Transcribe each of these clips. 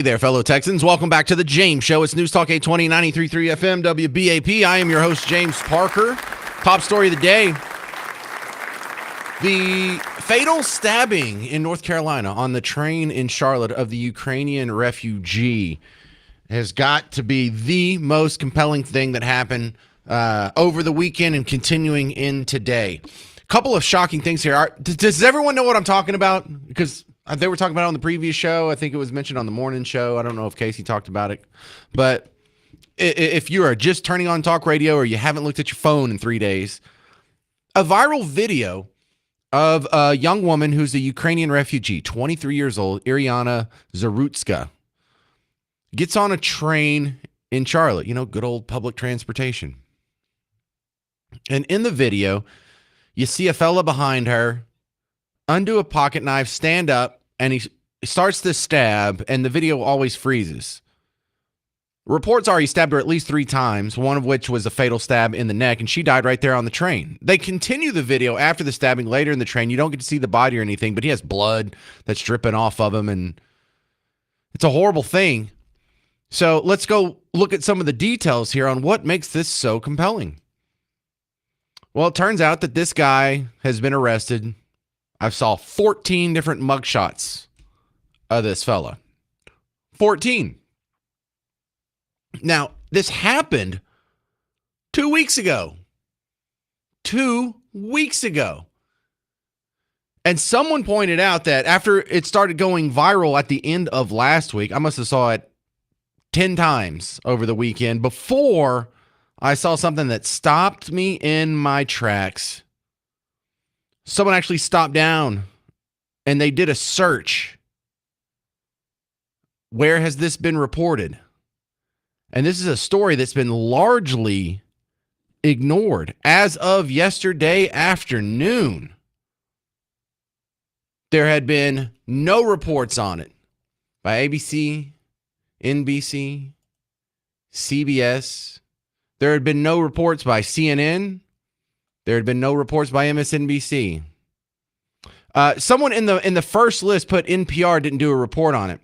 There, fellow Texans. Welcome back to the James Show. It's News Talk 820, 93.3 FM, WBAP. I am your host, James Parker. Top story of the day. The fatal stabbing in North Carolina on the train in Charlotte of the Ukrainian refugee has got to be the most compelling thing that happened over the weekend and continuing in today. A couple of shocking things here. Does everyone know what I'm talking about? Because they were talking about it on the previous show. I think it was mentioned on the morning show. I don't know if Casey talked about it. But if you are just turning on talk radio or you haven't looked at your phone in 3 days, a viral video of a young woman who's a Ukrainian refugee, 23 years old, Iryna Zarutska, gets on a train in Charlotte, good old public transportation. And in the video, you see a fella behind her undo a pocket knife, stand up, and he starts to stab, and the video always freezes. Reports are he stabbed her at least 3 times, one of which was a fatal stab in the neck, and she died right there on the train. They continue the video after the stabbing later in the train. You don't get to see the body or anything, but he has blood that's dripping off of him, and it's a horrible thing. So let's go look at some of the details here on what makes this so compelling. Well, it turns out that this guy has been arrested. I saw 14 different mugshots of this fella. 14. Now, this happened 2 weeks ago. 2 weeks ago. And someone pointed out that after it started going viral at the end of last week, I must have saw it 10 times over the weekend before I saw something that stopped me in my tracks. Someone actually stopped down and they did a search. Where has this been reported? And this is a story that's been largely ignored. As of yesterday afternoon, there had been no reports on it by ABC, NBC, CBS. There had been no reports by CNN. There had been no reports by MSNBC. Someone in the first list put NPR didn't do a report on it.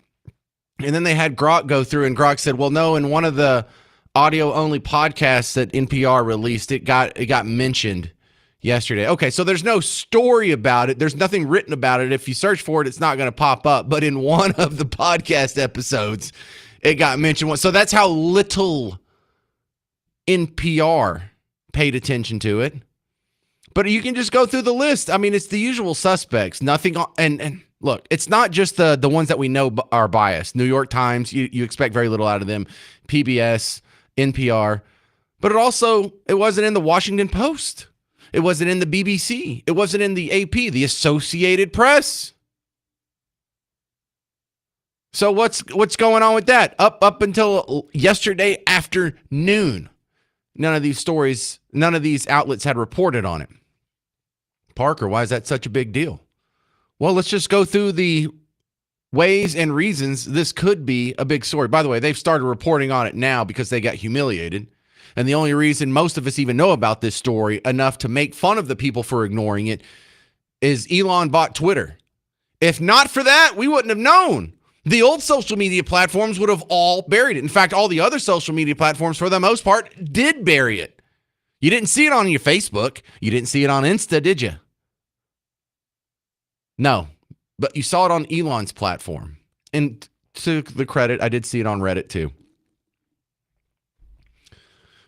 And then they had Grok go through, and Grok said, well, no, in one of the audio-only podcasts that NPR released, it got mentioned yesterday. Okay, so there's no story about it. There's nothing written about it. If you search for it, it's not going to pop up. But in one of the podcast episodes, it got mentioned. So that's how little NPR paid attention to it. But you can just go through the list. I mean, it's the usual suspects. Nothing. And look, it's not just the ones that we know are biased. New York Times, you expect very little out of them. PBS, NPR. But it wasn't in the Washington Post. It wasn't in the BBC. It wasn't in the AP, the Associated Press. So what's going on with that? Up until yesterday afternoon, none of these outlets had reported on it. Parker, why is that such a big deal? Well, let's just go through the ways and reasons this could be a big story. By the way, they've started reporting on it now because they got humiliated. And the only reason most of us even know about this story enough to make fun of the people for ignoring it is Elon bought Twitter. If not for that, we wouldn't have known. The old social media platforms would have all buried it. In fact, all the other social media platforms, for the most part, did bury it. You didn't see it on your Facebook. You didn't see it on Insta, did you? No, but you saw it on Elon's platform. And to the credit, I did see it on Reddit too.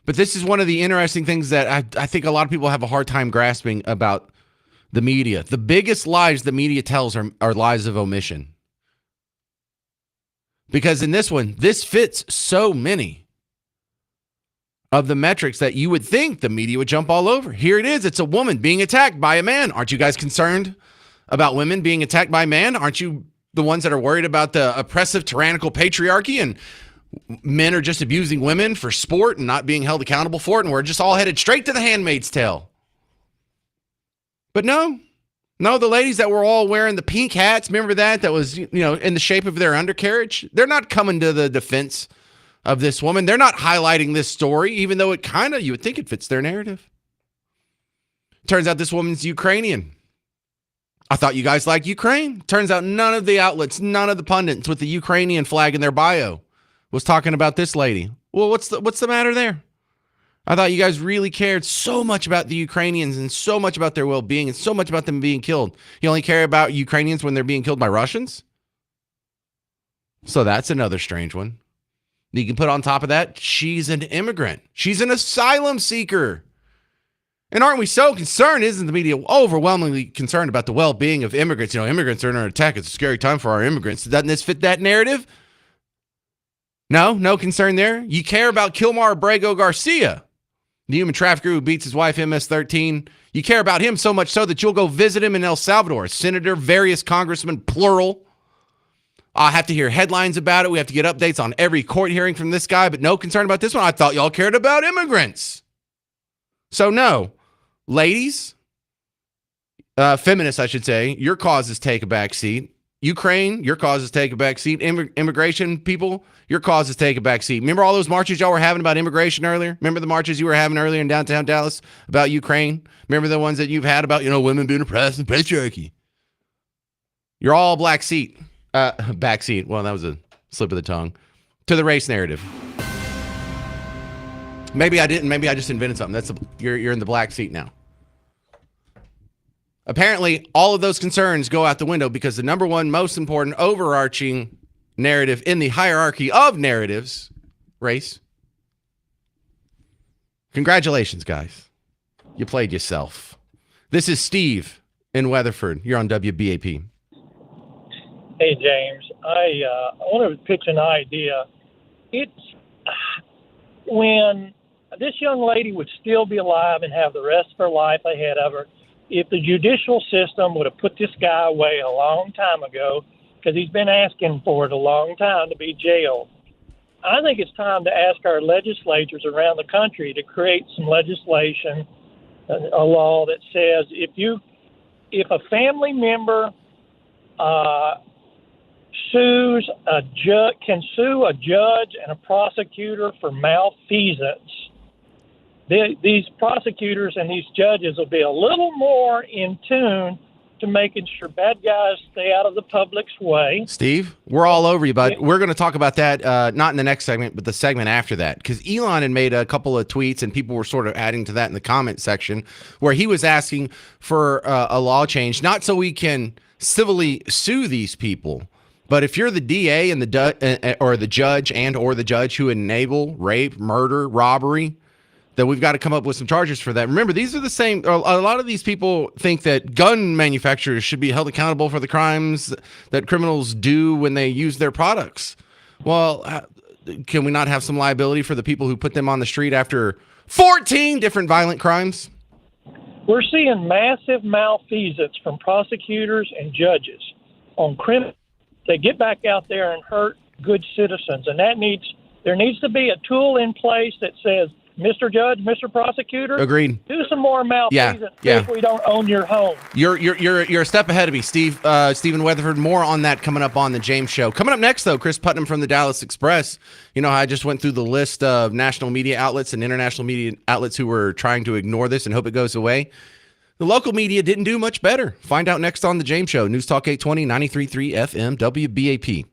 But this is one of the interesting things that I think a lot of people have a hard time grasping about the media. The biggest lies the media tells are lies of omission. Because in this one, this fits so many of the metrics that you would think the media would jump all over. Here it is. It's a woman being attacked by a man. Aren't you guys concerned about women being attacked by men? Aren't you the ones that are worried about the oppressive, tyrannical patriarchy and men are just abusing women for sport and not being held accountable for it, and we're just all headed straight to the Handmaid's Tale? But no, the ladies that were all wearing the pink hats, remember that was, in the shape of their undercarriage? They're not coming to the defense of this woman. They're not highlighting this story, even though it you would think it fits their narrative. Turns out this woman's Ukrainian. I thought you guys liked Ukraine. Turns out none of the outlets, none of the pundits with the Ukrainian flag in their bio was talking about this lady. Well, what's the matter there? I thought you guys really cared so much about the Ukrainians and so much about their well-being and so much about them being killed. You only care about Ukrainians when they're being killed by Russians? So that's another strange one. You can put on top of that, she's an immigrant. She's an asylum seeker. And aren't we so concerned? Isn't the media overwhelmingly concerned about the well-being of immigrants? You know, immigrants are under attack. It's a scary time for our immigrants. Doesn't this fit that narrative? No concern there. You care about Kilmar Abrego Garcia, the human trafficker who beats his wife MS-13. You care about him so much so that you'll go visit him in El Salvador. Senator, various congressmen, plural. I'll have to hear headlines about it. We have to get updates on every court hearing from this guy, but no concern about this one. I thought y'all cared about immigrants. So no. Ladies, feminists, I should say, your causes take a back seat. Ukraine, your causes take a back seat. Immigration people, your causes take a back seat. Remember all those marches y'all were having about immigration earlier? Remember the marches you were having earlier in downtown Dallas about Ukraine? Remember the ones that you've had about, women being oppressed and patriarchy? You're all back seat. Well, that was a slip of the tongue. To the race narrative. Maybe I didn't. Maybe I just invented something. You're in the black seat now. Apparently, all of those concerns go out the window because the number one most important overarching narrative in the hierarchy of narratives, race. Congratulations, guys. You played yourself. This is Steve in Weatherford. You're on WBAP. Hey, James. I want to pitch an idea. It's when this young lady would still be alive and have the rest of her life ahead of her, if the judicial system would have put this guy away a long time ago, because he's been asking for it a long time to be jailed. I think it's time to ask our legislatures around the country to create some legislation, a law that says if a family member can sue a judge and a prosecutor for malfeasance, these prosecutors and these judges will be a little more in tune to making sure bad guys stay out of the public's way. Steve, we're all over you, bud. We're going to talk about that, not in the next segment, but the segment after that, because Elon had made a couple of tweets and people were sort of adding to that in the comment section where he was asking for a law change, not so we can civilly sue these people, but if you're the DA and the judge who enable rape, murder, robbery, then we've got to come up with some charges for that. Remember, these are the same. A lot of these people think that gun manufacturers should be held accountable for the crimes that criminals do when they use their products. Well, can we not have some liability for the people who put them on the street after 14 different violent crimes? We're seeing massive malfeasance from prosecutors and judges on criminals. They get back out there and hurt good citizens, and there needs to be a tool in place that says, Mr. Judge, Mr. Prosecutor, agreed. Do some more malfeasance if we don't own your home. You're a step ahead of me, Steve. Stephen Weatherford. More on that coming up on the James Show. Coming up next, though, Chris Putnam from the Dallas Express. You know how I just went through the list of national media outlets and international media outlets who were trying to ignore this and hope it goes away. The local media didn't do much better. Find out next on the James Show. News Talk 820, 93.3 FM, WBAP.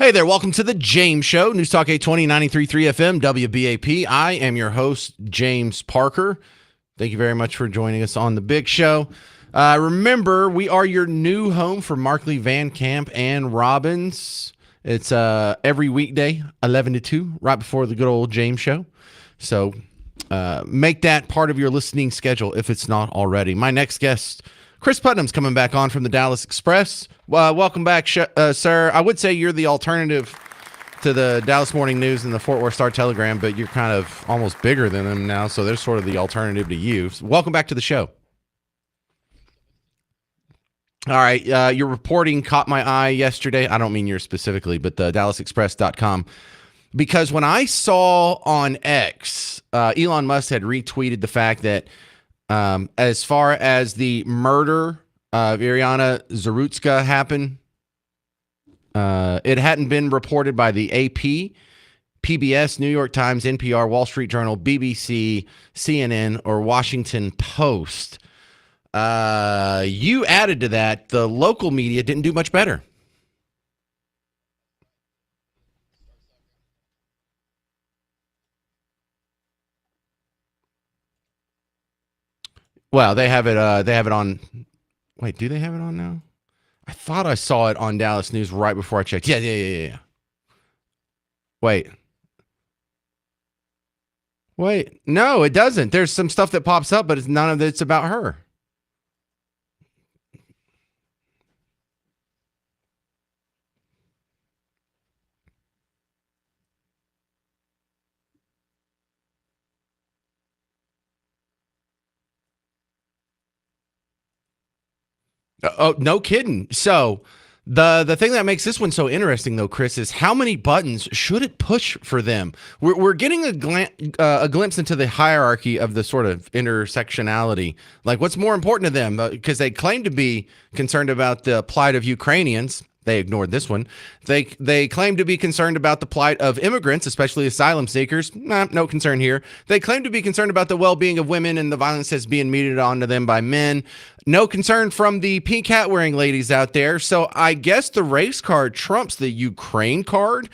Hey there, welcome to the James Show, News Talk 820, 93.3 FM, WBAP. I am your host, James Parker. Thank you very much for joining us on the big show. Remember, we are your new home for Markley, Van Camp, and Robbins. It's every weekday, 11 to 2, right before the good old James Show. So make that part of your listening schedule if it's not already. My next guest, Chris Putnam's coming back on from the Dallas Express. Welcome back, sir. I would say you're the alternative to the Dallas Morning News and the Fort Worth Star-Telegram, but you're kind of almost bigger than them now, so they're sort of the alternative to you. So welcome back to the show. All right, your reporting caught my eye yesterday. I don't mean yours specifically, but the DallasExpress.com. Because when I saw on X, Elon Musk had retweeted the fact that as far as the murder of Iryna Zarutska happened, it hadn't been reported by the AP, PBS, New York Times, NPR, Wall Street Journal, BBC, CNN, or Washington Post. You added to that. The local media didn't do much better. Well, they have it. They have it on. Wait, do they have it on now? I thought I saw it on Dallas News right before I checked. Yeah. Wait. No, it doesn't. There's some stuff that pops up, but none of it's about her. Oh, no kidding. So the thing that makes this one so interesting, though, Chris, is how many buttons should it push for them? We're getting a glimpse into the hierarchy of the sort of intersectionality. Like, what's more important to them? Because they claim to be concerned about the plight of Ukrainians. They ignored this one. They claim to be concerned about the plight of immigrants, especially asylum seekers. No concern here. They claim to be concerned about the well-being of women and the violence that's being meted onto them by men. No concern from the pink hat wearing ladies out there. So I guess the race card trumps the Ukraine card.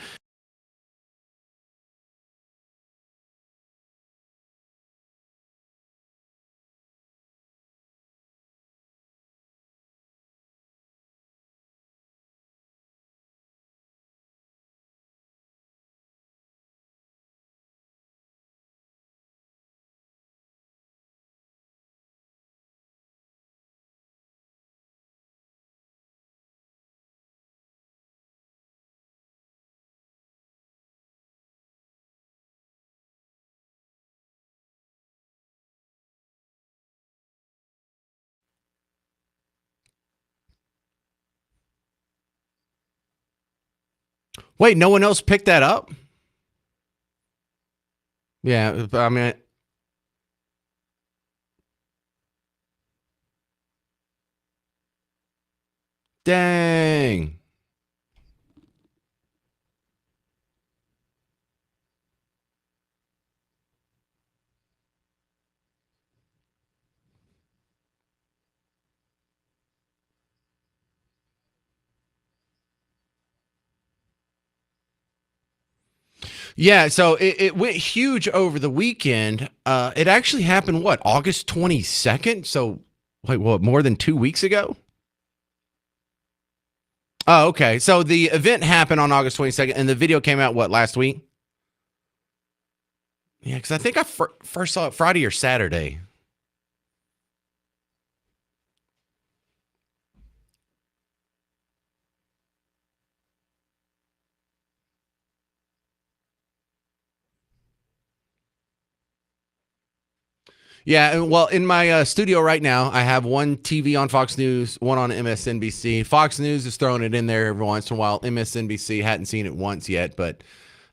Wait, no one else picked that up? Yeah, I mean, dang. Yeah, so it went huge over the weekend. It actually happened, what, August 22nd? So, wait, what, more than 2 weeks ago? Oh, okay. So the event happened on August 22nd, and the video came out, what, last week? Yeah, because I think I first saw it Friday or Saturday. Yeah, well, in my studio right now, I have one TV on Fox News, one on MSNBC. Fox News is throwing it in there every once in a while. MSNBC hadn't seen it once yet, but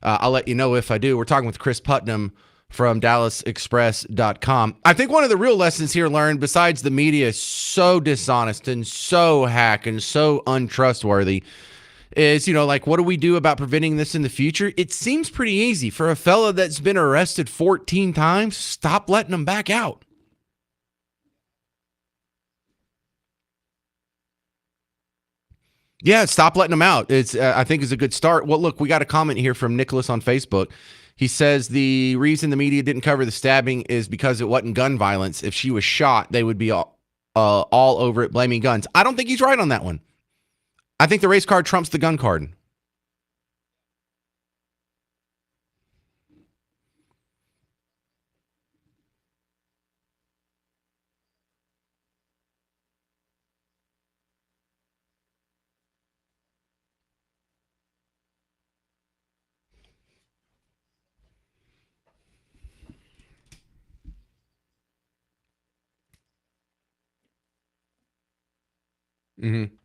I'll let you know if I do. We're talking with Chris Putnam from DallasExpress.com. I think one of the real lessons here learned, besides the media is so dishonest and so hack and so untrustworthy, is, like, what do we do about preventing this in the future? It seems pretty easy. For a fella that's been arrested 14 times, stop letting him back out. Yeah, stop letting them out. It's I think is a good start. Well, look, we got a comment here from Nicholas on Facebook. He says the reason the media didn't cover the stabbing is because it wasn't gun violence. If she was shot, they would be all over it, blaming guns. I don't think he's right on that one. I think the race card trumps the gun card. Mm-hmm.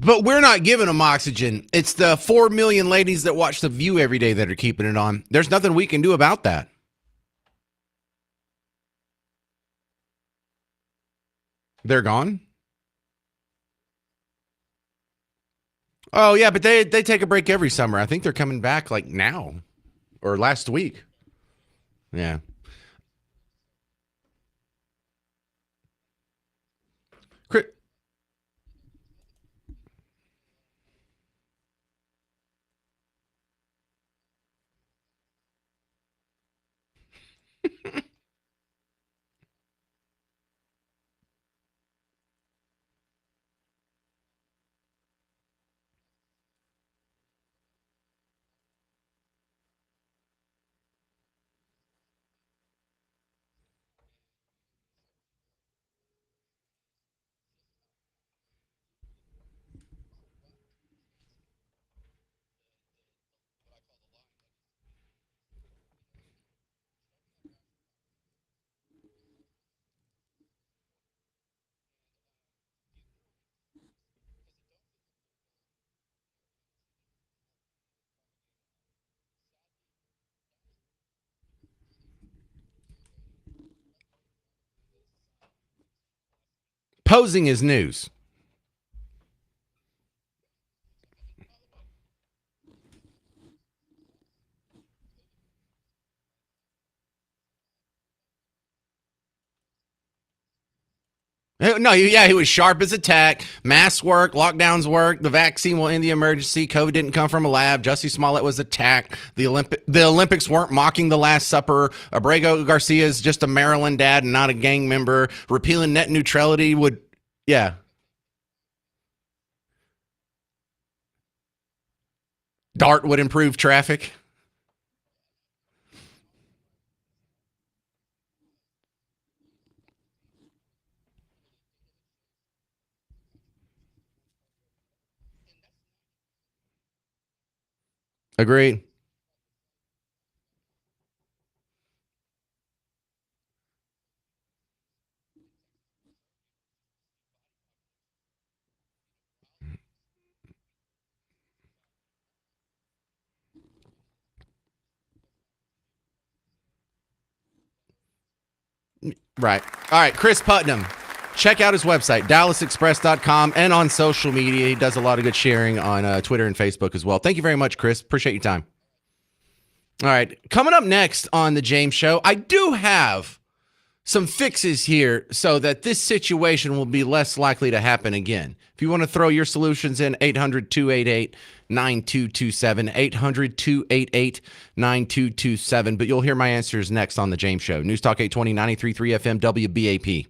But we're not giving them oxygen. It's the 4 million ladies that watch The View every day that are keeping it on. There's nothing we can do about that. They're gone. Oh yeah, but they take a break every summer. I think they're coming back like now or last week. Yeah. Posing is news. No, yeah, he was sharp as a tack. Masks work, lockdowns work. The vaccine will end the emergency. COVID didn't come from a lab. Jussie Smollett was attacked. The Olympics weren't mocking the Last Supper. Abrego Garcia is just a Maryland dad and not a gang member. Repealing net neutrality would, yeah, DART would improve traffic. Agreed. Right. All right, Chris Putnam. Check out his website, dallasexpress.com, and on social media. He does a lot of good sharing on Twitter and Facebook as well. Thank you very much, Chris. Appreciate your time. All right. Coming up next on the James Show, I do have some fixes here so that this situation will be less likely to happen again. If you want to throw your solutions in, 800 288 9227, 800 288 9227. But you'll hear my answers next on The James Show. News Talk 820 93.3 FM WBAP.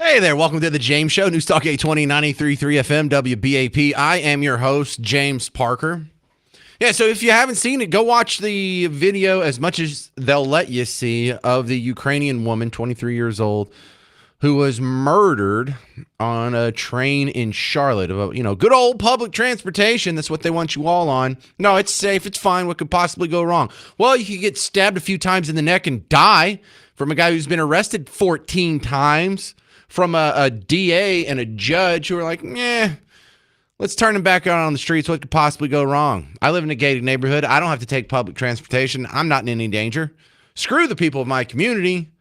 Hey there, welcome to the James Show, News Talk 820, 93.3 FM, WBAP. I am your host, James Parker. Yeah, so if you haven't seen it, go watch the video as much as they'll let you see of the Ukrainian woman, 23 years old, who was murdered on a train in Charlotte. Good old public transportation. That's what they want you all on. No, it's safe. It's fine. What could possibly go wrong? Well, you could get stabbed a few times in the neck and die from a guy who's been arrested 14 times. From a DA and a judge who are like, let's turn him back out on the streets. What could possibly go wrong? I live in a gated neighborhood. I don't have to take public transportation. I'm not in any danger. Screw the people of my community.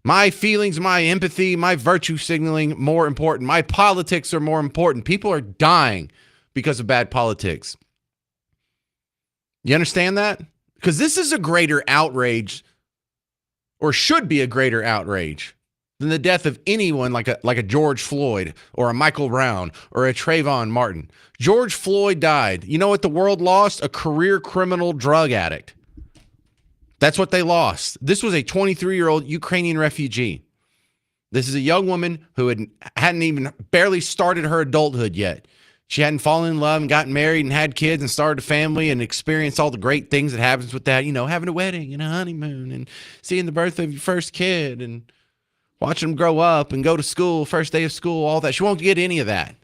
My feelings, my empathy, my virtue signaling, more important. My politics are more important. People are dying because of bad politics. You understand that? Because this is a greater outrage, or should be a greater outrage, than the death of anyone like a George Floyd or a Michael Brown or a Trayvon Martin. George Floyd died. You know what the world lost? A career criminal drug addict. That's what they lost. This was a 23-year-old Ukrainian refugee. This is a young woman who hadn't even barely started her adulthood yet. She hadn't fallen in love and gotten married and had kids and started a family and experienced all the great things that happens with that. Having a wedding and a honeymoon and seeing the birth of your first kid and watching them grow up and go to school, first day of school, all that. She won't get any of that.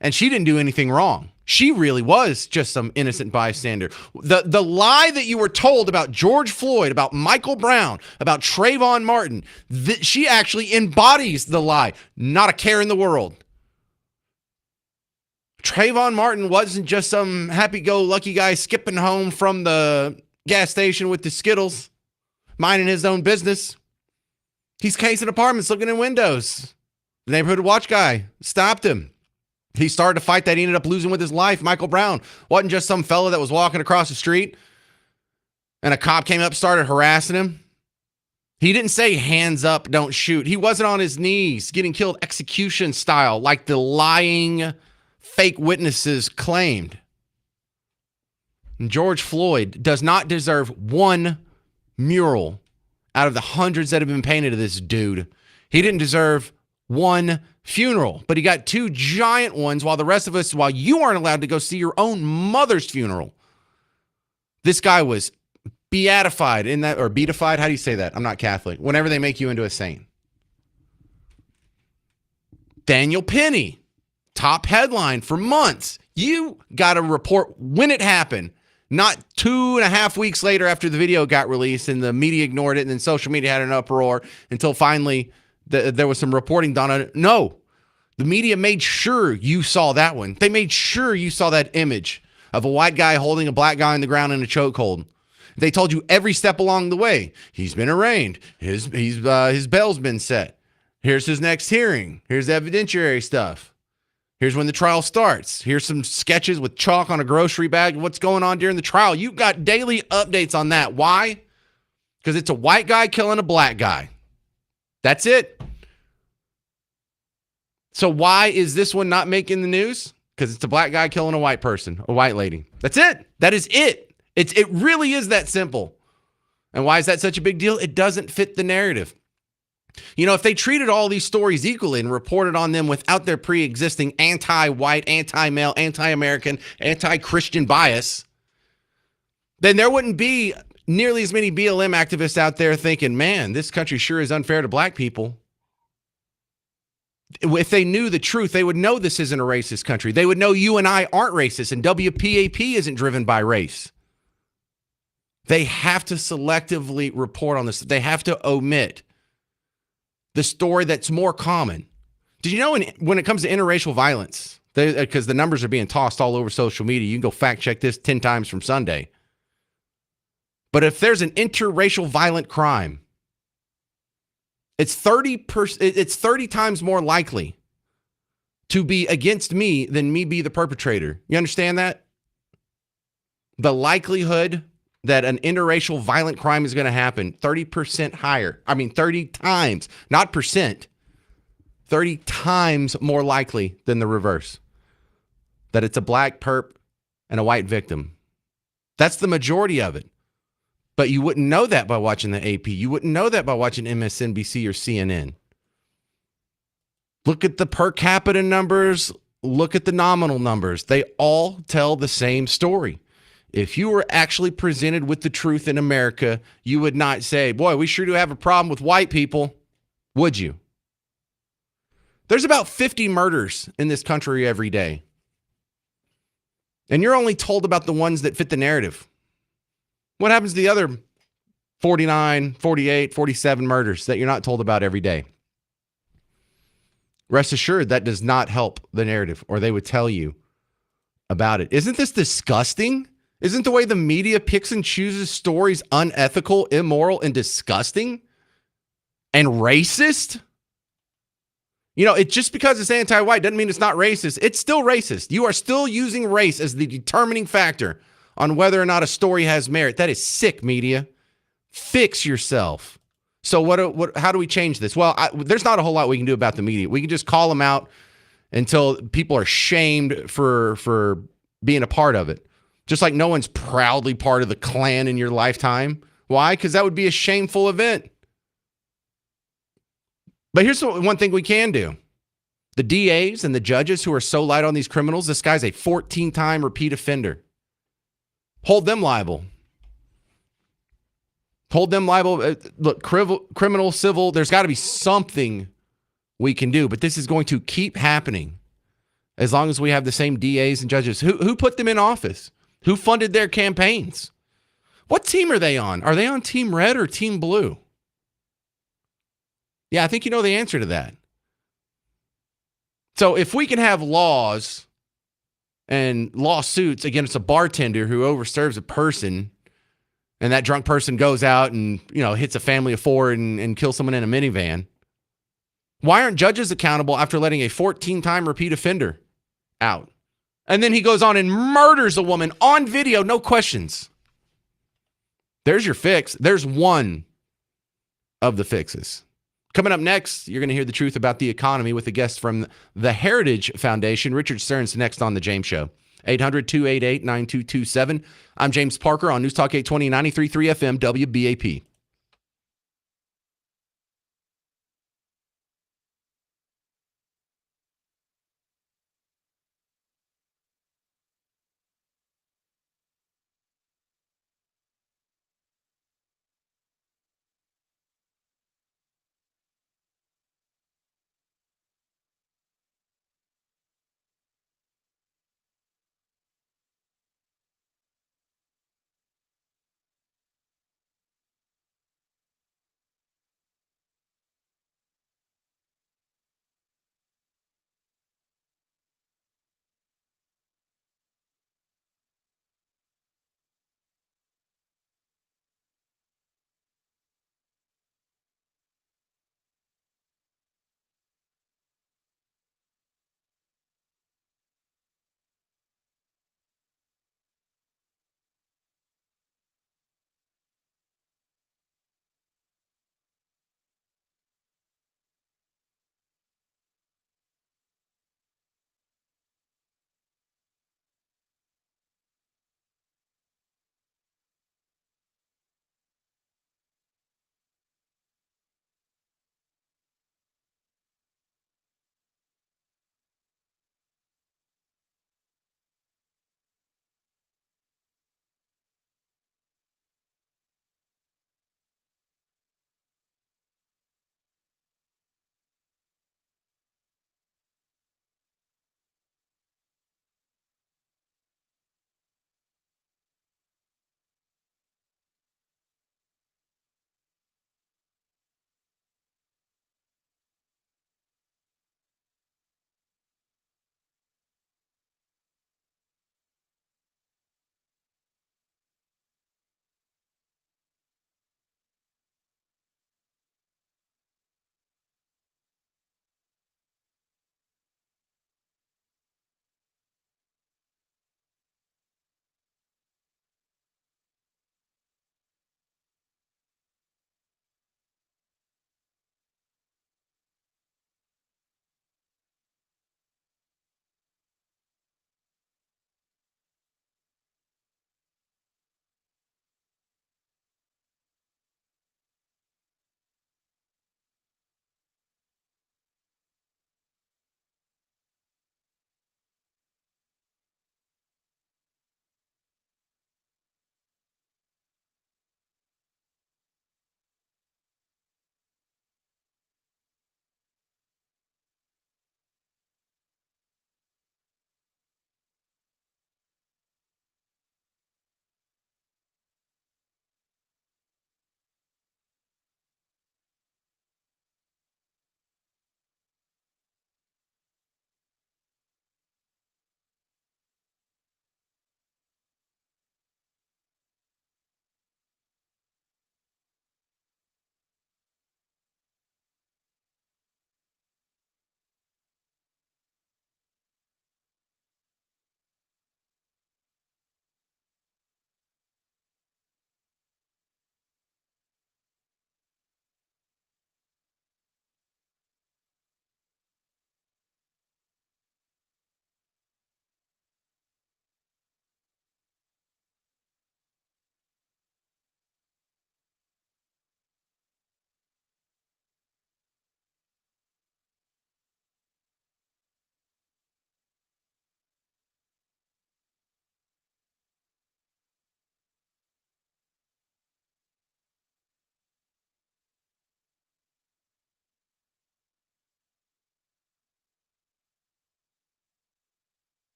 And she didn't do anything wrong. She really was just some innocent bystander. The lie that you were told about George Floyd, about Michael Brown, about Trayvon Martin, she actually embodies the lie. Not a care in the world. Trayvon Martin wasn't just some happy-go-lucky guy skipping home from the gas station with the Skittles, minding his own business. He's casing apartments, looking in windows. The neighborhood watch guy stopped him. He started a fight that he ended up losing with his life. Michael Brown wasn't just some fella that was walking across the street and a cop came up, started harassing him. He didn't say hands up, don't shoot. He wasn't on his knees getting killed execution style like the lying fake witnesses claimed. And George Floyd does not deserve one mural out of the hundreds that have been painted of this dude. He didn't deserve one funeral, but he got two giant ones while you aren't allowed to go see your own mother's funeral. This guy was beatified in that, or beatified. How do you say that? I'm not Catholic. Whenever they make you into a saint. Daniel Penny, top headline for months. You got to report when it happened. Not 2.5 weeks later after the video got released and the media ignored it and then social media had an uproar until finally there was some reporting done on it. No, the media made sure you saw that one. They made sure you saw that image of a white guy holding a black guy on the ground in a chokehold. They told you every step along the way. He's been arraigned. His bail's been set. Here's his next hearing. Here's the evidentiary stuff. Here's when the trial starts. Here's some sketches with chalk on a grocery bag. What's going on during the trial? You got daily updates on that. Why? Because it's a white guy killing a black guy. That's it. So why is this one not making the news? Because it's a black guy killing a white person, a white lady. That's it. That is it. It really is that simple. And why is that such a big deal? It doesn't fit the narrative. If they treated all these stories equally and reported on them without their pre-existing anti-white, anti-male, anti-American, anti-Christian bias, then there wouldn't be nearly as many BLM activists out there thinking, man, this country sure is unfair to black people. If they knew the truth, they would know this isn't a racist country. They would know you and I aren't racist and WPAP isn't driven by race. They have to selectively report on this. They have to omit the story that's more common. Did you know when it comes to interracial violence, because the numbers are being tossed all over social media, you can go fact check this 10 times from Sunday. But if there's an interracial violent crime, it's 30 times more likely to be against me than me be the perpetrator. You understand that? The likelihood that an interracial violent crime is going to happen, 30% higher. 30 times, not percent. 30 times more likely than the reverse. That it's a black perp and a white victim. That's the majority of it. But you wouldn't know that by watching the AP. You wouldn't know that by watching MSNBC or CNN. Look at the per capita numbers. Look at the nominal numbers. They all tell the same story. If you were actually presented with the truth in America, you would not say, boy, we sure do have a problem with white people. Would you? There's about 50 murders in this country every day. And you're only told about the ones that fit the narrative. What happens to the other 49, 48, 47 murders that you're not told about every day? Rest assured, that does not help the narrative, or they would tell you about it. Isn't this disgusting? Isn't the way the media picks and chooses stories unethical, immoral, and disgusting? And racist? You know, it just because it's anti-white doesn't mean it's not racist. It's still racist. You are still using race as the determining factor on whether or not a story has merit. That is sick, media. Fix yourself. So how do we change this? Well, there's not a whole lot we can do about the media. We can just call them out until people are shamed for being a part of it. Just like no one's proudly part of the Klan in your lifetime. Why? Because that would be a shameful event. But here's one thing we can do. The DAs and the judges who are so light on these criminals, this guy's a 14-time repeat offender. Hold them liable. Hold them liable. Look, criminal, civil, there's got to be something we can do. But this is going to keep happening as long as we have the same DAs and judges. Who put them in office? Who funded their campaigns? What team are they on? Are they on Team Red or Team Blue? Yeah, I think you know the answer to that. So if we can have laws and lawsuits against a bartender who overserves a person, and that drunk person goes out and, hits a family of four and kills someone in a minivan, why aren't judges accountable after letting a 14-time repeat offender out? And then he goes on and murders a woman on video, no questions. There's your fix. There's one of the fixes. Coming up next, you're going to hear the truth about the economy with a guest from the Heritage Foundation. Richard Stern's next on The James Show. 800-288-9227. I'm James Parker on News Talk 820, 93.3 FM, WBAP.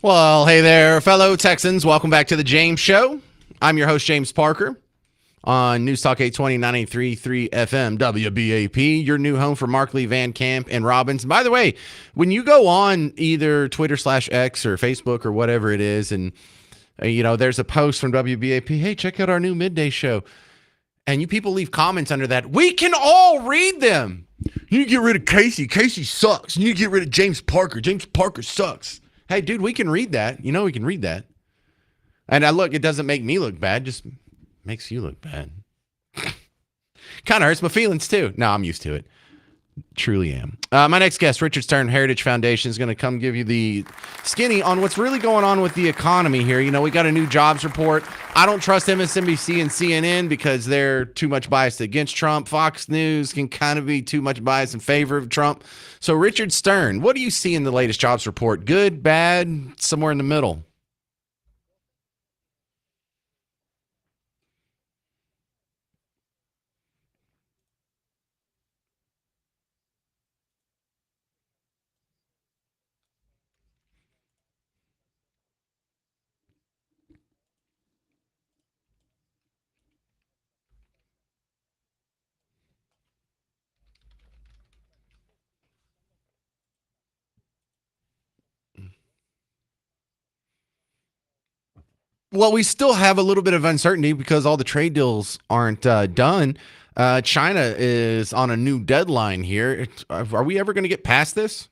Well, hey there, fellow Texans. Welcome back to the James Show. I'm your host, James Parker, on News Talk 820 93.3 FM WBAP, your new home for Markley, Van Camp, and Robbins. By the way, when you go on either Twitter/X or Facebook or whatever it is, and there's a post from WBAP, hey, check out our new midday show, and you people leave comments under that, we can all read them. You need to get rid of Casey. Casey sucks. You need to get rid of James Parker. James Parker sucks. Hey, dude, we can read that. You know we can read that. And look, it doesn't make me look bad, just makes you look bad. Kind of hurts my feelings, too. No, I'm used to it. Truly am. My next guest, Richard Stern, Heritage Foundation, is going to come give you the skinny on what's really going on with the economy here. You know, we got a new jobs report. I don't trust MSNBC and CNN because they're too much biased against Trump. Fox News can kind of be too much biased in favor of Trump. So, Richard Stern, what do you see in the latest jobs report? Good, bad, somewhere in the middle? Well, we still have a little bit of uncertainty because all the trade deals aren't done. China is on a new deadline here. Are we ever going to get past this?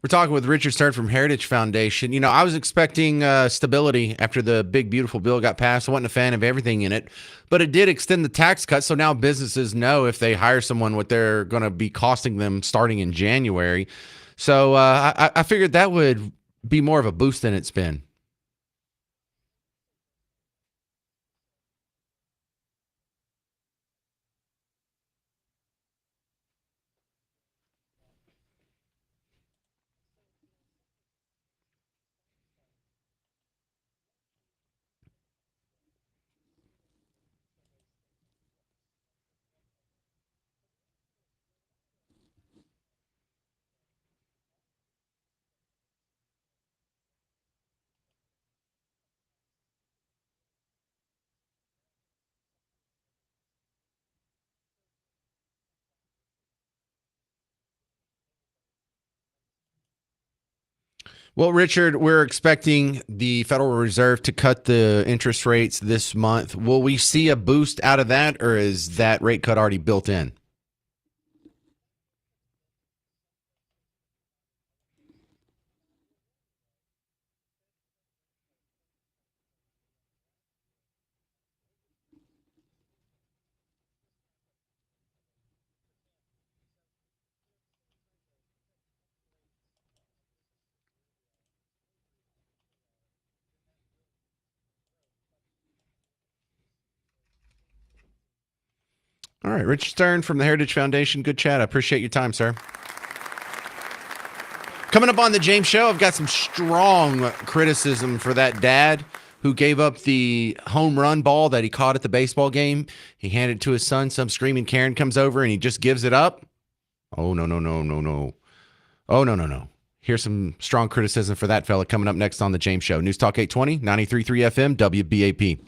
We're talking with Richard Stern from Heritage Foundation. You know, I was expecting stability after the big, beautiful bill got passed. I wasn't a fan of everything in it, but it did extend the tax cut. So now businesses know if they hire someone what they're going to be costing them starting in January. So I figured that would be more of a boost than it's been. Well, Richard, we're expecting the Federal Reserve to cut the interest rates this month. Will we see a boost out of that, or is that rate cut already built in? All right, Richard Stern from the Heritage Foundation. Good chat. I appreciate your time, sir. Coming up on the James Show, I've got some strong criticism for that dad who gave up the home run ball that he caught at the baseball game. He handed it to his son. Some screaming Karen comes over and he just gives it up. Oh, no, no, no, no, no. Oh, no, no, no. Here's some strong criticism for that fella coming up next on the James Show. News Talk 820, 93.3 FM, WBAP.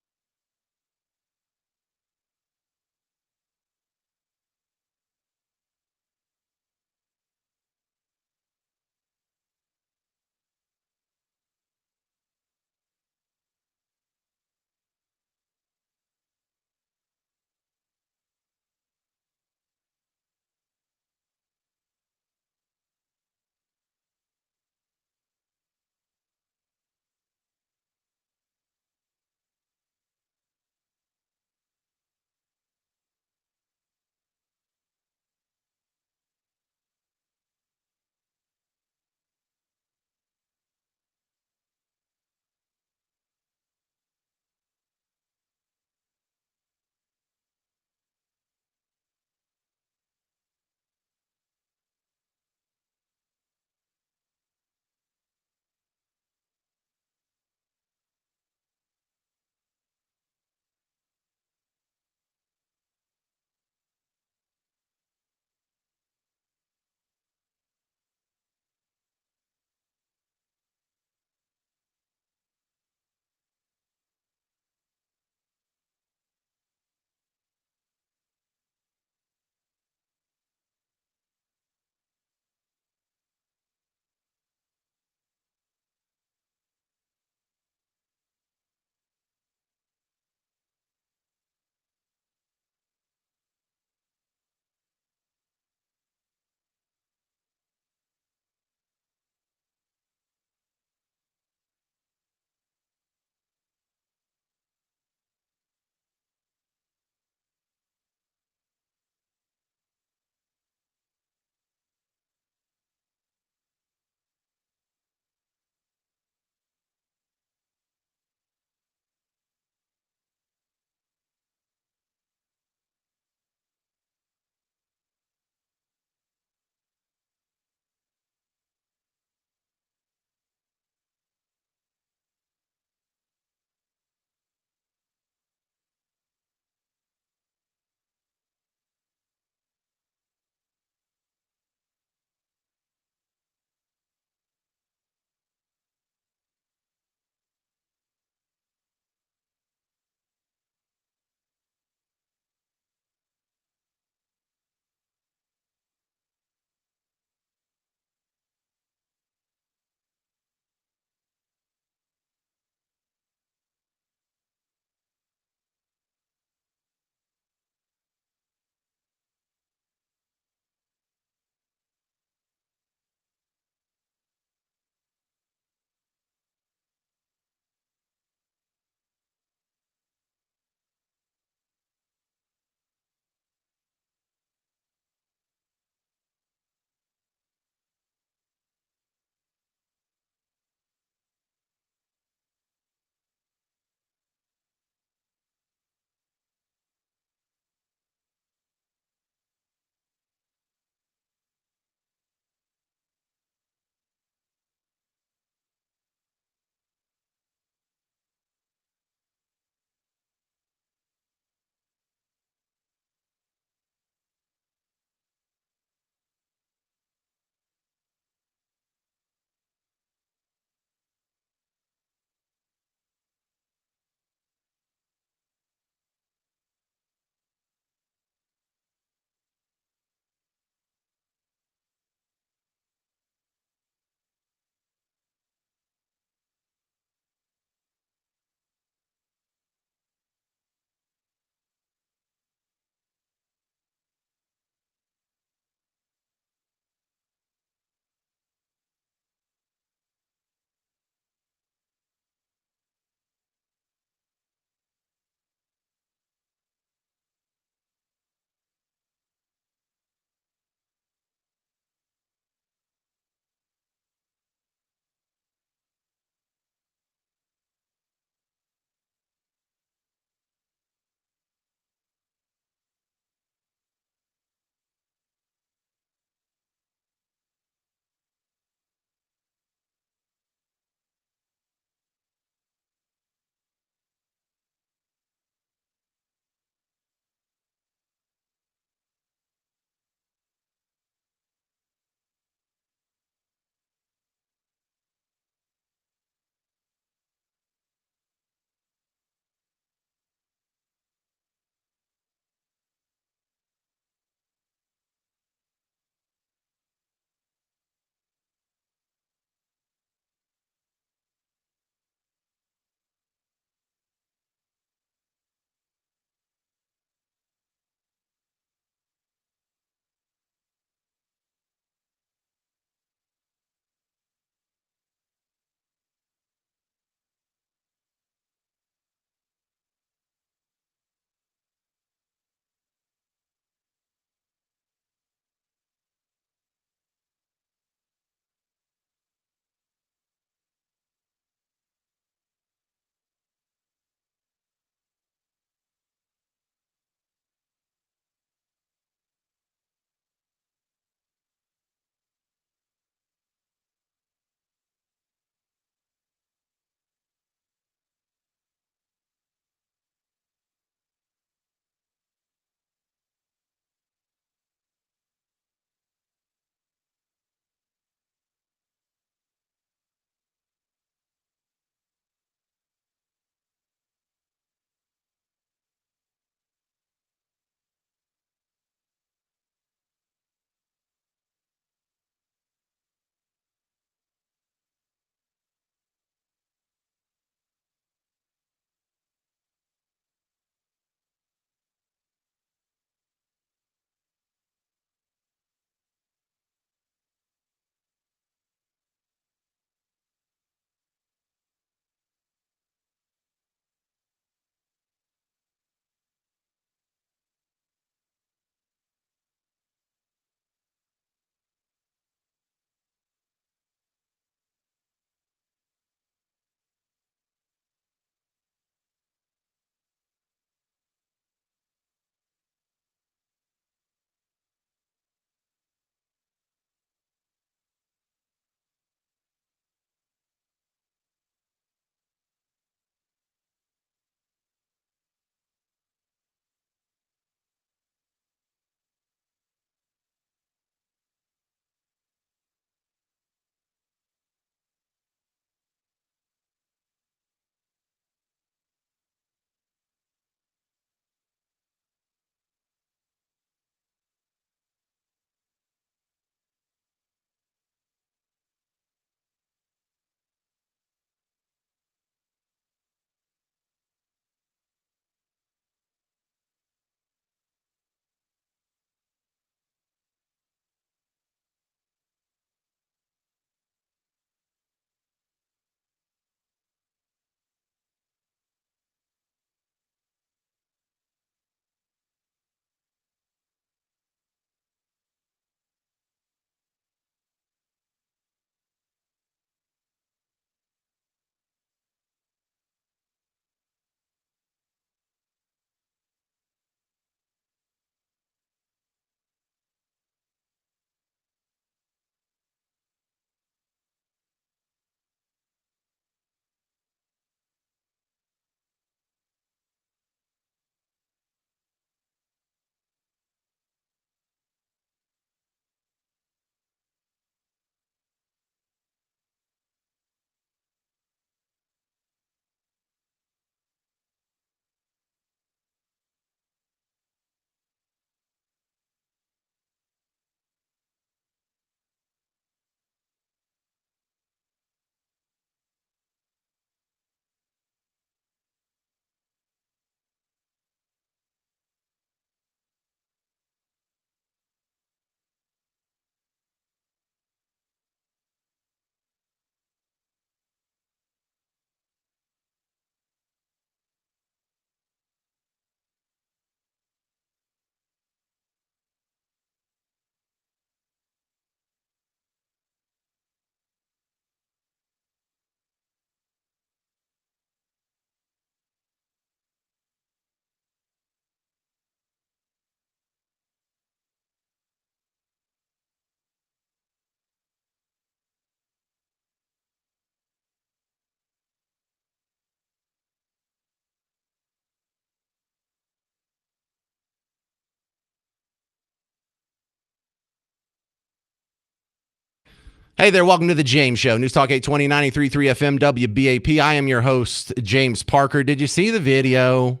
Hey there, welcome to the James Show. News Talk 820 93.3 FM WBAP. I am your host, James Parker. Did you see the video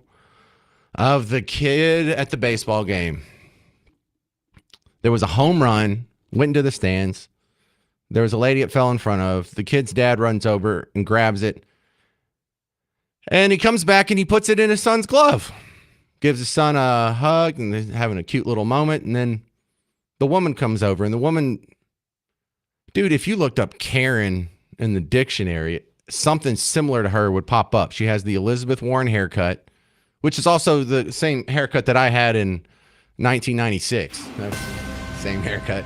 of the kid at the baseball game? There was a home run, went into the stands. There was a lady it fell in front of. The kid's dad runs over and grabs it. And he comes back and he puts it in his son's glove. Gives his son a hug and they're having a cute little moment. And then the woman comes over and the woman... Dude, if you looked up Karen in the dictionary, something similar to her would pop up. She has the Elizabeth Warren haircut, which is also the same haircut that I had in 1996. That's the same haircut.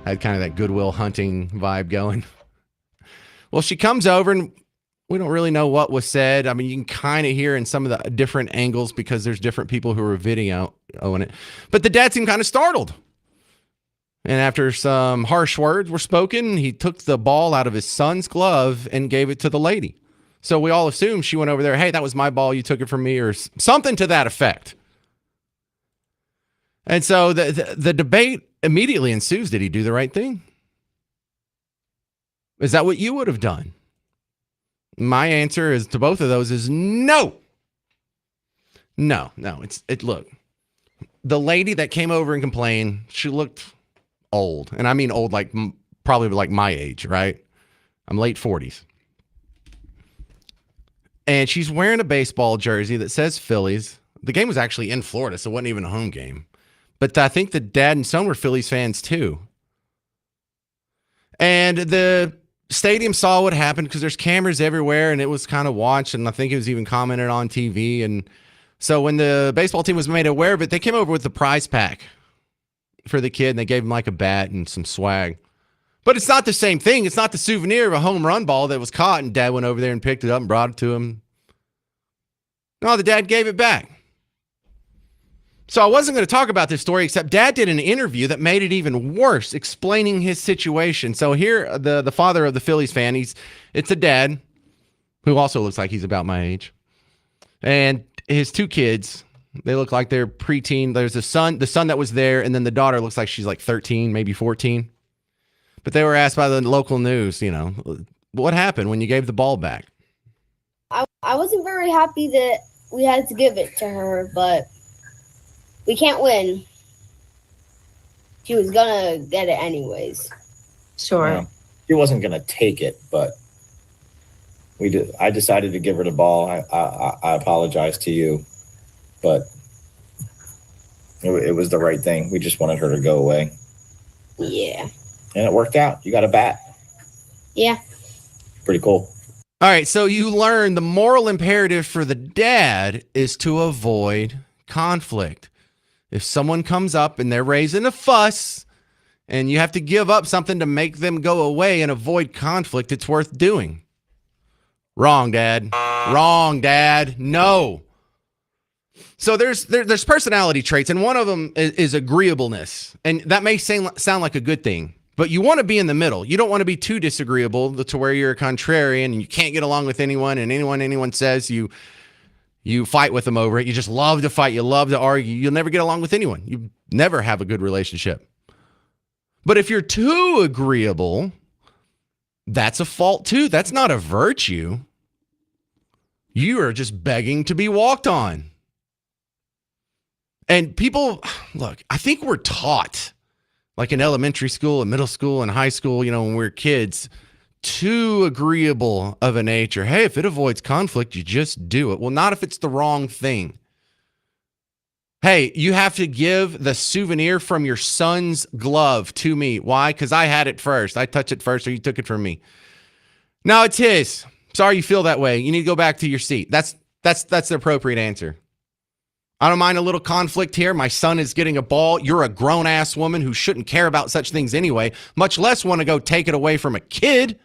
I had kind of that Goodwill Hunting vibe going. Well, she comes over and we don't really know what was said. I mean, you can kind of hear in some of the different angles because there's different people who are videoing it. But the dad seemed kind of startled. And after some harsh words were spoken, he took the ball out of his son's glove and gave it to the lady. So we all assumed she went over there, hey, that was my ball, you took it from me, or something to that effect. And so the debate immediately ensues. Did he do the right thing? Is that what you would have done? My answer is to both of those is no. No. Look, the lady that came over and complained, she looked old. And I mean old, like probably like my age, right? I'm late 40s. And she's wearing a baseball jersey that says Phillies. The game was actually in Florida, so it wasn't even a home game. But I think the dad and son were Phillies fans too. And the stadium saw what happened because there's cameras everywhere and it was kind of watched. And I think it was even commented on TV. And so when the baseball team was made aware of it, they came over with the prize pack for the kid, and they gave him like a bat and some swag. But it's not the same thing. It's not the souvenir of a home run ball that was caught, and dad went over there and picked it up and brought it to him. No, the dad gave it back. So I wasn't going to talk about this story, except dad did an interview that made it even worse, explaining his situation. So here, the father of the Phillies fan, it's a dad who also looks like he's about my age. And his two kids... They look like they're preteen. There's the son that was there, and then the daughter looks like she's like 13, maybe 14. But they were asked by the local news, what happened when you gave the ball back? I wasn't very happy that we had to give it to her, but we can't win. She was gonna get it anyways. Sure. Yeah. She wasn't gonna take it, but I decided to give her the ball. I apologize to you. But it was the right thing. We just wanted her to go away. Yeah. And it worked out. You got a bat. Yeah. Pretty cool. All right, so you learn the moral imperative for the dad is to avoid conflict. If someone comes up and they're raising a fuss and you have to give up something to make them go away and avoid conflict, it's worth doing. Wrong, Dad. Wrong, Dad. No. So there's personality traits, and one of them is agreeableness. And that may sound like a good thing, but you want to be in the middle. You don't want to be too disagreeable to where you're a contrarian and you can't get along with anyone, and anyone says you fight with them over it. You just love to fight. You love to argue. You'll never get along with anyone. You never have a good relationship. But if you're too agreeable, that's a fault too. That's not a virtue. You are just begging to be walked on. And people, look, I think we're taught, like in elementary school and middle school and high school, when we're kids, too agreeable of a nature. Hey, if it avoids conflict, you just do it. Well, not if it's the wrong thing. Hey, you have to give the souvenir from your son's glove to me. Why? Because I had it first. I touched it first, or you took it from me. No, it's his. Sorry you feel that way. You need to go back to your seat. That's the appropriate answer. I don't mind a little conflict here. My son is getting a ball. You're a grown-ass woman who shouldn't care about such things anyway, much less want to go take it away from a kid.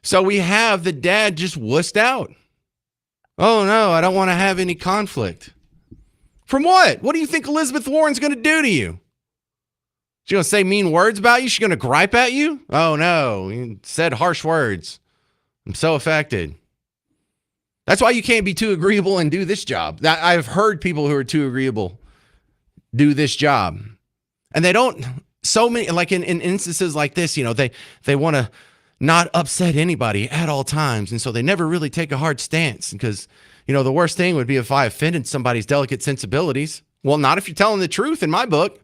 So we have the dad just wussed out. Oh, no, I don't want to have any conflict. From what? What do you think Elizabeth Warren's going to do to you? She's going to say mean words about you? She's going to gripe at you? Oh, no, he said harsh words. I'm so affected. That's why you can't be too agreeable and do this job. I've heard people who are too agreeable do this job. And they don't So many, like in instances like this, they want to not upset anybody at all times. And so they never really take a hard stance because, the worst thing would be if I offended somebody's delicate sensibilities. Well, not if you're telling the truth in my book.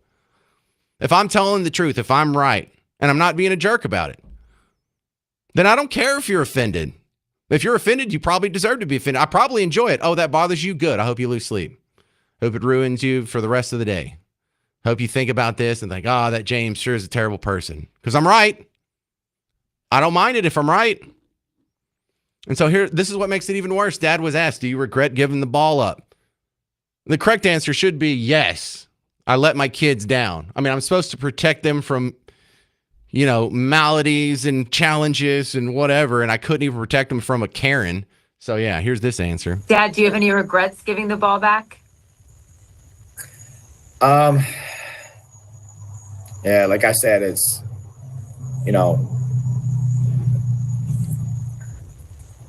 If I'm telling the truth, if I'm right, and I'm not being a jerk about it, then I don't care if you're offended. If you're offended, you probably deserve to be offended. I probably enjoy it. Oh, that bothers you? Good. I hope you lose sleep. Hope it ruins you for the rest of the day. Hope you think about this and think, oh, that James sure is a terrible person. Because I'm right. I don't mind it if I'm right. And so this is what makes it even worse. Dad was asked, do you regret giving the ball up? The correct answer should be yes. I let my kids down. I mean, I'm supposed to protect them from, maladies and challenges and whatever. And I couldn't even protect them from a Karen. So yeah, here's this answer. Dad, do you have any regrets giving the ball back? Yeah, like I said, it's,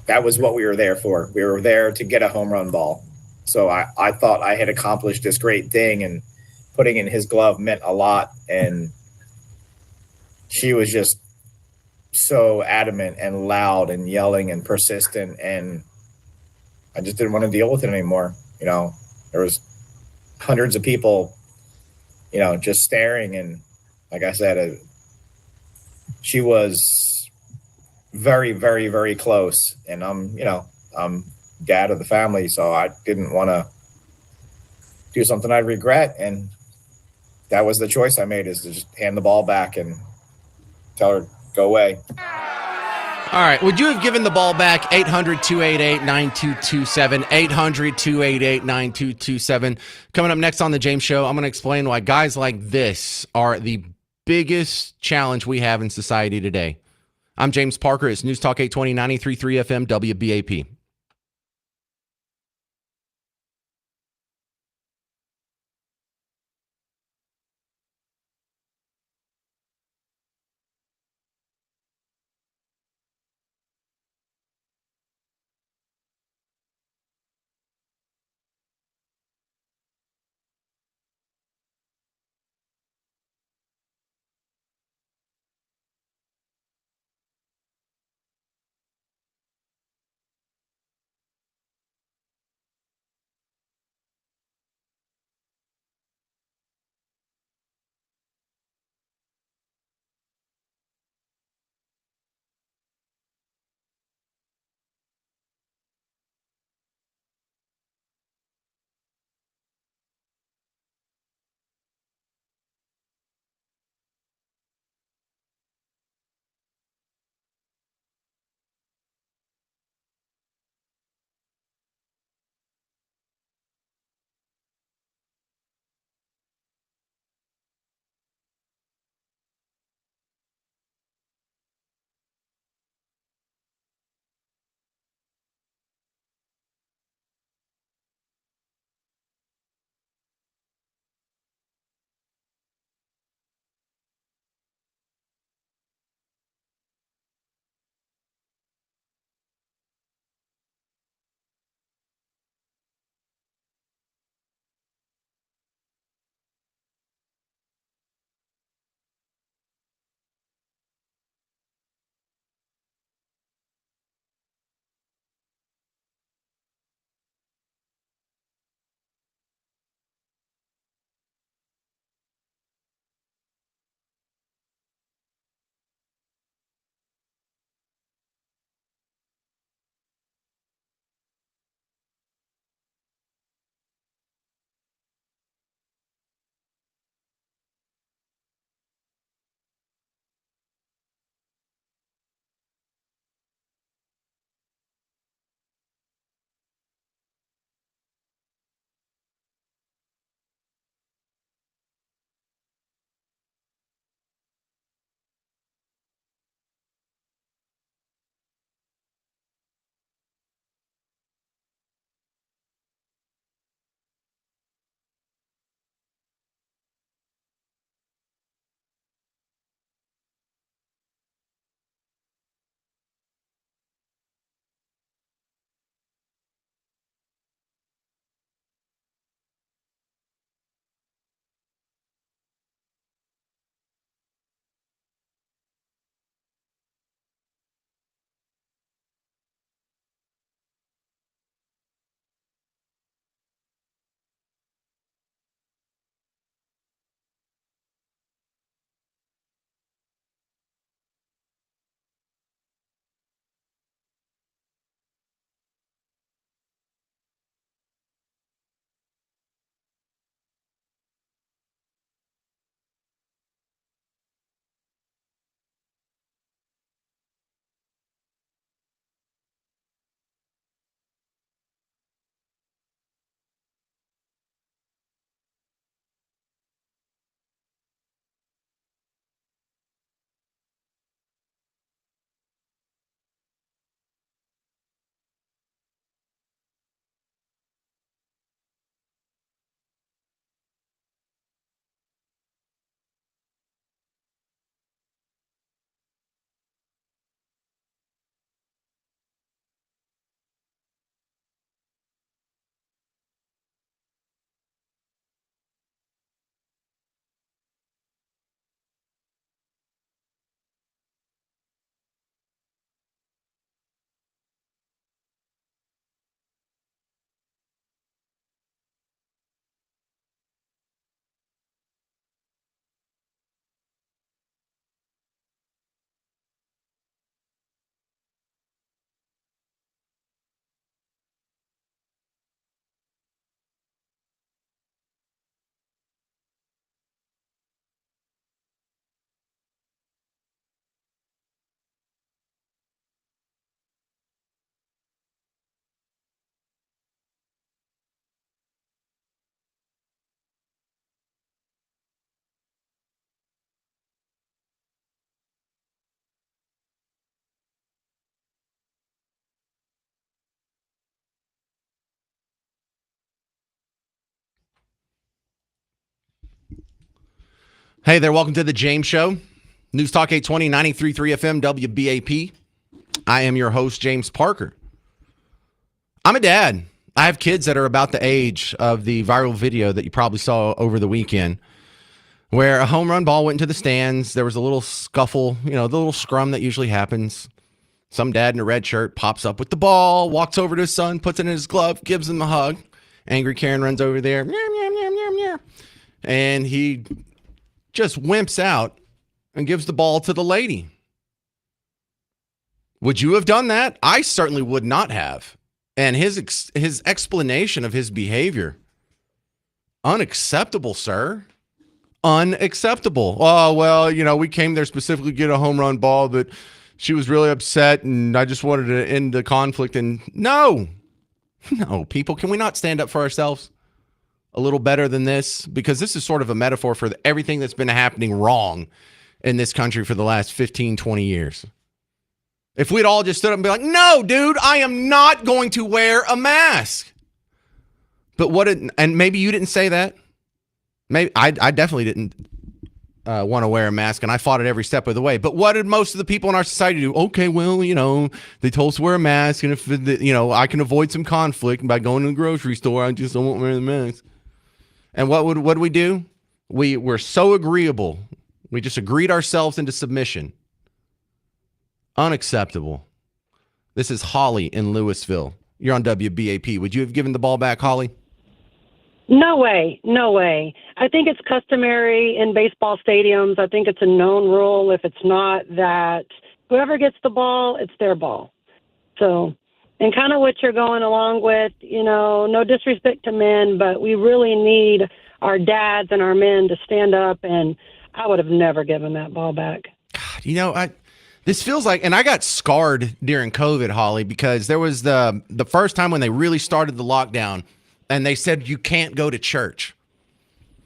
that was what we were there for. We were there to get a home run ball. So I thought I had accomplished this great thing, and putting in his glove meant a lot. And she was just so adamant and loud and yelling and persistent. And I just didn't want to deal with it anymore. There was hundreds of people, just staring. And like I said, she was very, very, very close. And I'm dad of the family, so I didn't want to do something I'd regret. And that was the choice I made, is to just hand the ball back and tell her, go away. All right. Would you have given the ball back? 800-288-9227. 800-288-9227. Coming up next on The James Show, I'm going to explain why guys like this are the biggest challenge we have in society today. I'm James Parker. It's News Talk 820, 93.3 FM, WBAP. Hey there, welcome to the James Show. News Talk 820, 93.3 FM, WBAP. I am your host, James Parker. I'm a dad. I have kids that are about the age of the viral video that you probably saw over the weekend, where a home run ball went into the stands. There was a little scuffle, the little scrum that usually happens. Some dad in a red shirt pops up with the ball, walks over to his son, puts it in his glove, gives him a hug. Angry Karen runs over there, meow, meow, meow, meow, meow. And he just wimps out and gives the ball to the lady. Would you have done that? I certainly would not have. And his explanation of his behavior, unacceptable, sir. Unacceptable. Oh, well, we came there specifically to get a home run ball, but she was really upset and I just wanted to end the conflict. And no, people, can we not stand up for ourselves a little better than this? Because this is sort of a metaphor for everything that's been happening wrong in this country for the last 15, 20 years. If we'd all just stood up and be like, no, dude, I am not going to wear a mask. But and maybe you didn't say that. Maybe I definitely didn't want to wear a mask, and I fought it every step of the way. But what did most of the people in our society do? Okay, well, they told us to wear a mask, and if, I can avoid some conflict by going to the grocery store, I just don't want to wear the mask. And what did we do? We were so agreeable. We just agreed ourselves into submission. Unacceptable. This is Holly in Louisville. You're on WBAP. Would you have given the ball back, Holly? No way. No way. I think it's customary in baseball stadiums. I think it's a known rule. If it's not, that whoever gets the ball, it's their ball. So, and kind of what you're going along with, no disrespect to men, but we really need our dads and our men to stand up, and I would have never given that ball back. God, this feels like, and I got scarred during COVID, Holly, because there was the first time when they really started the lockdown and they said you can't go to church.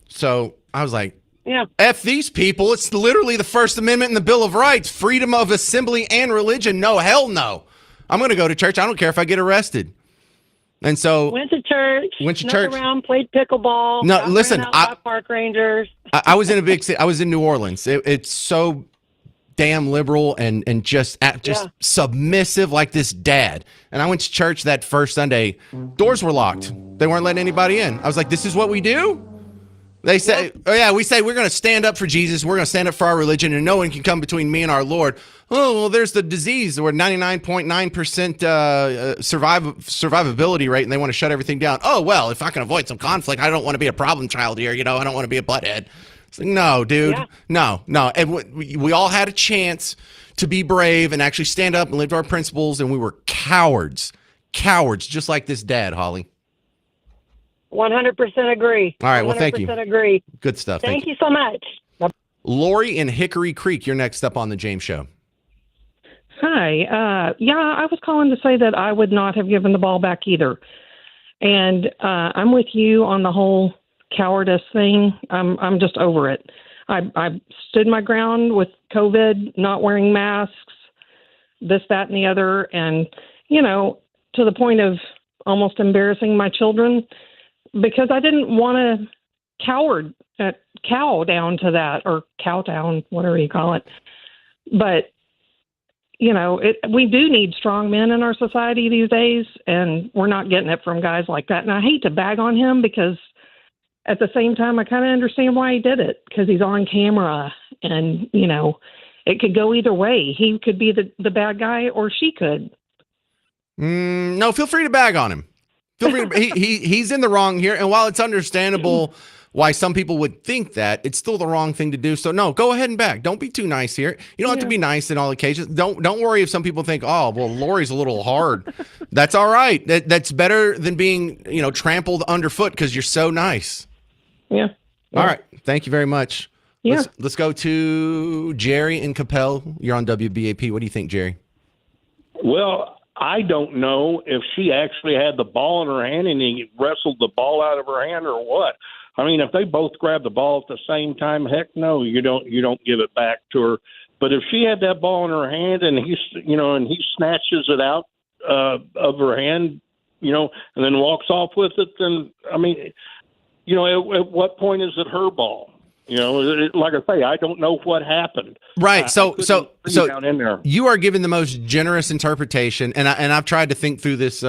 So I was like, yeah, F these people. It's literally the First Amendment and the Bill of Rights, freedom of assembly and religion. No, hell no. I'm going to go to church. I don't care if I get arrested. And so went to church, snuck around, played pickleball. No, listen, park rangers. I was in a big city. I was in New Orleans. It's so damn liberal and just submissive, like this dad. And I went to church that first Sunday. Doors were locked. They weren't letting anybody in. I was like, this is what we do? They say, we say we're going to stand up for Jesus. We're going to stand up for our religion, and no one can come between me and our Lord. Oh, well, there's the disease. We're 99.9% survivability rate, and they want to shut everything down. Oh, well, if I can avoid some conflict, I don't want to be a problem child here. I don't want to be a butthead. It's like, no, dude, no. And we all had a chance to be brave and actually stand up and live to our principles, and we were cowards, just like this dad, Holly. 100% agree. All right, well, thank you. 100% agree. Good stuff. Thank you so much. Lori in Hickory Creek, you're next up on the James Show. Hi. I was calling to say that I would not have given the ball back either. And I'm with you on the whole cowardice thing. I'm just over it. I stood my ground with COVID, not wearing masks, this, that, and the other. And, to the point of almost embarrassing my children, because I didn't want to cow down to that, or cow down, whatever you call it. But, we do need strong men in our society these days, and we're not getting it from guys like that. And I hate to bag on him, because at the same time, I kind of understand why he did it, because he's on camera and, it could go either way. He could be the bad guy, or she could. No, feel free to bag on him. Feel free to, he's in the wrong here. And while it's understandable why some people would think that, it's still the wrong thing to do. So no, go ahead and bag. Don't be too nice here. You don't have to be nice in all occasions. Don't worry if some people think, oh, well, Lori's a little hard. That's all right. That's better than being, trampled underfoot because you're so nice. Yeah. All right. Thank you very much. Yeah. Let's go to Jerry in Capel. You're on WBAP. What do you think, Jerry? Well, I don't know if she actually had the ball in her hand and he wrestled the ball out of her hand or what. I mean, if they both grabbed the ball at the same time, heck no, you don't give it back to her. But if she had that ball in her hand and he snatches it out of her hand, and then walks off with it, then I mean, at what point is it her ball? Like I say, I don't know what happened. Right. I So couldn't see down in there. you are given the most generous interpretation, and I've tried to think through this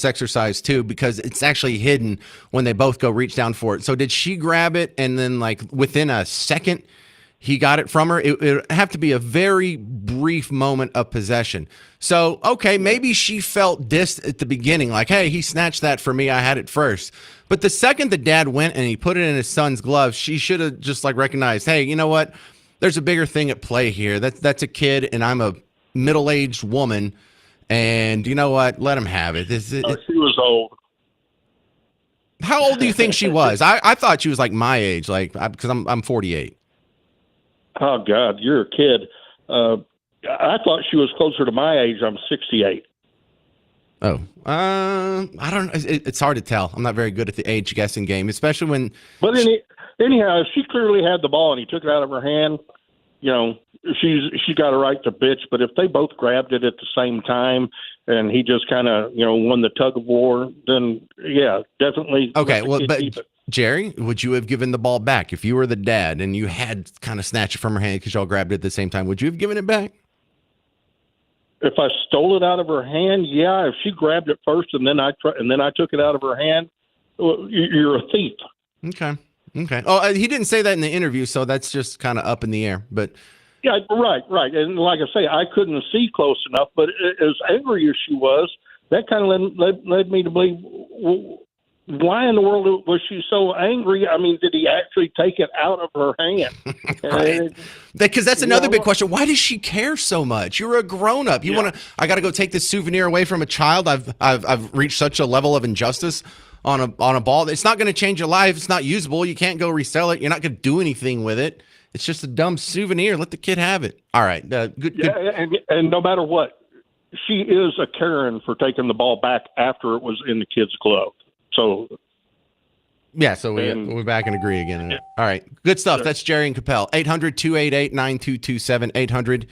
exercise too, because it's actually hidden when they both go reach down for it. So did she grab it and then like within a second he got it from her? It would have to be a very brief moment of possession. So, okay, maybe she felt dissed at the beginning, like, hey, he snatched that for me. I had it first. But the second the dad went and he put it in his son's glove, she should have just like recognized, hey, you know what? There's a bigger thing at play here. That's a kid, and I'm a middle-aged woman. And you know what? Let him have it. She was old. How old do you think she was? I thought she was like my age, like because I'm 48. Oh God, you're a kid. I thought she was closer to my age. I'm 68. Oh, I don't know. It's hard to tell. I'm not very good at the age guessing game, especially when. But anyhow, she clearly had the ball and he took it out of her hand. She's got a right to bitch. But if they both grabbed it at the same time and he just kind of won the tug of war, then yeah, definitely. Okay, well, but Jerry, would you have given the ball back if you were the dad and you had kind of snatched it from her hand because y'all grabbed it at the same time? Would you have given it back? If I stole it out of her hand, yeah. If she grabbed it first and then I took it out of her hand, well, you're a thief. Okay. Oh, he didn't say that in the interview, so that's just kind of up in the air. But yeah, right. And like I say, I couldn't see close enough. But as angry as she was, that kind of led me to believe. Why in the world was she so angry? I mean, did he actually take it out of her hand? Right. Because that's another big question. Why does she care so much? You're a grown up. You want to? I got to go take this souvenir away from a child. I've reached such a level of injustice on a ball. It's not going to change your life. It's not usable. You can't go resell it. You're not going to do anything with it. It's just a dumb souvenir. Let the kid have it. All right. Good. Yeah, and no matter what, she is a Karen for taking the ball back after it was in the kid's glove. So, yeah, so we're back and agree again. Yeah. All right. Good stuff. That's Jerry and Capel. 800-288-9227.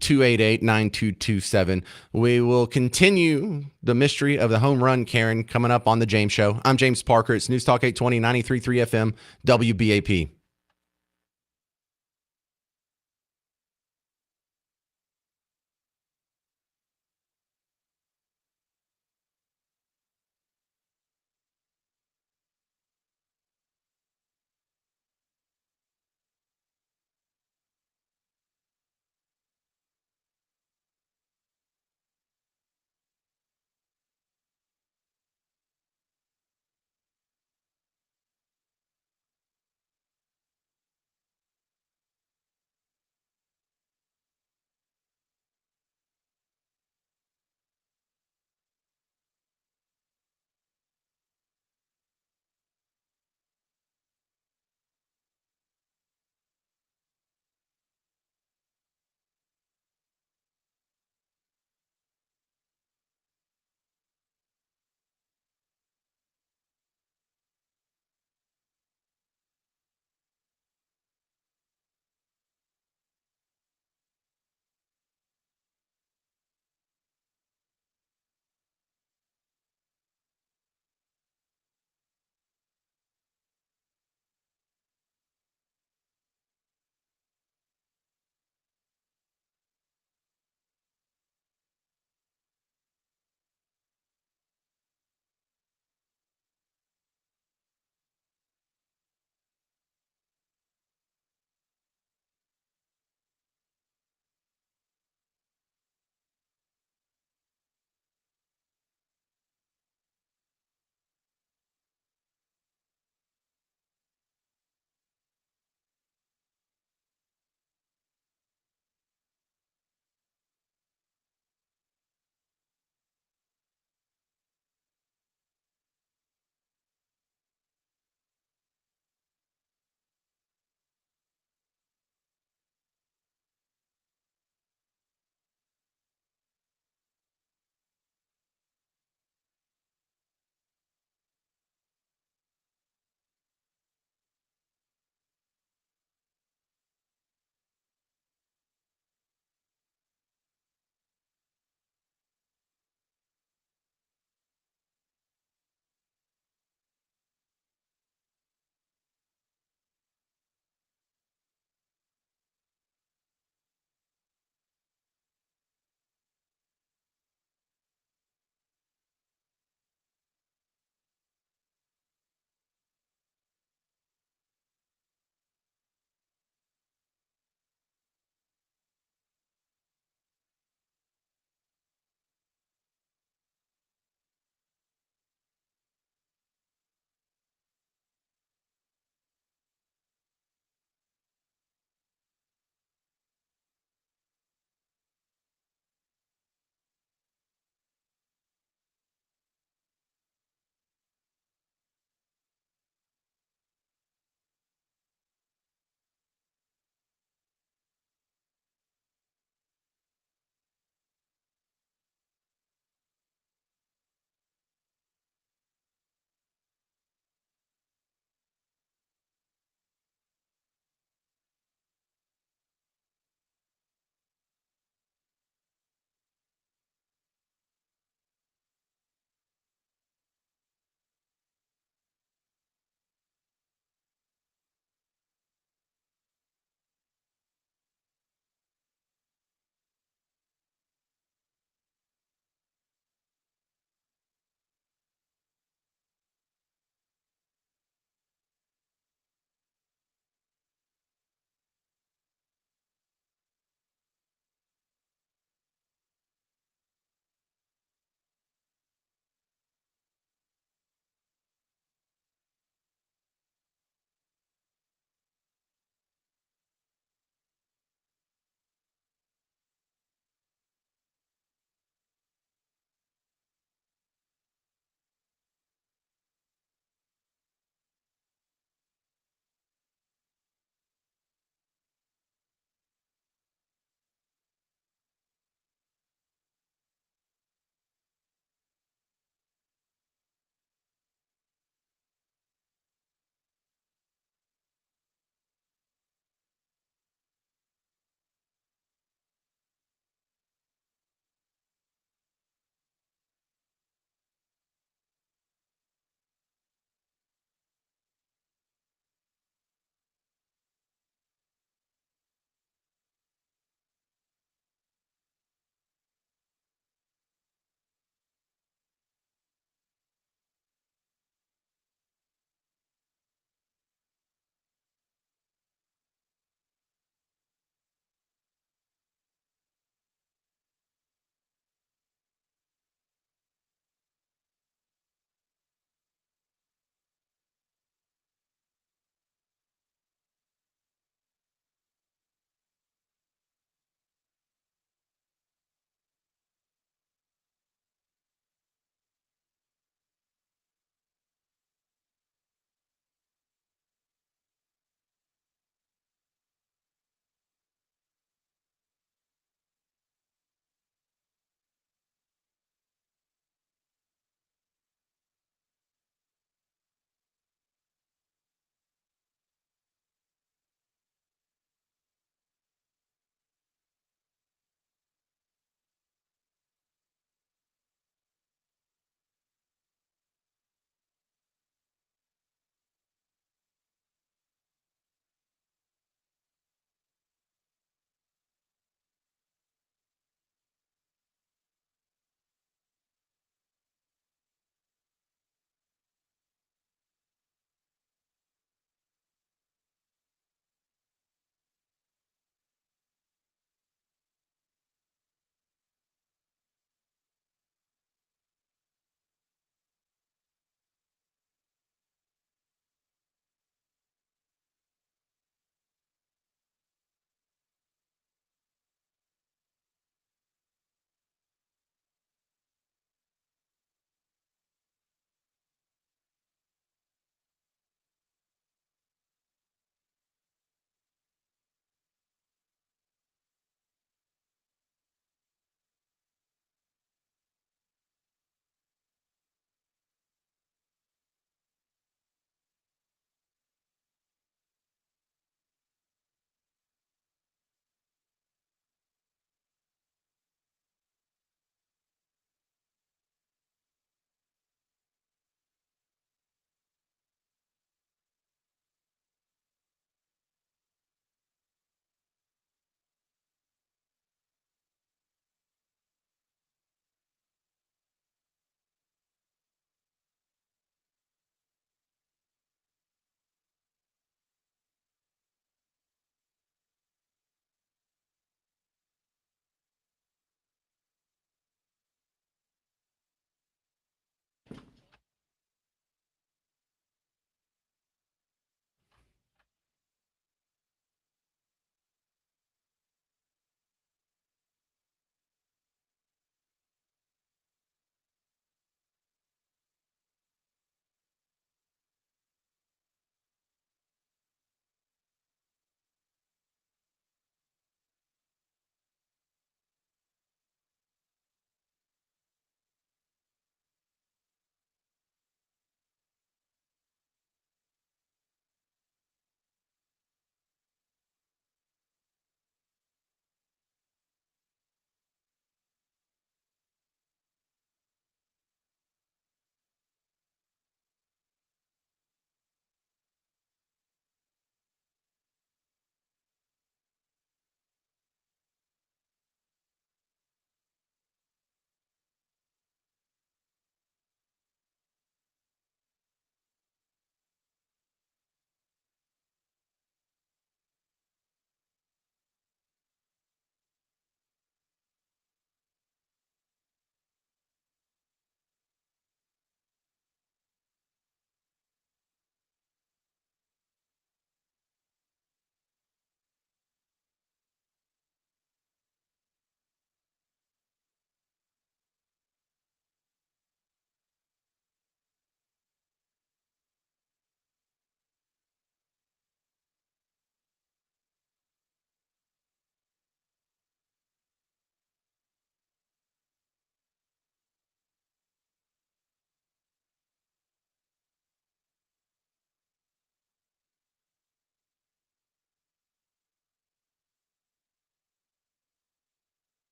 800-288-9227. We will continue the mystery of the home run Karen coming up on the James Show. I'm James Parker. It's News Talk 820, 93.3 FM, WBAP.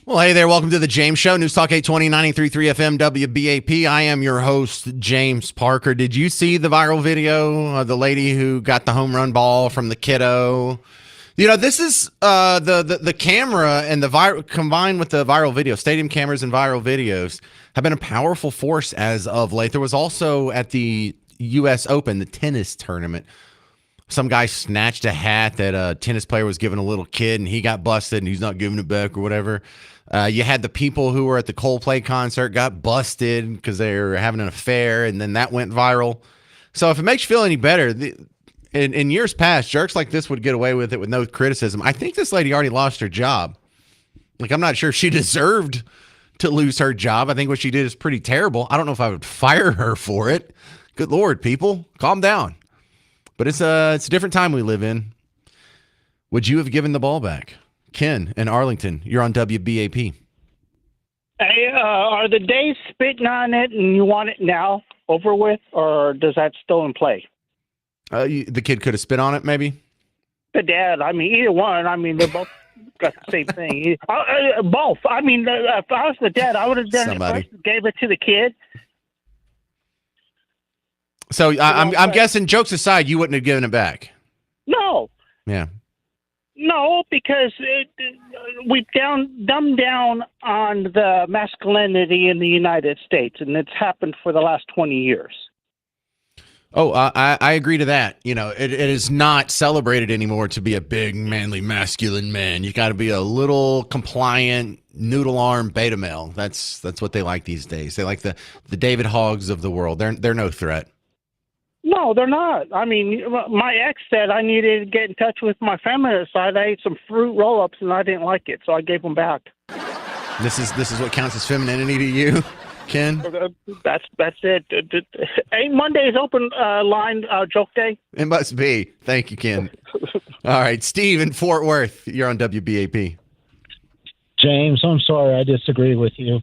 Well, hey there. Welcome to the James Show. News Talk 820, 93.3 FM, WBAP. I am your host, James Parker. Did you see the viral video of the lady who got the home run ball from the kiddo? You know, this is the camera and the combined with the viral video, stadium cameras and viral videos have been a powerful force as of late. There was also at the U.S. Open, the tennis tournament, some guy snatched a hat that a tennis player was giving a little kid, and he got busted, and he's not giving it back or whatever. You had the people who were at the Coldplay concert got busted because they were having an affair, and then that went viral. So if it makes you feel any better, in years past, jerks like this would get away with it with no criticism. I think this lady already lost her job. Like, I'm not sure if she deserved to lose her job. I think what she did is pretty terrible. I don't know if I would fire her for it. Good Lord, people, calm down. But it's a different time we live in. Would you have given the ball back? Ken in Arlington, you're on WBAP. Hey, are the days spitting on it and you want it now over with, or does that still in play? The kid could have spit on it, maybe? The dad, I mean, either one. I mean, they're both got the same thing. Both. I mean, if I was the dad, I would have done it first and gave it to the kid. So I'm guessing, jokes aside, you wouldn't have given it back. No. Yeah. No, because we've dumbed down on the masculinity in the United States, and it's happened for the last 20 years. Oh, I agree to that. You know, it is not celebrated anymore to be a big, manly, masculine man. You got to be a little compliant, noodle arm beta male. That's what they like these days. They like the David Hoggs of the world. They're no threat. No, they're not. I mean, my ex said I needed to get in touch with my feminine side. I ate some fruit roll-ups and I didn't like it, so I gave them back. This is what counts as femininity to you, Ken? That's it. Ain't Monday's open line joke day? It must be. Thank you, Ken. All right, Steve in Fort Worth, you're on WBAP. James, I'm sorry, I disagree with you.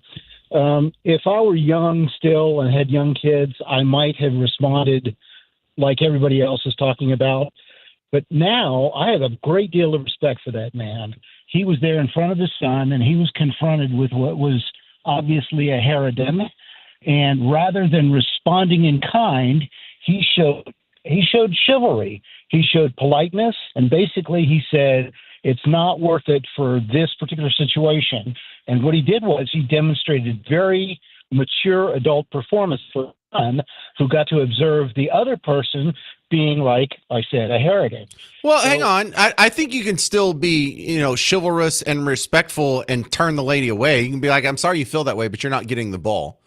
If I were young still and had young kids, I might have responded like everybody else is talking about. But now I have a great deal of respect for that man. He was there in front of his son, and he was confronted with what was obviously a harridan. And rather than responding in kind, he showed chivalry. He showed politeness, and basically he said, it's not worth it for this particular situation. And what he did was he demonstrated very mature adult performance for a son who got to observe the other person being, like I said, a harridan. Well, hang on. I think you can still be, chivalrous and respectful and turn the lady away. You can be like, I'm sorry you feel that way, but you're not getting the ball.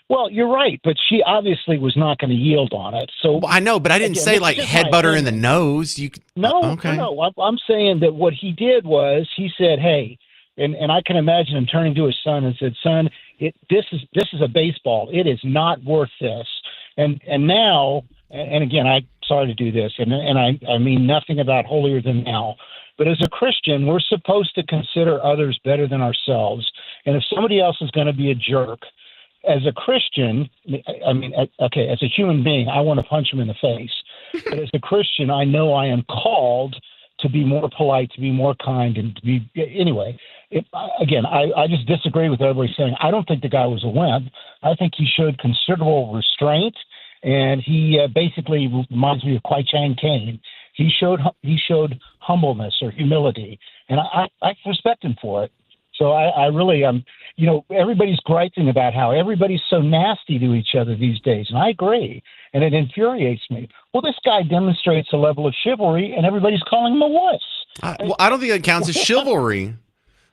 Well, you're right, but she obviously was not going to yield on it. So well, I know, but I didn't say like headbutt her in the nose. No. I'm saying that what he did was he said, "Hey," and I can imagine him turning to his son and said, "Son, this is a baseball. It is not worth this." And now, and again, I'm sorry to do this, and I mean nothing about holier than thou. But as a Christian, we're supposed to consider others better than ourselves. And if somebody else is going to be a jerk, as a Christian, I mean, okay, as a human being, I want to punch him in the face. But as a Christian, I know I am called to be more polite, to be more kind, and to be, anyway. I just disagree with everybody saying, I don't think the guy was a wimp. I think he showed considerable restraint, and he basically reminds me of Kwai Chang Caine. He showed humbleness or humility, and I respect him for it. So I really everybody's griping about how everybody's so nasty to each other these days, and I agree, and it infuriates me. Well, this guy demonstrates a level of chivalry, and everybody's calling him a wuss. I don't think that counts as chivalry.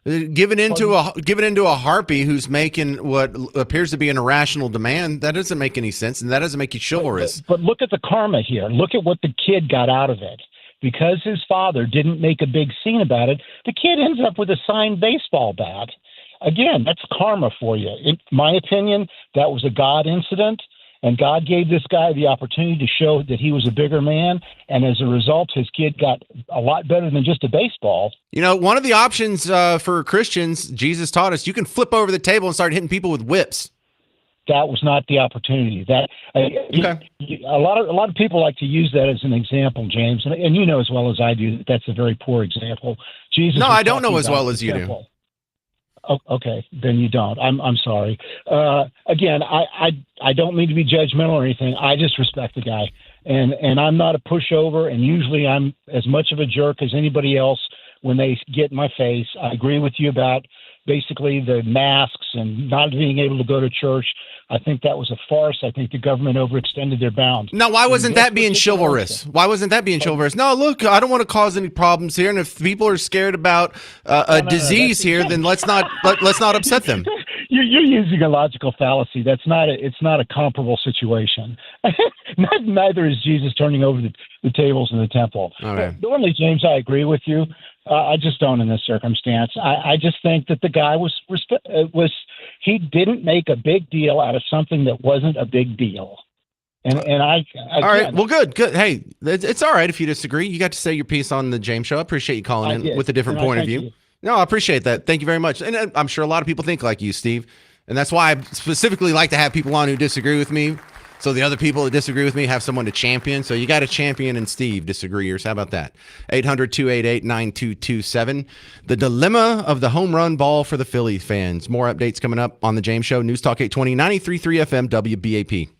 Given into a harpy who's making what appears to be an irrational demand, that doesn't make any sense, and that doesn't make you chivalrous. But look at the karma here. Look at what the kid got out of it. Because his father didn't make a big scene about it, the kid ends up with a signed baseball bat. Again, that's karma for you. In my opinion, that was a God incident, and God gave this guy the opportunity to show that he was a bigger man, and as a result, his kid got a lot better than just a baseball. One of the options for Christians, Jesus taught us, you can flip over the table and start hitting people with whips. That was not the opportunity. A lot of people like to use that as an example, James, and you know as well as I do that that's a very poor example. Jesus. No, I don't know as well as you do. Oh, okay, then you don't. I'm sorry. Again, I don't mean to be judgmental or anything. I just respect the guy, and I'm not a pushover. And usually, I'm as much of a jerk as anybody else when they get in my face. I agree with you about basically the masks and not being able to go to church. I think that was a farce. I think the government overextended their bounds. No, why wasn't In this that being particular chivalrous? instance- Why wasn't that being chivalrous? No, look, I don't want to cause any problems here, and if people are scared about a No, disease here, then let's not upset them. You're using a logical fallacy. It's not a comparable situation. Neither is Jesus turning over the tables in the temple. Okay. Normally, James, I agree with you. I just don't in this circumstance. I just think that the guy was he didn't make a big deal out of something that wasn't a big deal. And I again, All right. Well, good. Hey, it's all right if you disagree. You got to say your piece on the James Show. I appreciate you calling in did, with a different and I point of thank view. you. No, I appreciate that. Thank you very much. And I'm sure a lot of people think like you, Steve. And that's why I specifically like to have people on who disagree with me. So the other people that disagree with me have someone to champion. So you got a champion and Steve disagreeers. How about that? 800-288-9227. The dilemma of the home run ball for the Philly fans. More updates coming up on the James Show. News Talk 820, 93.3 FM, WBAP.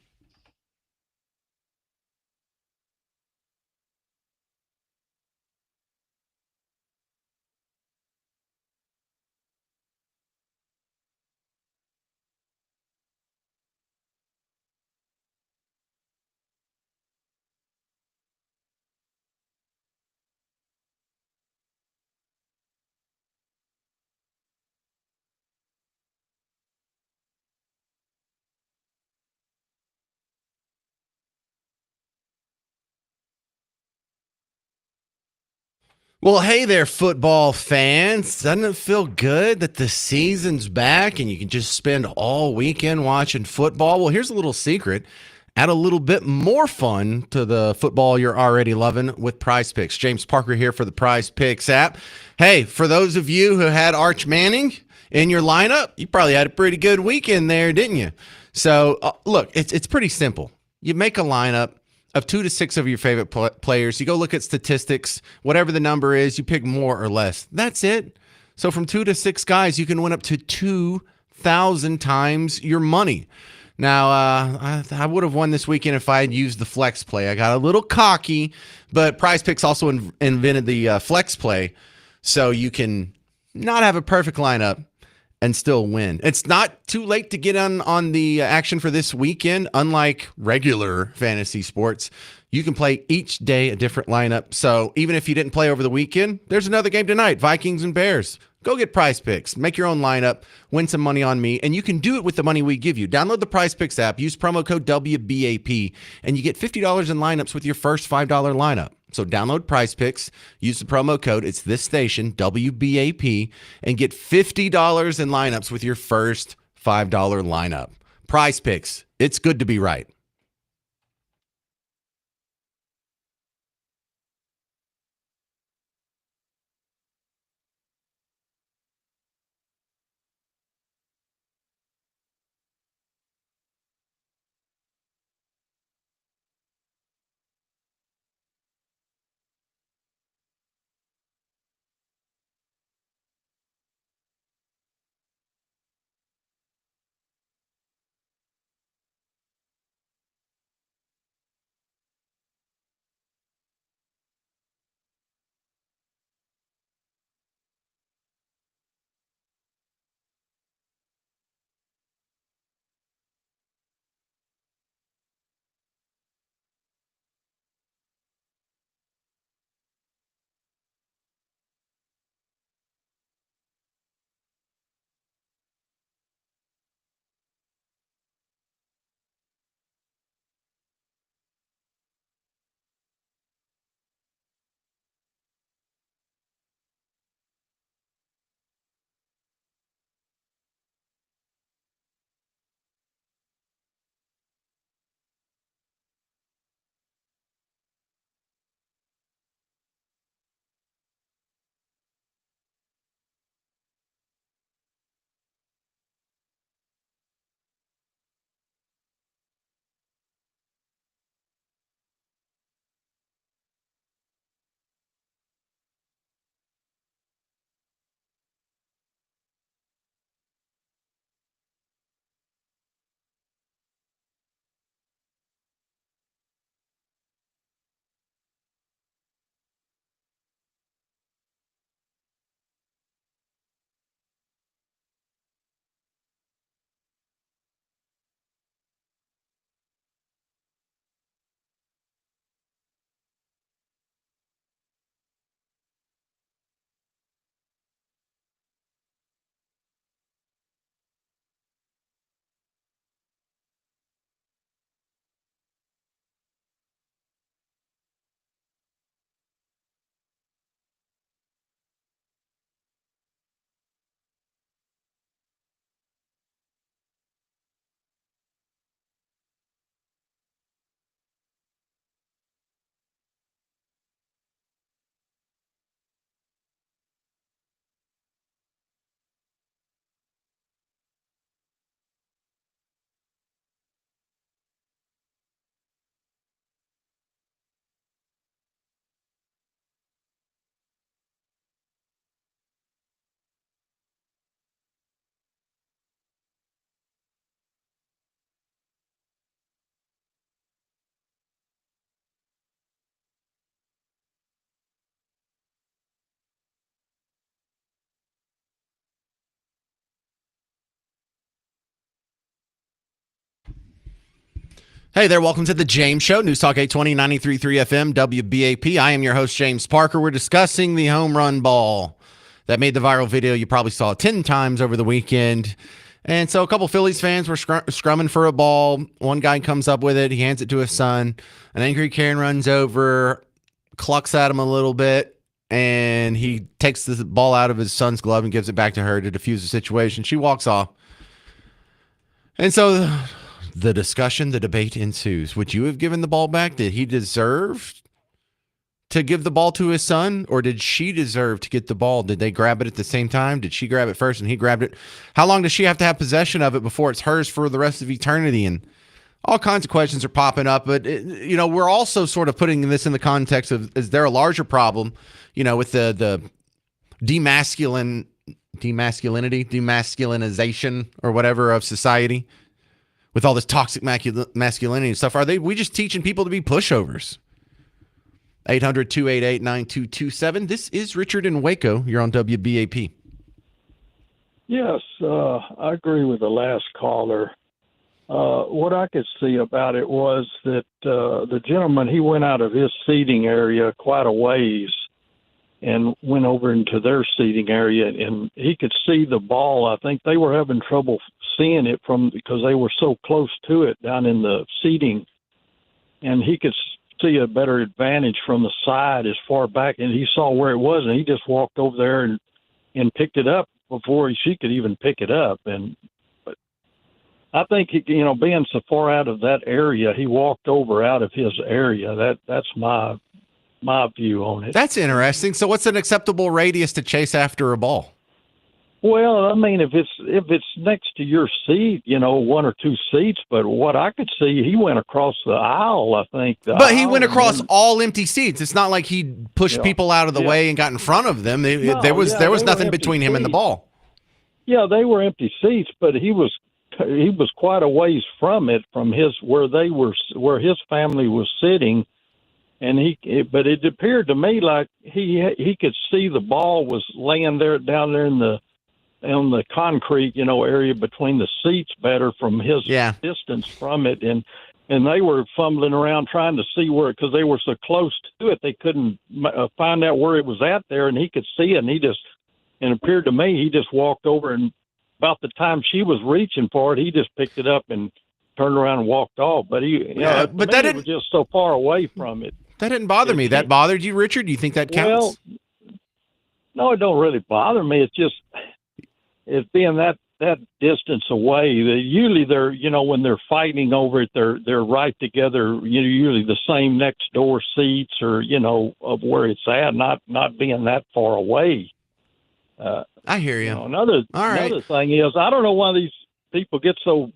Well, hey there, football fans. Doesn't it feel good that the season's back and you can just spend all weekend watching football? Well, here's a little secret. Add a little bit more fun to the football you're already loving with Prize Picks. James Parker here for the Prize Picks app. Hey, for those of you who had Arch Manning in your lineup, you probably had a pretty good weekend there, didn't you? So, look, it's pretty simple. You make a lineup of 2 to 6 of your favorite players. You go look at statistics, whatever the number is, you pick more or less. That's it. So from 2 to 6 guys, you can win up to 2,000 times your money. Now, I would have won this weekend if I had used the flex play. I got a little cocky, but Prize Picks also invented the flex play, so you can not have a perfect lineup and still win. It's not too late to get on the action for this weekend. Unlike regular fantasy sports, you can play each day a different lineup. So even if you didn't play over the weekend, there's another game tonight, Vikings and Bears. Go get Prize Picks, make your own lineup, win some money on me, and you can do it with the money we give you. Download the Prize Picks app, use promo code WBAP, and you get $50 in lineups with your first $5 lineup. So download Prize Picks, use the promo code, it's this station, WBAP, and get $50 in lineups with your first $5 lineup. Prize Picks, it's good to be right. Hey there, welcome to the James Show, News Talk 820, 93.3 FM, WBAP. I am your host, James Parker. We're discussing the home run ball that made the viral video. You probably saw it 10 times over the weekend. And so a couple Phillies fans were scrumming for a ball. One guy comes up with it. He hands it to his son. An angry Karen runs over, clucks at him a little bit, and he takes the ball out of his son's glove and gives it back to her to defuse the situation. She walks off. And so the discussion, the debate ensues. Would you have given the ball back? Did he deserve to give the ball to his son, or did she deserve to get the ball? Did they grab it at the same time? Did she grab it first and he grabbed it? How long does she have to have possession of it before it's hers for the rest of eternity? And all kinds of questions are popping up. But, we're also sort of putting this in the context of, is there a larger problem, with the demasculinization or whatever of society? With all this toxic masculinity and stuff, we just teaching people to be pushovers? 800-288-9227. This is Richard in Waco. You're on WBAP. Yes, I agree with the last caller. What I could see about it was that the gentleman, he went out of his seating area quite a ways and went over into their seating area, and he could see the ball. I think they were having trouble seeing it because they were so close to it down in the seating, and he could see a better advantage from the side as far back, and he saw where it was, and he just walked over there and picked it up before she could even pick it up. But I think, being so far out of that area, he walked over out of his area. That's my view on it. That's interesting. So what's an acceptable radius to chase after a ball? Well, I mean, if it's next to your seat, one or two seats, but what I could see, he went across the aisle, I think. But he went across all empty seats. It's not like he pushed people out of the way and got in front of them. There was nothing between him and the ball. Yeah, they were empty seats, but he was quite a ways from it, from where his family was sitting. And but it appeared to me like he could see the ball was laying down there on the concrete, area between the seats better from his distance from it. And they were fumbling around trying to see where, because they were so close to it, they couldn't find out where it was at there. And he could see it, and it appeared to me, he just walked over, and about the time she was reaching for it, he just picked it up and turned around and walked off. But it was just so far away from it. That didn't bother me. That bothered you, Richard? Do you think that counts? Well, no, it don't really bother me. It's being that distance away. Usually they're, when they're fighting over it, they're right together. Usually the same next door seats, or of where it's at, not being that far away. I hear you. Another thing is, I don't know why these people get so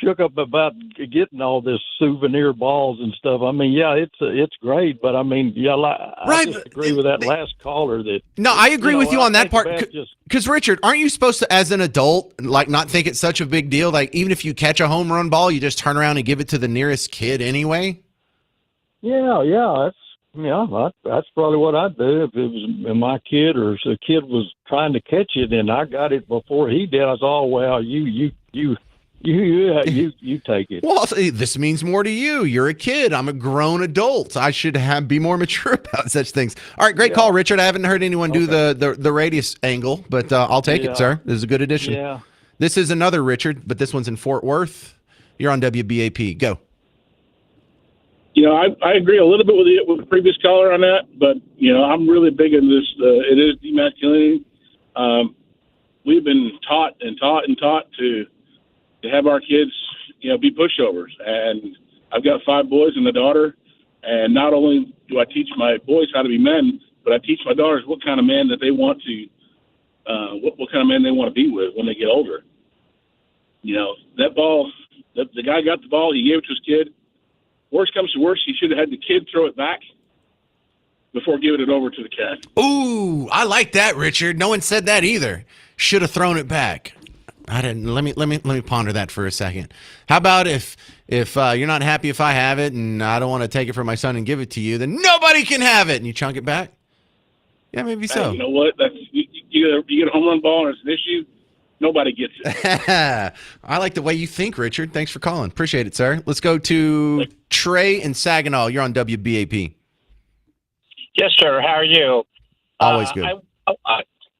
shook up about getting all this souvenir balls and stuff. I mean, yeah, it's great, but I mean, I just agree with that last caller that. No, I agree with you on that part. Because Richard, aren't you supposed to, as an adult, not think it's such a big deal? Like, even if you catch a home run ball, you just turn around and give it to the nearest kid anyway. Yeah, that's probably what I'd do if it was my kid, or if the kid was trying to catch it and I got it before he did. I was, oh well, you take it. Well, this means more to you. You're a kid. I'm a grown adult. I should be more mature about such things. All right, great call, Richard. I haven't heard anyone do the radius angle, but I'll take it, sir. This is a good addition. Yeah. This is another Richard, but this one's in Fort Worth. You're on WBAP. Go. I agree a little bit with the previous caller on that, but I'm really big in this. It is demasculinating. We've been taught to have our kids, be pushovers. And I've got 5 boys and a daughter. And not only do I teach my boys how to be men, but I teach my daughters what kind of man that they want to, what kind of man they want to be with when they get older. That ball, the guy got the ball, he gave it to his kid. Worst comes to worst, he should have had the kid throw it back before giving it over to the cat. Ooh, I like that, Richard. No one said that either. Should have thrown it back. I didn't. Let me ponder that for a second. How about if you're not happy if I have it and I don't want to take it from my son and give it to you, then nobody can have it, and you chunk it back? Yeah, maybe so. You know what? You get a home run ball and it's an issue. Nobody gets it. I like the way you think, Richard. Thanks for calling. Appreciate it, sir. Let's go to Trey in Saginaw. You're on WBAP. Yes, sir. How are you? Always good.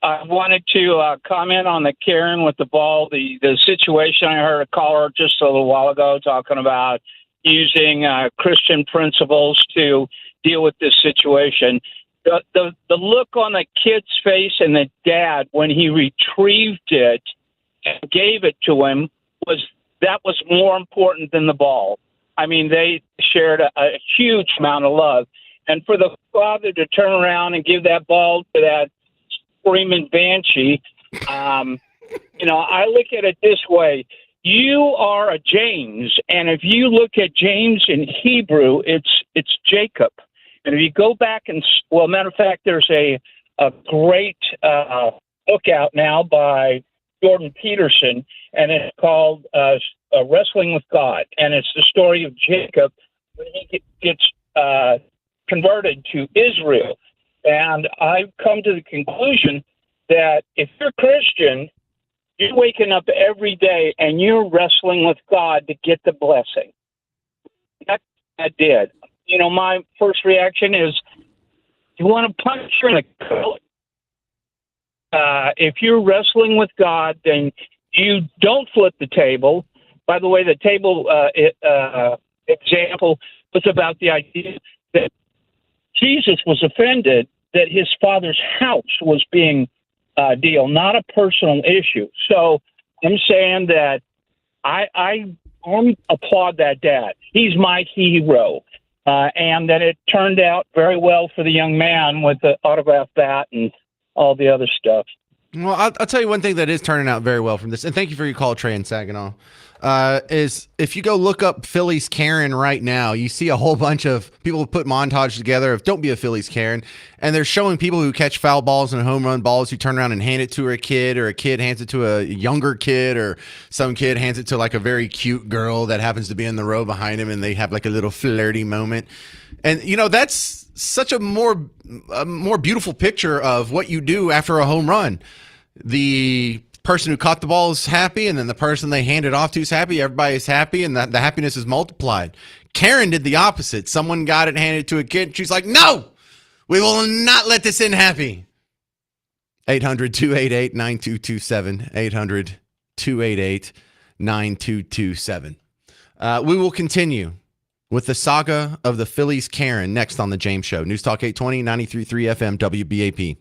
I wanted to comment on the Karen with the ball, the situation. I heard a caller just a little while ago talking about using Christian principles to deal with this situation. The look on the kid's face and the dad when he retrieved it and gave it to him was more important than the ball. I mean, they shared a huge amount of love. And for the father to turn around and give that ball to that screaming banshee, I look at it this way. You are a James, and if you look at James in Hebrew, it's Jacob. And if you go back matter of fact, there's a great book out now by Jordan Peterson, and it's called Wrestling with God. And it's the story of Jacob when he gets converted to Israel. And I've come to the conclusion that if you're Christian, you're waking up every day and you're wrestling with God to get the blessing. That's what I did. My first reaction is, you want to punch her in the gut? If you're wrestling with God, then you don't flip the table. By the way, the table example was about the idea that Jesus was offended that his father's house was being deal, not a personal issue. So I'm saying that I applaud that dad. He's my hero. And that it turned out very well for the young man with the autograph bat and all the other stuff. Well, I'll tell you one thing that is turning out very well from this, and thank you for your call, Trey in Saginaw, is if you go look up Phillies Karen right now, you see a whole bunch of people put montage together of don't be a Phillies Karen, and they're showing people who catch foul balls and home run balls who turn around and hand it to a kid, or a kid hands it to a younger kid, or some kid hands it to like a very cute girl that happens to be in the row behind him, and they have like a little flirty moment. And, that's such a more beautiful picture of what you do after a home run. The person who caught the ball is happy, and then the person they hand it off to is happy. Everybody is happy, and the happiness is multiplied. Karen did the opposite. Someone got it handed to a kid. She's like, no, we will not let this end happy. 800-288-9227. 800-288-9227. We will continue with the saga of the Phillies Karen next on The James Show. News Talk 820, 93.3 FM, WBAP.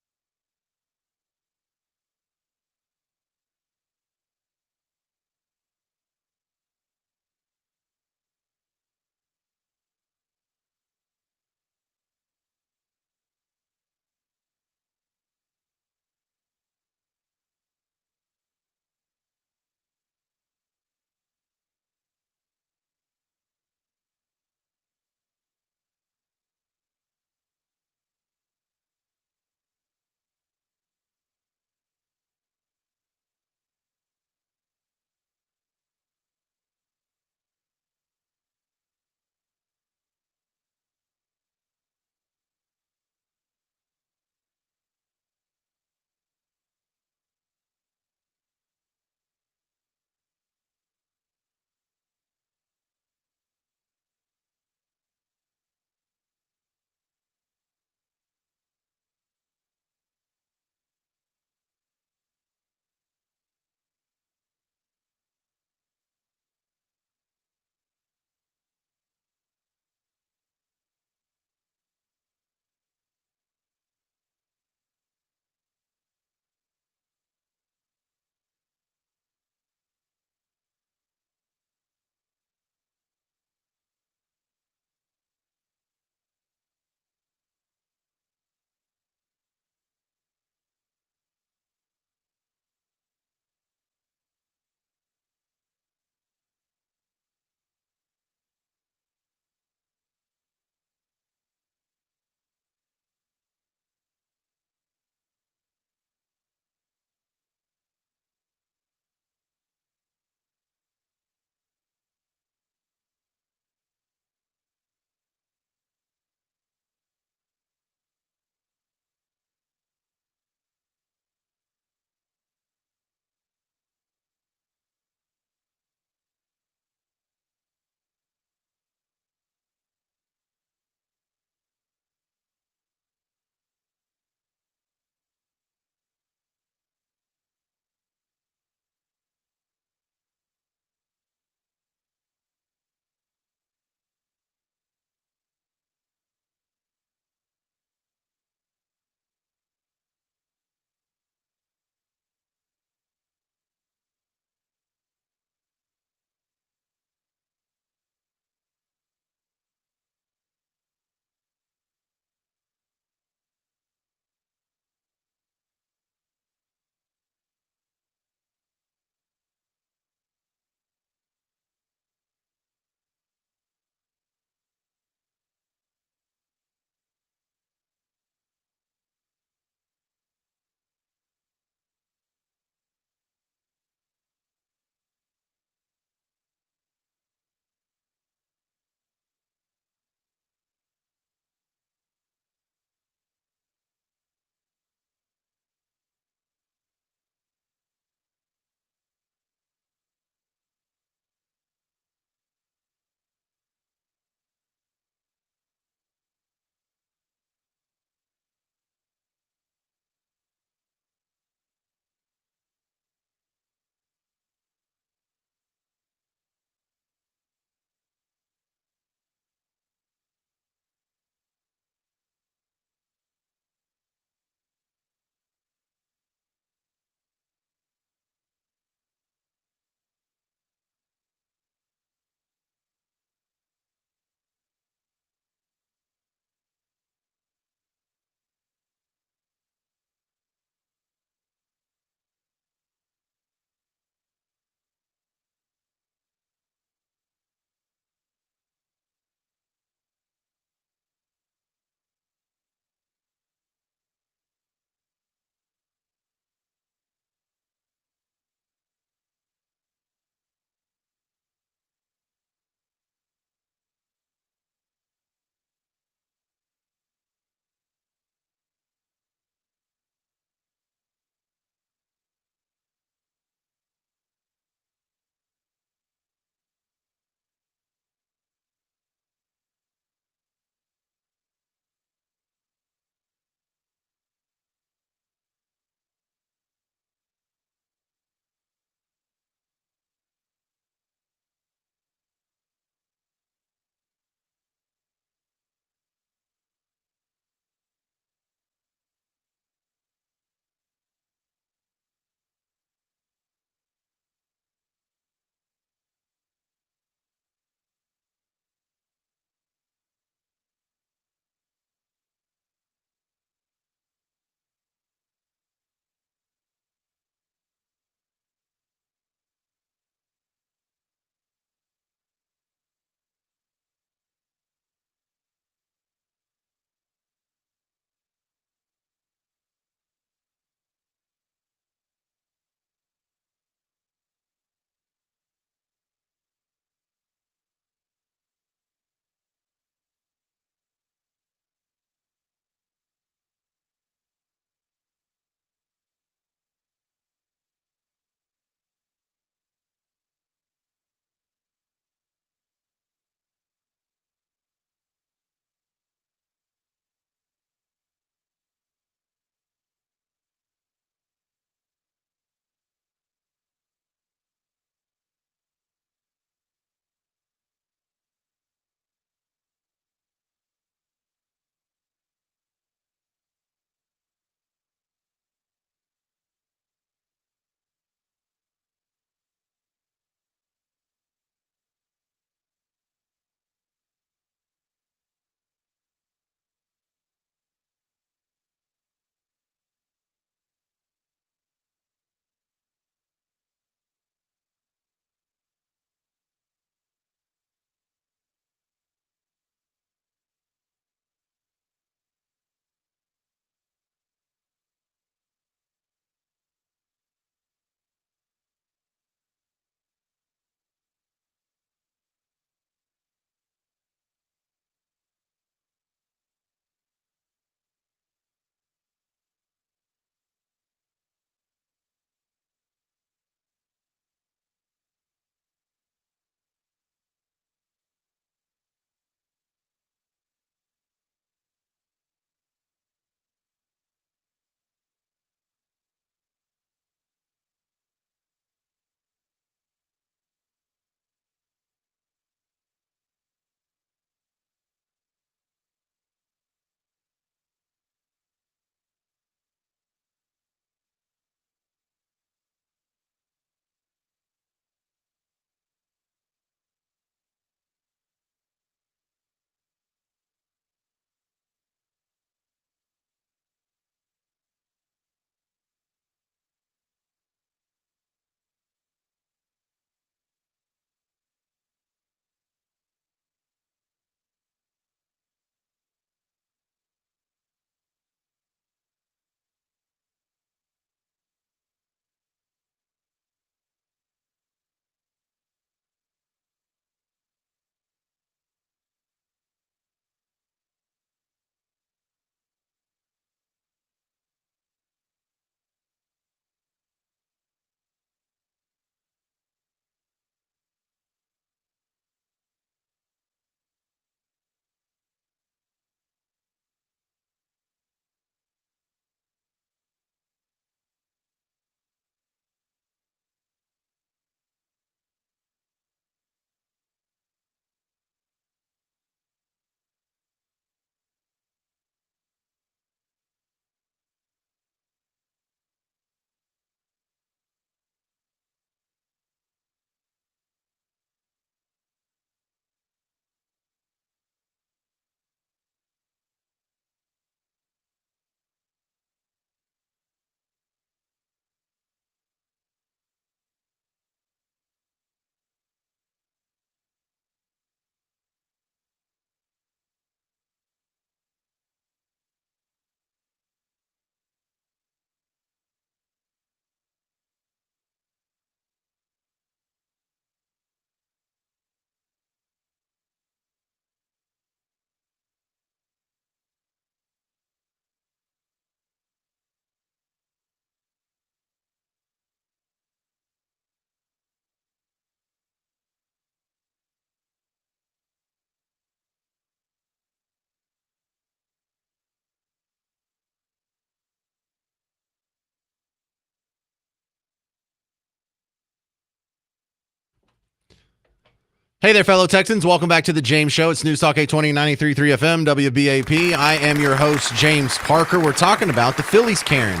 Hey there, fellow Texans. Welcome back to the James Show. It's News Talk 820 93.3 FM, WBAP. I am your host, James Parker. We're talking about the Phillies Karen.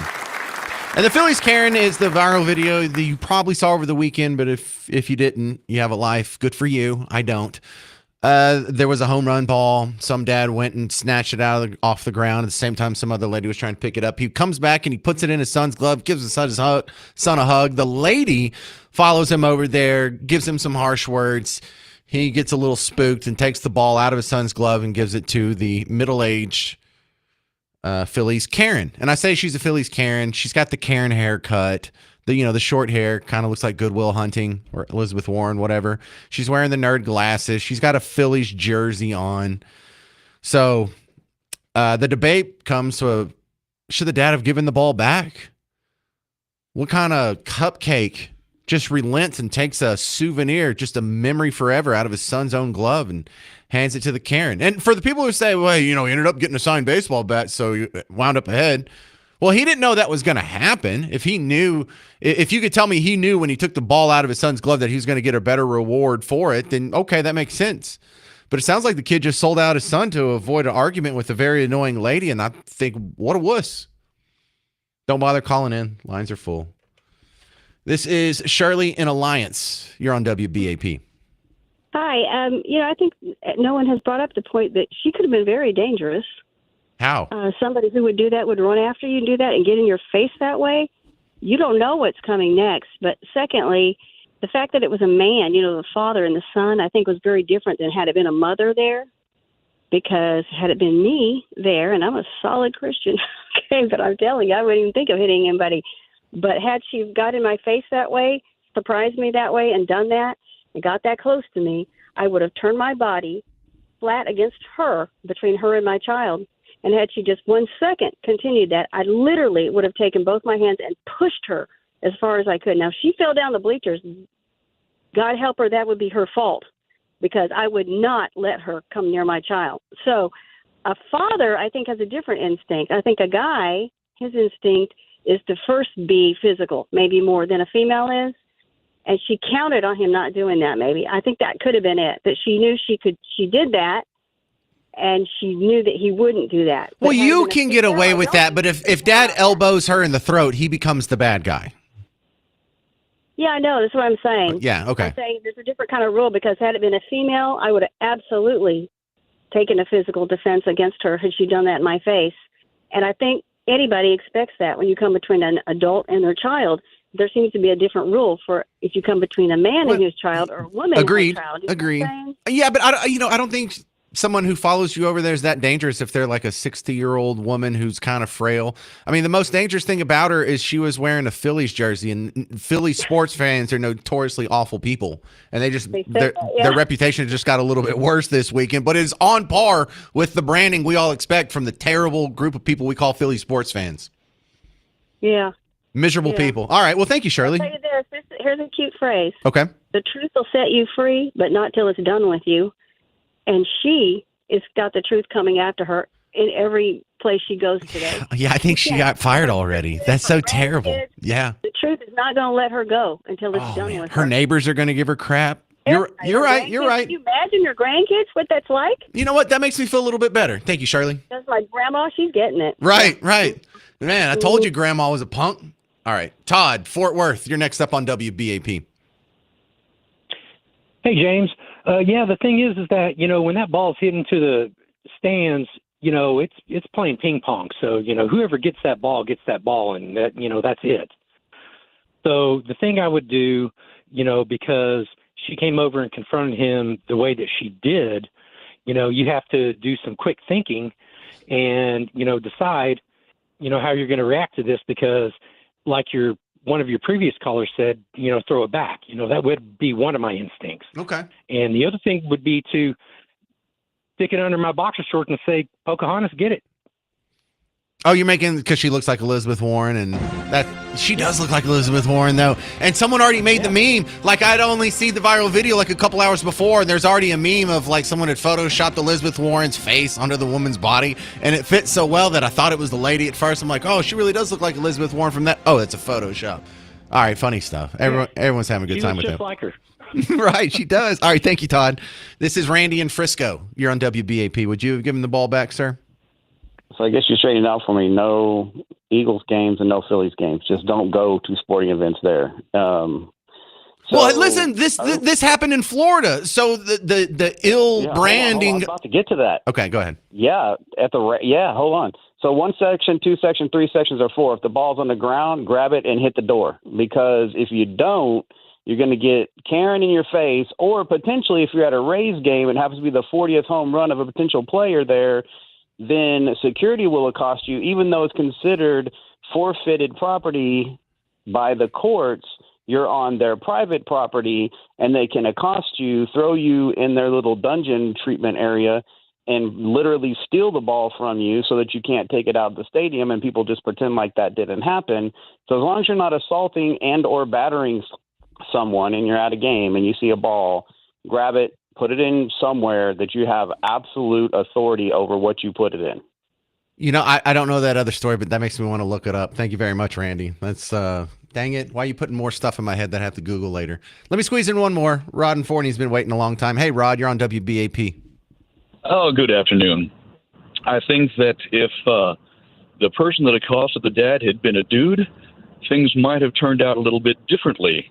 And the Phillies Karen is the viral video that you probably saw over the weekend, but if you didn't, you have a life. Good for you. I don't. There was a home run ball. Some dad went and snatched it off the ground. At the same time, some other lady was trying to pick it up. He comes back and he puts it in his son's glove, gives his son a hug. The lady follows him over there, gives him some harsh words. He gets a little spooked and takes the ball out of his son's glove and gives it to the middle-aged Phillies Karen. And I say she's a Phillies Karen. She's got the Karen haircut. The short hair kind of looks like Good Will Hunting or Elizabeth Warren, whatever. She's wearing the nerd glasses. She's got a Phillies jersey on. So the debate comes to should the dad have given the ball back? What kind of cupcake just relents and takes a souvenir, just a memory forever out of his son's own glove and hands it to the Karen? And for the people who say, well, he ended up getting a signed baseball bat, so he wound up ahead. Well, he didn't know that was going to happen. If you could tell me he knew when he took the ball out of his son's glove that he was going to get a better reward for it, then okay, that makes sense. But it sounds like the kid just sold out his son to avoid an argument with a very annoying lady, and I think, what a wuss. Don't bother calling in. Lines are full. This is Shirley in Alliance. You're on WBAP. Hi. I think no one has brought up the point that she could have been very dangerous. How? Somebody who would do that would run after you and do that and get in your face that way. You don't know what's coming next. But secondly, the fact that it was a man, the father and the son, I think was very different than had it been a mother there. Because had it been me there, and I'm a solid Christian, okay, but I'm telling you, I wouldn't even think of hitting anybody. But had she got in my face that way, surprised me that way, and done that, and got that close to me, I would have turned my body flat against her, between her and my child. And had she just 1 second continued that, I literally would have taken both my hands and pushed her as far as I could. Now, if she fell down the bleachers, God help her, that would be her fault, because I would not let her come near my child. So a father, I think, has a different instinct. I think a guy, his instinct is to first be physical, maybe more than a female is. And she counted on him not doing that, maybe. I think that could have been it. That she knew she did that, and she knew that he wouldn't do that. Well, you can get away with that, but if dad elbows her in the throat, he becomes the bad guy. Yeah, I know. That's what I'm saying. Yeah, okay. I'm saying there's a different kind of rule, because had it been a female, I would have absolutely taken a physical defense against her had she done that in my face. And I think anybody expects that when you come between an adult and their child. There seems to be a different rule for if you come between a man and his child or a woman and her child. Agreed. Yeah, but I don't think someone who follows you over there is that dangerous if they're like a 60-year-old woman who's kind of frail. I mean, the most dangerous thing about her is she was wearing a Phillies jersey, and Phillies sports fans are notoriously awful people, and their reputation just got a little bit worse this weekend, but it is on par with the branding we all expect from the terrible group of people we call Philly sports fans. Yeah. Miserable people. All right. Well, thank you, Shirley. I'll tell you this. Here's a cute phrase. Okay. The truth will set you free, but not till it's done with you. And she has got the truth coming after her in every place she goes today. Yeah, I think she got fired already. That's so terrible. Yeah. The truth is not going to let her go until it's done with her. Her neighbors are going to give her crap. You're right. You're right. Can you imagine your grandkids, what that's like? You know what? That makes me feel a little bit better. Thank you, Shirley. That's my grandma. She's getting it. Right. Man, I told you grandma was a punk. All right. Todd, Fort Worth, you're next up on WBAP. Hey, James. The thing is that, when that ball's hit into the stands, it's playing ping pong. So, whoever gets that ball, and that, that's it. So the thing I would do, because she came over and confronted him the way that she did, you have to do some quick thinking and, decide, how you're going to react to this, because like one of your previous callers said, throw it back. That would be one of my instincts. Okay. And the other thing would be to stick it under my boxer shorts and say, Pocahontas, get it. Oh, you're making because she looks like Elizabeth Warren, and that she does look like Elizabeth Warren, though. And someone already made the meme. Like, I'd only see the viral video like a couple hours before, and there's already a meme of like someone had photoshopped Elizabeth Warren's face onto the woman's body, and it fits so well that I thought it was the lady at first. I'm like, oh, she really does look like Elizabeth Warren from that. Oh, it's a Photoshop. All right, funny stuff. Everyone's having a good time with just that. Like her. Right, she does. All right, thank you, Todd. This is Randy in Frisco. You're on WBAP. Would you have given the ball back, sir? So I guess you straightened out for me. No Eagles games and no Phillies games. Just don't go to sporting events there. Well, listen, this happened in Florida, so the ill branding. Hold on, I'm about to get to that. Okay, go ahead. Yeah, hold on. So 1 section, 2 section, 3 sections, or 4. If the ball's on the ground, grab it and hit the door. Because if you don't, you're going to get Karen in your face, or potentially if you're at a Rays game and happens to be the 40th home run of a potential player there, then security will accost you, even though it's considered forfeited property by the courts. You're on their private property, and they can accost you, throw you in their little dungeon treatment area, and literally steal the ball from you so that you can't take it out of the stadium, and people just pretend like that didn't happen. So as long as you're not assaulting and or battering someone and you're at a game and you see a ball, grab it, put it in somewhere that you have absolute authority over what you put it in. You know, I don't know that other story, but that makes me want to look it up. Thank you very much, Randy. That's dang it. Why are you putting more stuff in my head that I have to Google later? Let me squeeze in one more. Rod and Forney's been waiting a long time. Hey, Rod, you're on WBAP. Oh, good afternoon. I think that if the person that accosted the dad had been a dude, things might have turned out a little bit differently.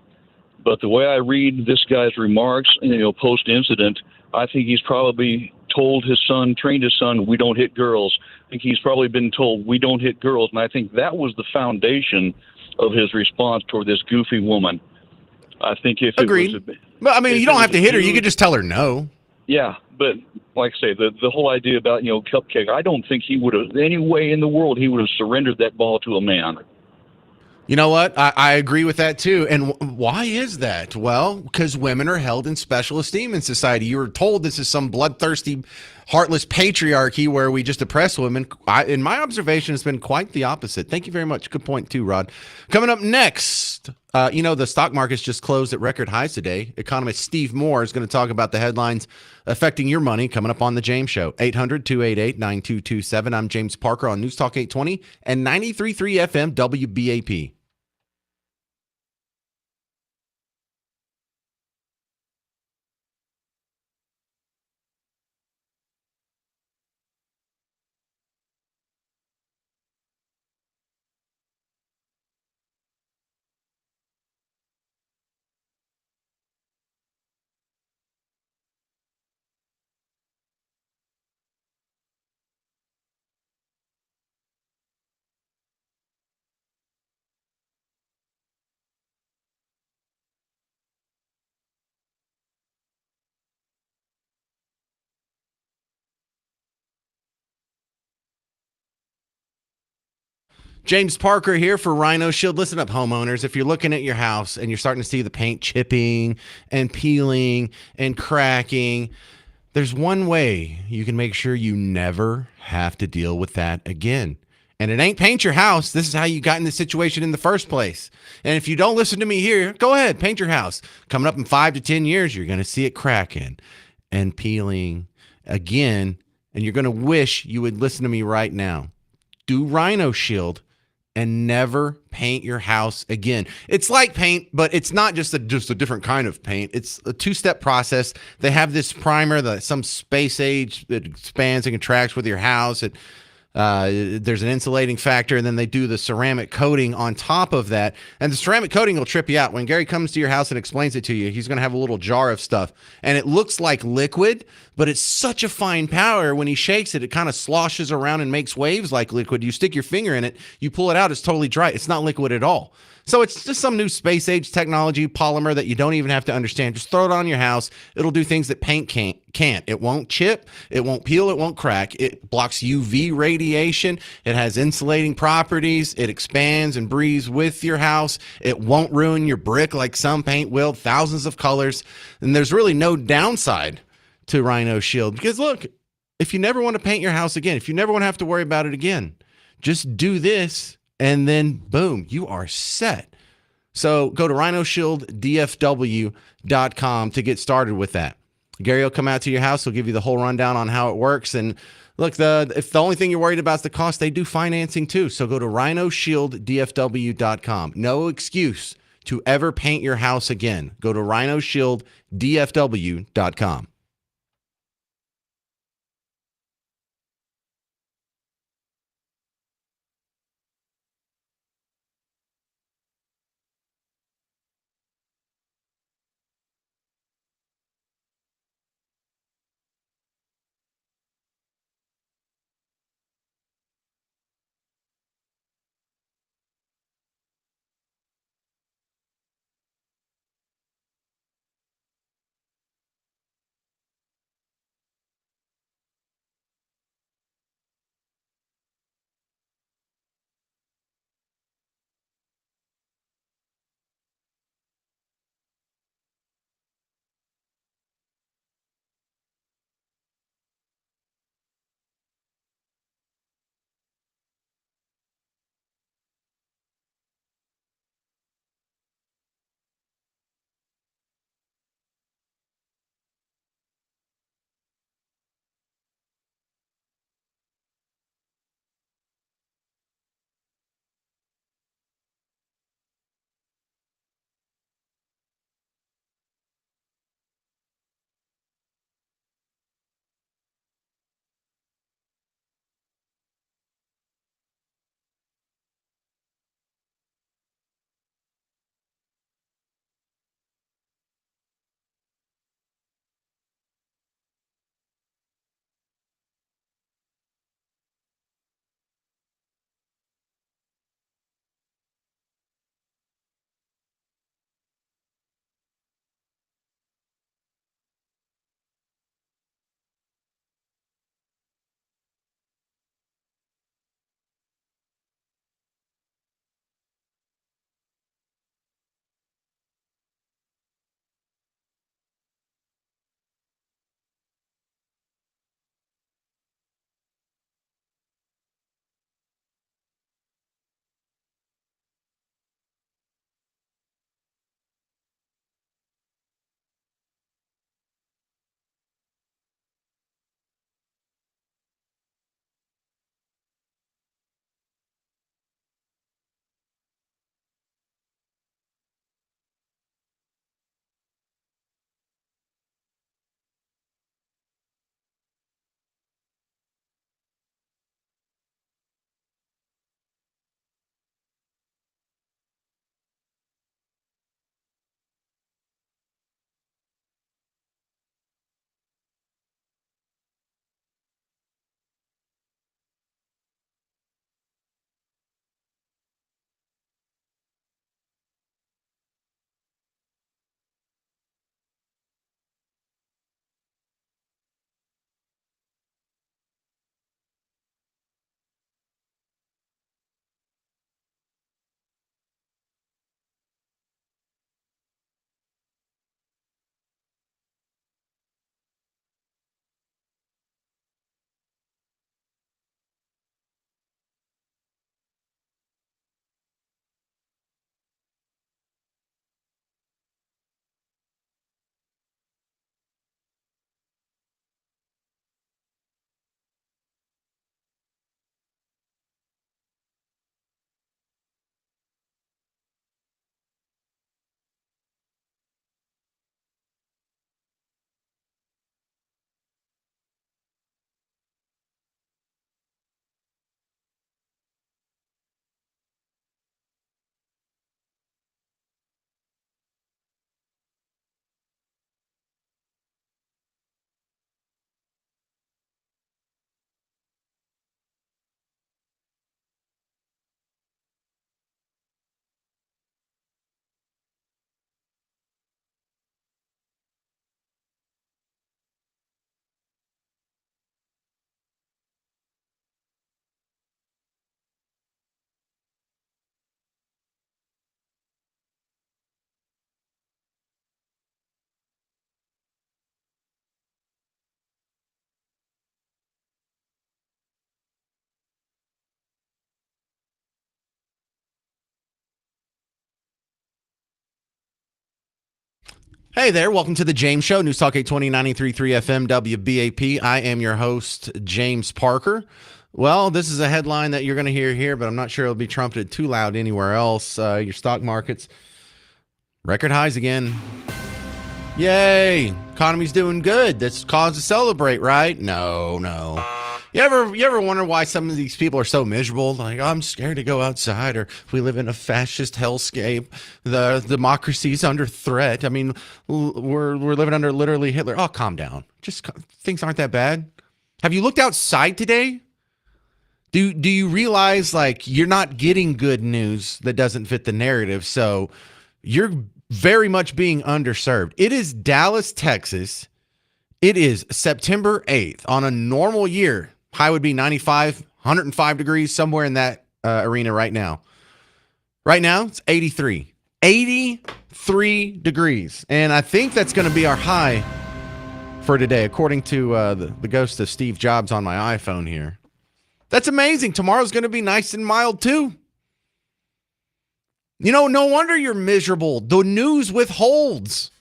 But the way I read this guy's remarks, post-incident, I think he's probably trained his son, we don't hit girls. I think he's probably been told, we don't hit girls. And I think that was the foundation of his response toward this goofy woman. I think if Agreed. It was Well, I mean, you don't have to hit her. You could just tell her no. Yeah, but like I say, the whole idea about, cupcake, I don't think he would have, any way in the world, he would have surrendered that ball to a man. You know what? I agree with that too. And why is that? Well, because women are held in special esteem in society. You were told this is some bloodthirsty, heartless patriarchy where we just oppress women. In my observation, it's been quite the opposite. Thank you very much. Good point too, Rod. Coming up next, the stock market's just closed at record highs today. Economist Steve Moore is going to talk about the headlines affecting your money coming up on The James Show. 800-288-9227. I'm James Parker on News Talk 820 and 93.3 FM WBAP. James Parker here for Rhino Shield. Listen up, homeowners. If you're looking at your house and you're starting to see the paint chipping and peeling and cracking, there's one way you can make sure you never have to deal with that again. And it ain't paint your house. This is how you got in this situation in the first place. And if you don't listen to me here, go ahead, paint your house. Coming up in 5 to 10 years, you're going to see it cracking and peeling again. And you're going to wish you would listen to me right now. Do Rhino Shield and never paint your house again. It's like paint, but it's not just a different kind of paint. It's a two-step process. They have this primer, some space age that expands and contracts with your house. There's an insulating factor, and then they do the ceramic coating on top of that. And the ceramic coating will trip you out. When Gary comes to your house and explains it to you, he's going to have a little jar of stuff. And it looks like liquid, but it's such a fine powder. When he shakes it, it kind of sloshes around and makes waves like liquid. You stick your finger in it, you pull it out, it's totally dry. It's not liquid at all. So it's just some new space age technology, polymer that you don't even have to understand. Just throw it on your house. It'll do things that paint can't. It won't chip. It won't peel. It won't crack. It blocks UV radiation. It has insulating properties. It expands and breathes with your house. It won't ruin your brick like some paint will. Thousands of colors. And there's really no downside to Rhino Shield. Because look, if you never want to paint your house again, if you never want to have to worry about it again, just do this. And then, boom, you are set. So go to rhinoshielddfw.com to get started with that. Gary will come out to your house. He'll give you the whole rundown on how it works. And look, if the only thing you're worried about is the cost, they do financing too. So go to rhinoshielddfw.com. No excuse to ever paint your house again. Go to rhinoshielddfw.com. Hey there, welcome to the James Show, News Talk 820 FM WBAP. I am your host, James Parker. Well, this is a headline that you're going to hear here, but I'm not sure it'll be trumpeted too loud anywhere else. Your stock markets Record highs again. Yay! Economy's doing good. That's cause to celebrate, right? No. You ever wonder why some of these people are so miserable? Like, I'm scared to go outside, or we live in a fascist hellscape. The democracy's under threat. I mean, we're living under literally Hitler. Oh, calm down. Things aren't that bad. Have you looked outside today? Do you realize, like, you're not getting good news that doesn't fit the narrative? So you're very much being underserved. It is Dallas, Texas. It is September 8th. On a normal year, high would be 95, 105 degrees, somewhere in that arena right now. Right now, it's 83. 83 degrees. And I think that's going to be our high for today, according to the ghost of Steve Jobs on my iPhone here. That's amazing. Tomorrow's going to be nice and mild, too. You know, no wonder you're miserable. The news withholds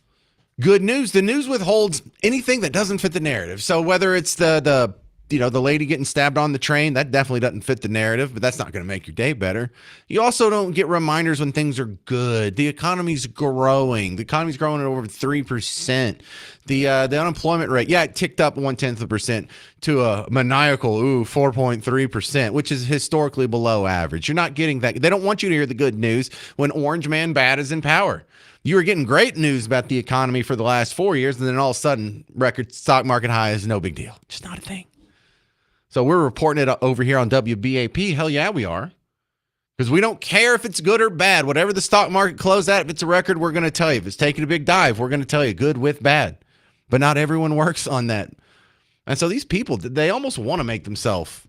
good news. The news withholds anything that doesn't fit the narrative. So whether it's the lady getting stabbed on the train, that definitely doesn't fit the narrative, but that's not going to make your day better. You also don't get reminders when things are good. The economy's growing. The economy's growing at over 3%. The unemployment rate, it ticked up 0.1% to a maniacal 4.3%, which is historically below average. You're not getting that. They don't want you to hear the good news when Orange Man Bad is in power. You were getting great news about the economy for the last 4 years, and then all of a sudden, record stock market high is no big deal. Just not a thing. So we're reporting it over here on WBAP. Hell yeah, we are. Because we don't care if it's good or bad. Whatever the stock market closed at, if it's a record, we're going to tell you. If it's taking a big dive, we're going to tell you good with bad. But not everyone works on that. And so these people, they almost want to make themselves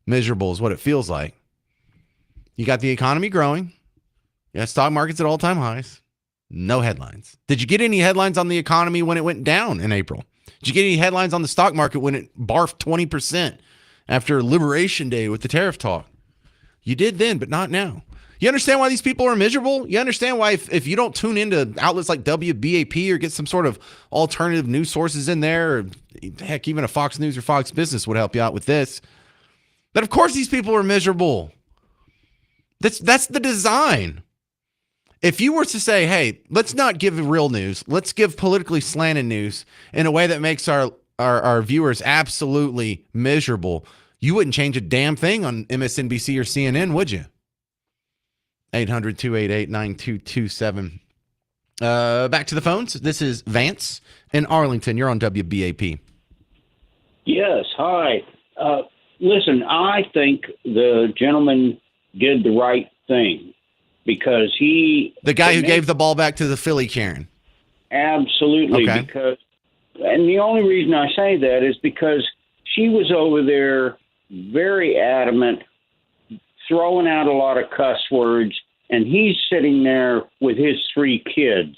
miserable is what it feels like. You got the economy growing. Yeah, stock market's at all-time highs. No headlines. Did you get any headlines on the economy when it went down in April? Did you get any headlines on the stock market when it barfed 20% after Liberation Day with the tariff talk? You did then, but not now. You understand why these people are miserable? You understand why if you don't tune into outlets like WBAP or get some sort of alternative news sources in there, or heck, even a Fox News or Fox Business would help you out with this, that of course these people are miserable. That's the design. If you were to say, hey, let's not give real news, let's give politically slanted news in a way that makes our viewers absolutely miserable, you wouldn't change a damn thing on MSNBC or CNN, would you? 800-288-9227. Back to the phones. This is Vance in Arlington. You're on WBAP. Yes, hi. Listen, I think the gentleman did the right thing because the guy who gave the ball back to the Philly Karen. Absolutely. Okay. And the only reason I say that is because she was over there very adamant, throwing out a lot of cuss words, and he's sitting there with his 3 kids,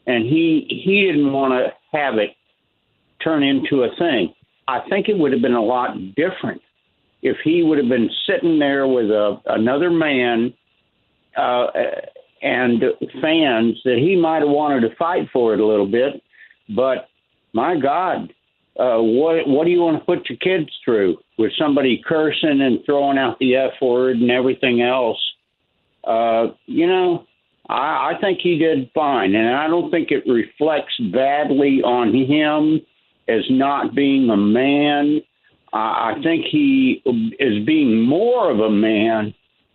and he didn't want to have it turn into a thing. I think it would have been a lot different if he would have been sitting there with another man and fans that he might have wanted to fight for it a little bit. But my God, what do you want to put your kids through with somebody cursing and throwing out the F word and everything else? I think he did fine, and I don't think it reflects badly on him as not being a man. I think he is being more of a man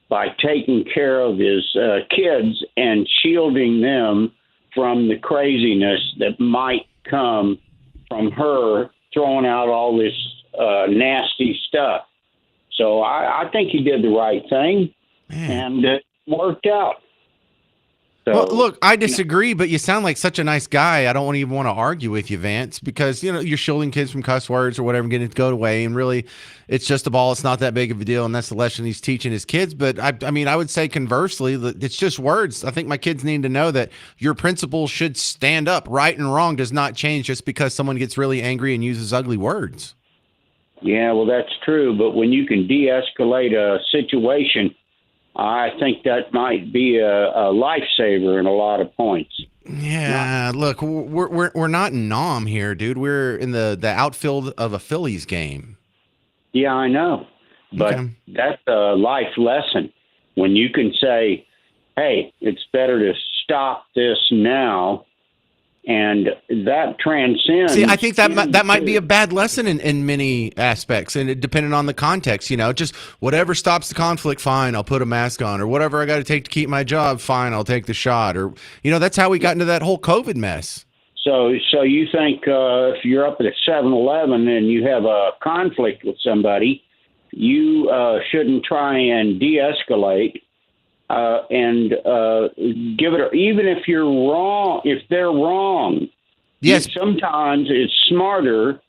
by taking care of his kids and shielding them from the craziness that might come from her throwing out all this nasty stuff. So I think he did the right thing, and it worked out. So, well, look, I disagree, but you sound like such a nice guy. I don't even want to argue with you, Vance, because you're shielding kids from cuss words or whatever, getting it to go away, and really, it's just a ball. It's not that big of a deal, and that's the lesson he's teaching his kids. But I mean, I would say conversely, it's just words. I think my kids need to know that your principles should stand up. Right and wrong does not change just because someone gets really angry and uses ugly words. Yeah, well, that's true. But when you can de-escalate a situation, I think that might be a lifesaver in a lot of points. Yeah, look, we're not in Nam here, dude. We're in the outfield of a Phillies game. Yeah, I know, but that's a life lesson. When you can say, "Hey, it's better to stop this now. And that transcends. See, I think that might be a bad lesson in many aspects, and it, depending on the context, just whatever stops the conflict, fine, I'll put a mask on, or whatever I got to take to keep my job, fine, I'll take the shot, or that's how we got into that whole COVID mess. So you think if you're up at a 7-Eleven and you have a conflict with somebody, you shouldn't try and de-escalate and give it, even if you're wrong, if they're wrong. Yes. Sometimes it's smarter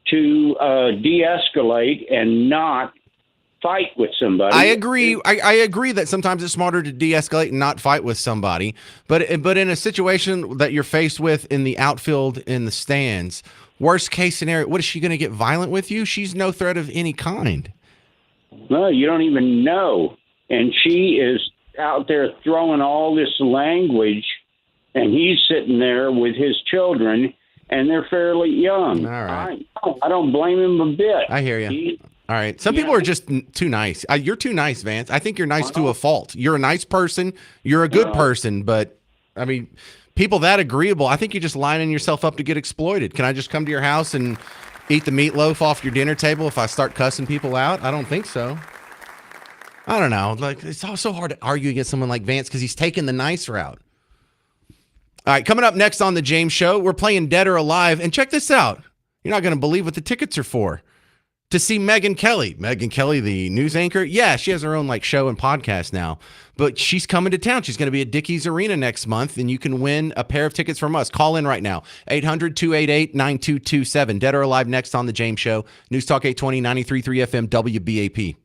to de-escalate and not fight with somebody. I agree. I agree that sometimes it's smarter to de-escalate and not fight with somebody. But in a situation that you're faced with in the outfield, in the stands, worst case scenario, what is she going to get violent with you? She's no threat of any kind. No, you don't even know. And she is out there throwing all this language, and he's sitting there with his children, and they're fairly young. All right. I don't blame him a bit. I hear you. All right. Some people are just too nice. You're too nice, Vance. I think you're nice to a fault. You're a nice person. You're a good person. But, I mean, people that agreeable, I think you're just lining yourself up to get exploited. Can I just come to your house and eat the meatloaf off your dinner table if I start cussing people out? I don't think so. I don't know. Like, it's so hard to argue against someone like Vance because he's taking the nice route. All right, coming up next on the James Show, we're playing Dead or Alive. And check this out. You're not going to believe what the tickets are for. To see Megyn Kelly. Megyn Kelly, the news anchor. Yeah, she has her own show and podcast now. But she's coming to town. She's going to be at Dickies Arena next month, and you can win a pair of tickets from us. Call in right now. 800-288-9227. Dead or Alive next on the James Show. News Talk 820, 93.3 FM, WBAP.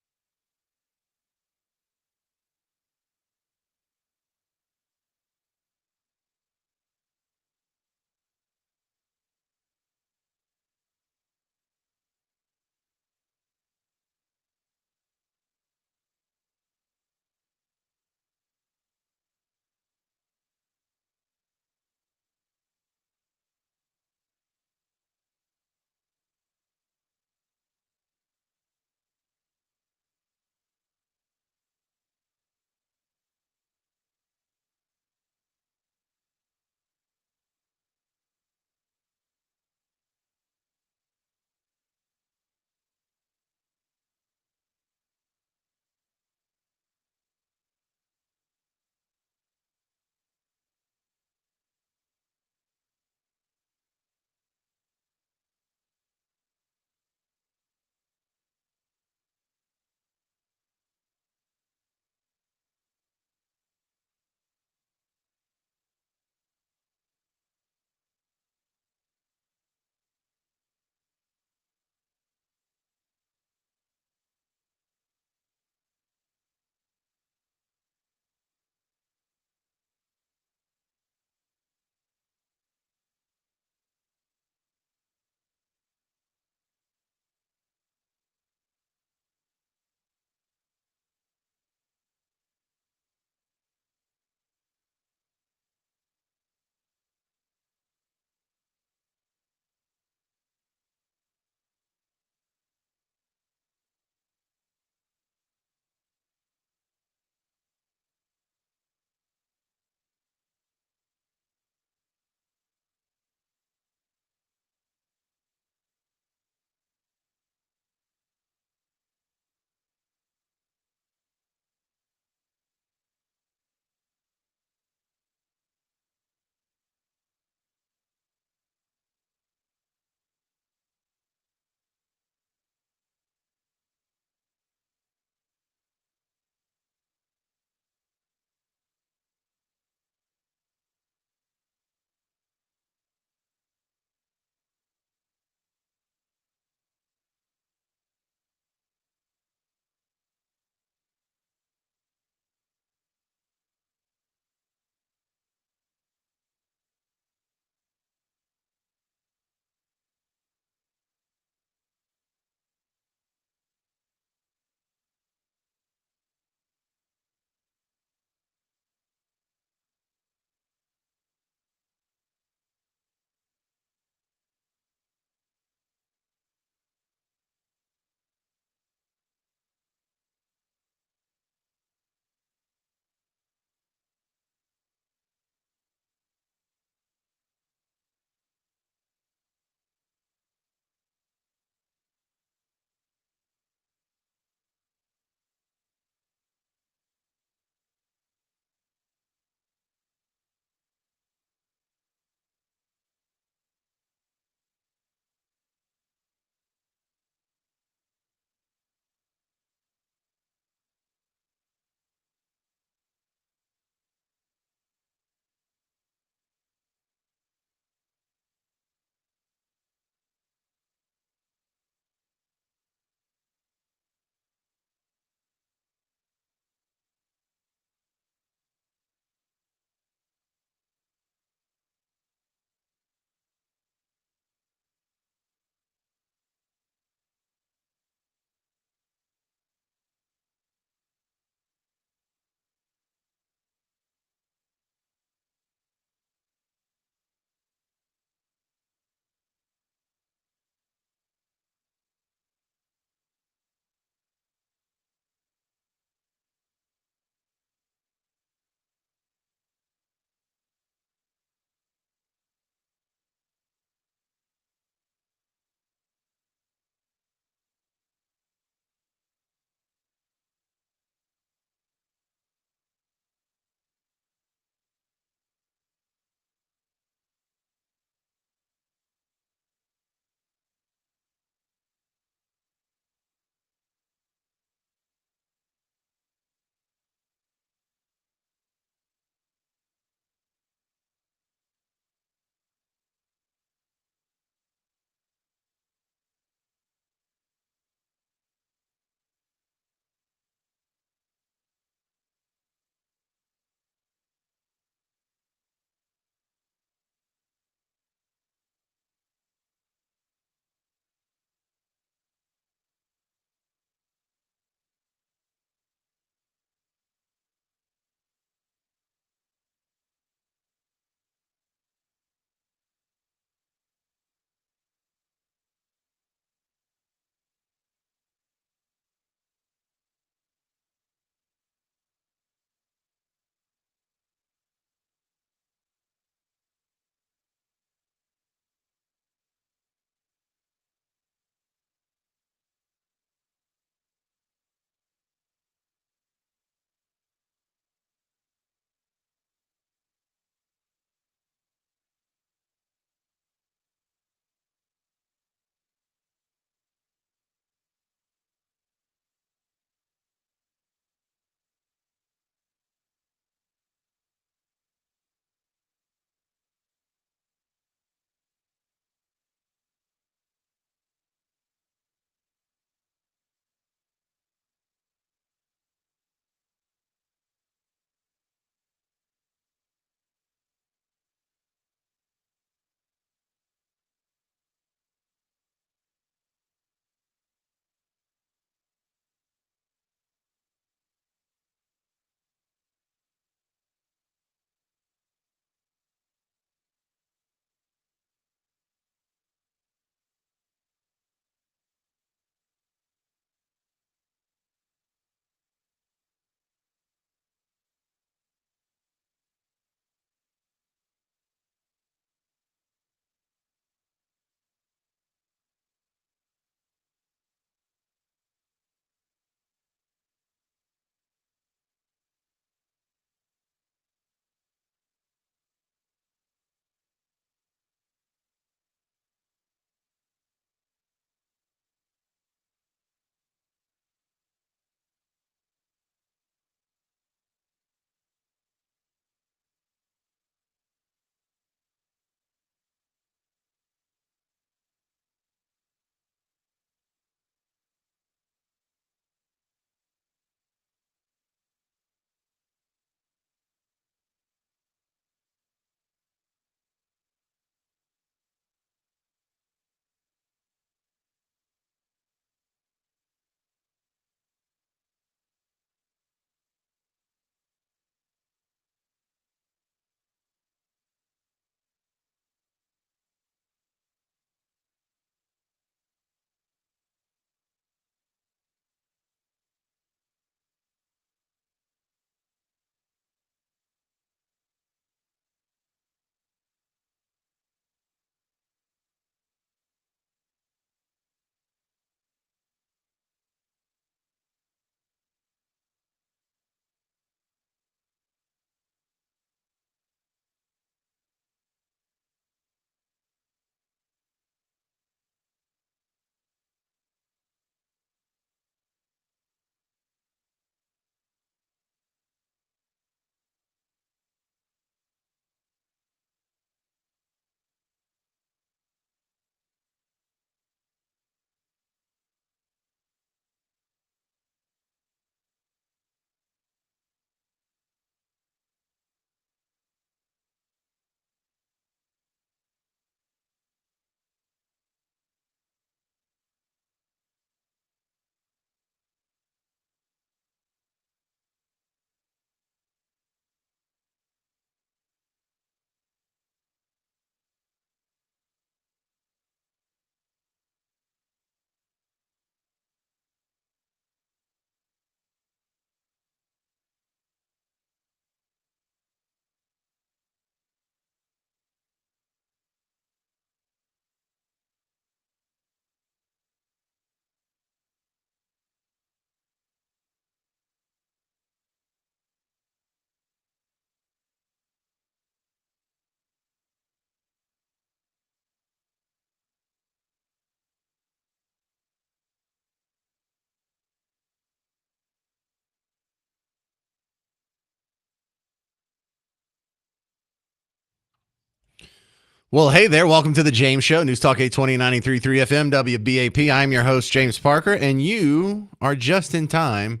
Well, hey there. Welcome to the James Show, News Talk 820 93.3 FM, WBAP. I'm your host, James Parker, and you are just in time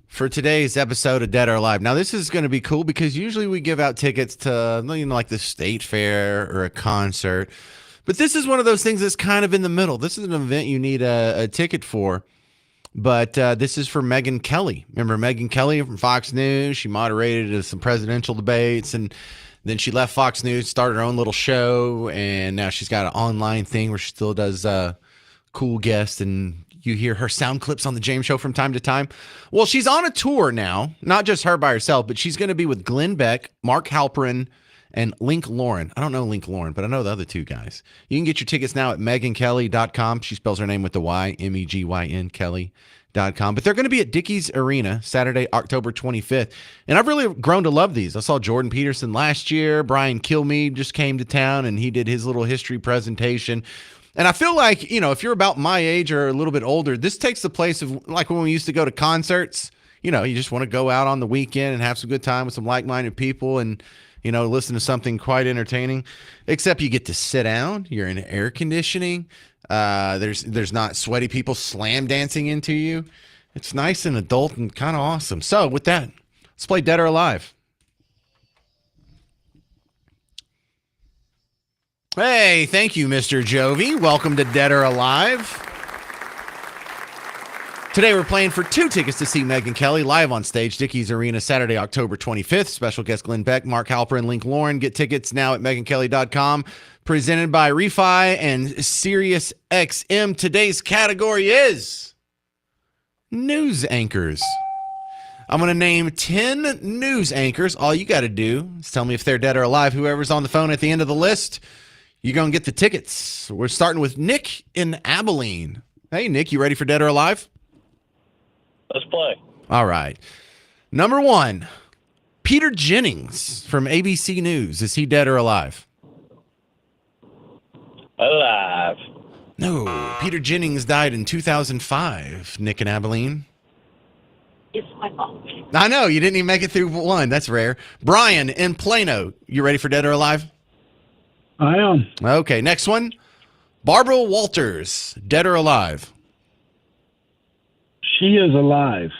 for today's episode of Dead or Alive. Now, this is going to be cool because usually we give out tickets to, like the state fair or a concert. But this is one of those things that's kind of in the middle. This is an event you need a ticket for. But this is for Megyn Kelly. Remember Megyn Kelly from Fox News? She moderated some presidential debates, and then she left Fox News, started her own little show, and now she's got an online thing where she still does cool guests, and you hear her sound clips on the James Show from time to time. Well, she's on a tour now, not just her by herself, but she's going to be with Glenn Beck, Mark Halperin, and Link Lauren. I don't know Link Lauren, but I know the other two guys. You can get your tickets now at MegynKelly.com. She spells her name with the Y, MEGYN, Kelly.com. But they're going to be at Dickies Arena Saturday, October 25th. And I've really grown to love these. I saw Jordan Peterson last year. Brian Kilmeade just came to town, and he did his little history presentation. And I feel like, if you're about my age or a little bit older, this takes the place of like when we used to go to concerts. You just want to go out on the weekend and have some good time with some like-minded people and, listen to something quite entertaining, except you get to sit down. You're in air conditioning. There's not sweaty people slam dancing into you. It's nice and adult and kind of awesome. So with that, let's play Dead or Alive. Hey, thank you, Mr. Jovi. Welcome to Dead or Alive. Today we're playing for 2 tickets to see Megyn Kelly live on stage, Dickies Arena, Saturday, October 25th. Special guest Glenn Beck, Mark Halperin, Link Lauren. Get tickets now at MegynKelly.com. Presented by Refi and Sirius XM. Today's category is news anchors. I'm going to name 10 news anchors. All you got to do is tell me if they're dead or alive. Whoever's on the phone at the end of the list, you're going to get the tickets. We're starting with Nick in Abilene. Hey, Nick, you ready for Dead or Alive? Let's play. All right. Number 1, Peter Jennings from ABC News. Is he dead or alive? Alive. No. Peter Jennings died in 2005, Nick in Abilene. It's my fault. I know. You didn't even make it through 1. That's rare. Brian in Plano. You ready for Dead or Alive? I am. Okay. Next one. Barbara Walters. Dead or alive? She is alive.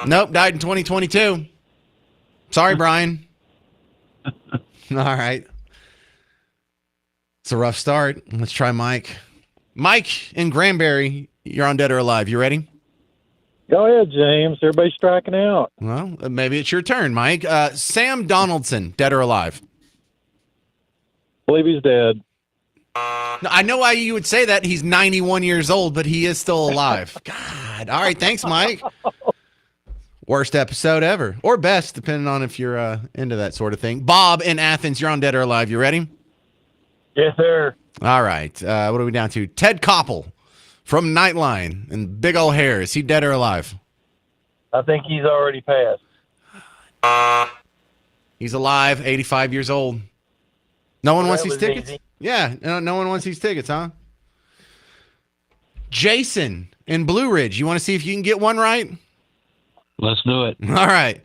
Nope, died in 2022. Sorry, Brian. All right. It's a rough start. Let's try Mike. Mike in Granbury, you're on Dead or Alive. You ready? Go ahead, James. Everybody's striking out. Well, maybe it's your turn, Mike. Sam Donaldson, dead or alive? Believe he's dead. No, I know why you would say that. He's 91 years old, but he is still alive. God. All right. Thanks, Mike. Worst episode ever. Or best, depending on if you're into that sort of thing. Bob in Athens, you're on Dead or Alive. You ready? Yes, sir. All right. What are we down to? Ted Koppel from Nightline and big old hair. Is he dead or alive? I think he's already passed. He's alive, 85 years old. No one wants That these was tickets? easy. Yeah, no one wants these tickets, huh? Jason in Blue Ridge, you want to see if you can get one right? Let's do it. All right.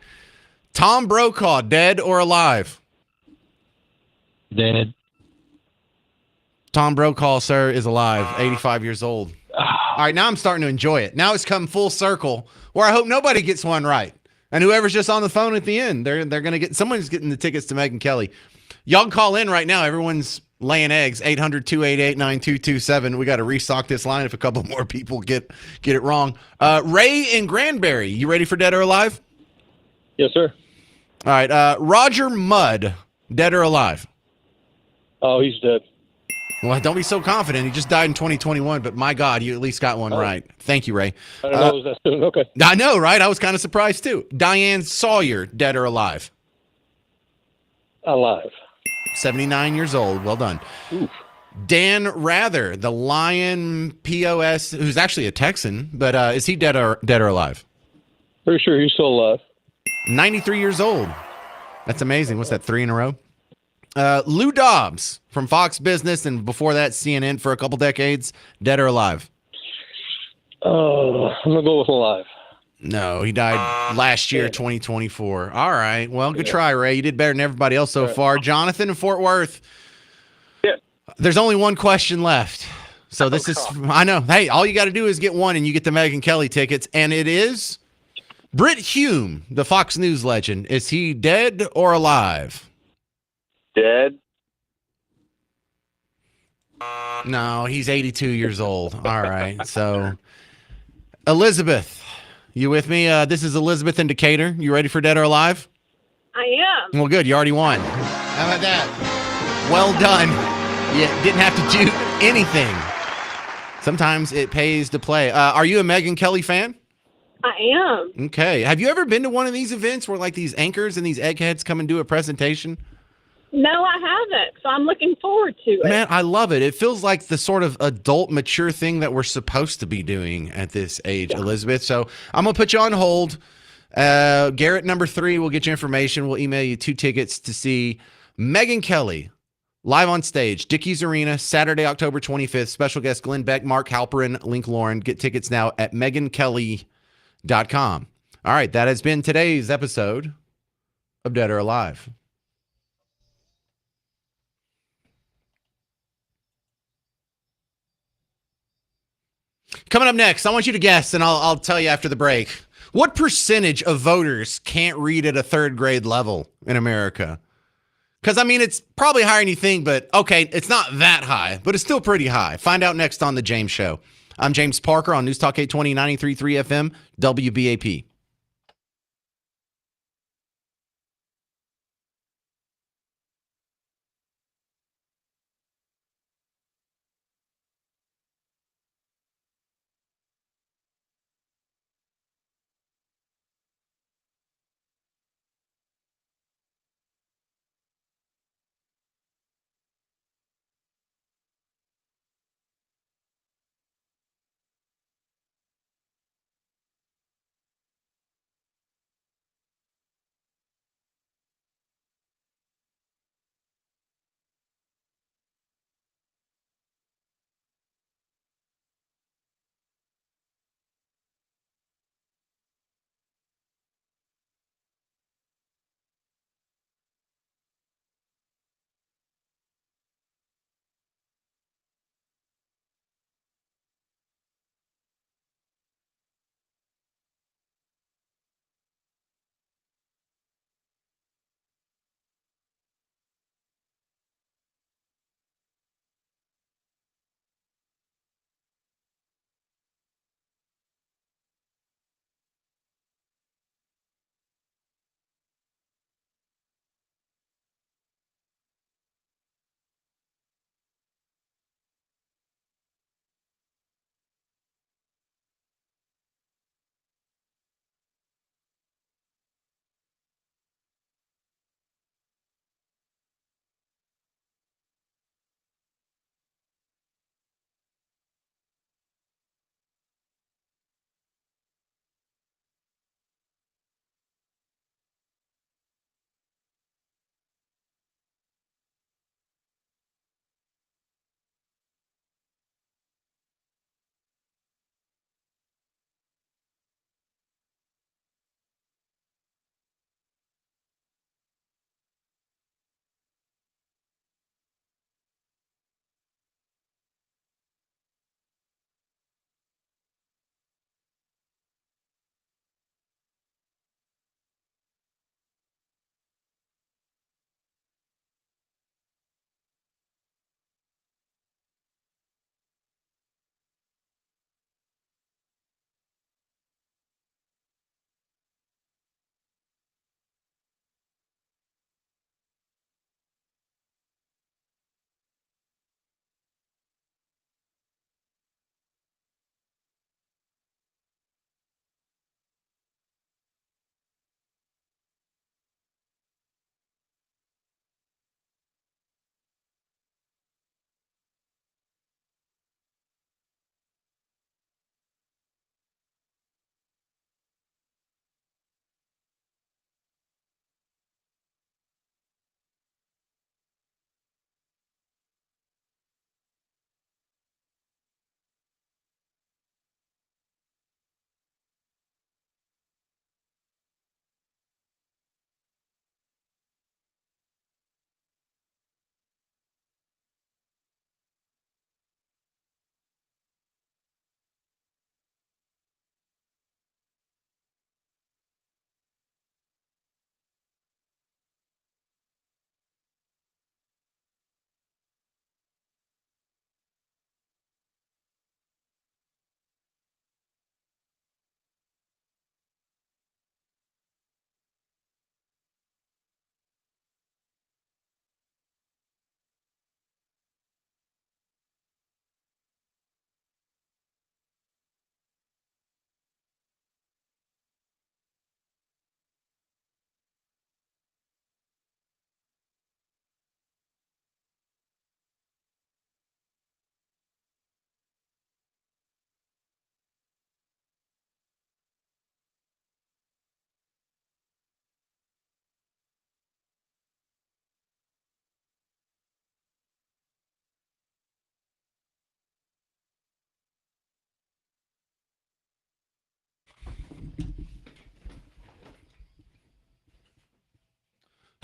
Tom Brokaw, dead or alive? Dead. Tom Brokaw, sir, is alive, 85 years old. All right, now I'm starting to enjoy it. Now it's come full circle where I hope nobody gets one right. And whoever's just on the phone at the end, they're going to get, someone's getting the tickets to Megyn Kelly. Y'all call in right now. Everyone's laying eggs. 800-288-9227. We got to restock this line if a couple more people get it wrong. Ray in Granbury, you ready for Dead or Alive? Yes, sir. All right. Roger Mudd, dead or alive? Oh, he's dead. Well, don't be so confident. He just died in 2021, but my God, you at least got one right. Thank you, Ray. I don't know it was that soon. Okay. I know, right? I was kind of surprised, too. Diane Sawyer, dead or alive? Alive. 79 years old. Well done. Oof. Dan Rather, the Lion POS, who's actually a Texan, but is he dead or alive? Pretty sure he's still alive. 93 years old. That's amazing. What's that, 3 in a row? Lou Dobbs from Fox Business, and before that, CNN for a couple decades. Dead or alive? Oh, I'm going to go with alive. No, he died last year, 2024. All right. Well, good try, Ray. You did better than everybody else so far. Jonathan in Fort Worth, There's only one question left. So this is, I know. Hey, all you got to do is get one and you get the Megyn Kelly tickets. And it is Britt Hume, the Fox News legend. Is he dead or alive? Dead. No, he's 82 years old. All right. So, Elizabeth, you with me? This is Elizabeth in Decatur. You ready for Dead or Alive? I am. Well, good. You already won. How about that? Well done. You didn't have to do anything. Sometimes it pays to play. Are you a Megyn Kelly fan? I am. Okay. Have you ever been to one of these events where like these anchors and these eggheads come and do a presentation? No, I haven't. So I'm looking forward to it. Man, I love it. It feels like the sort of adult, mature thing that we're supposed to be doing at this age, Elizabeth. So I'm going to put you on hold. Garrett, number 3, will get you information. We'll email you 2 tickets to see Megyn Kelly live on stage, Dickies Arena, Saturday, October 25th. Special guest Glenn Beck, Mark Halperin, Link Lauren. Get tickets now at MegynKelly.com. All right, that has been today's episode of Dead or Alive. Coming up next, I want you to guess, and I'll tell you after the break. What percentage of voters can't read at a 3rd grade level in America? Because, I mean, it's probably higher than you think, but okay, it's not that high, but it's still pretty high. Find out next on The James Show. I'm James Parker on News Talk 820, 93.3 FM, WBAP.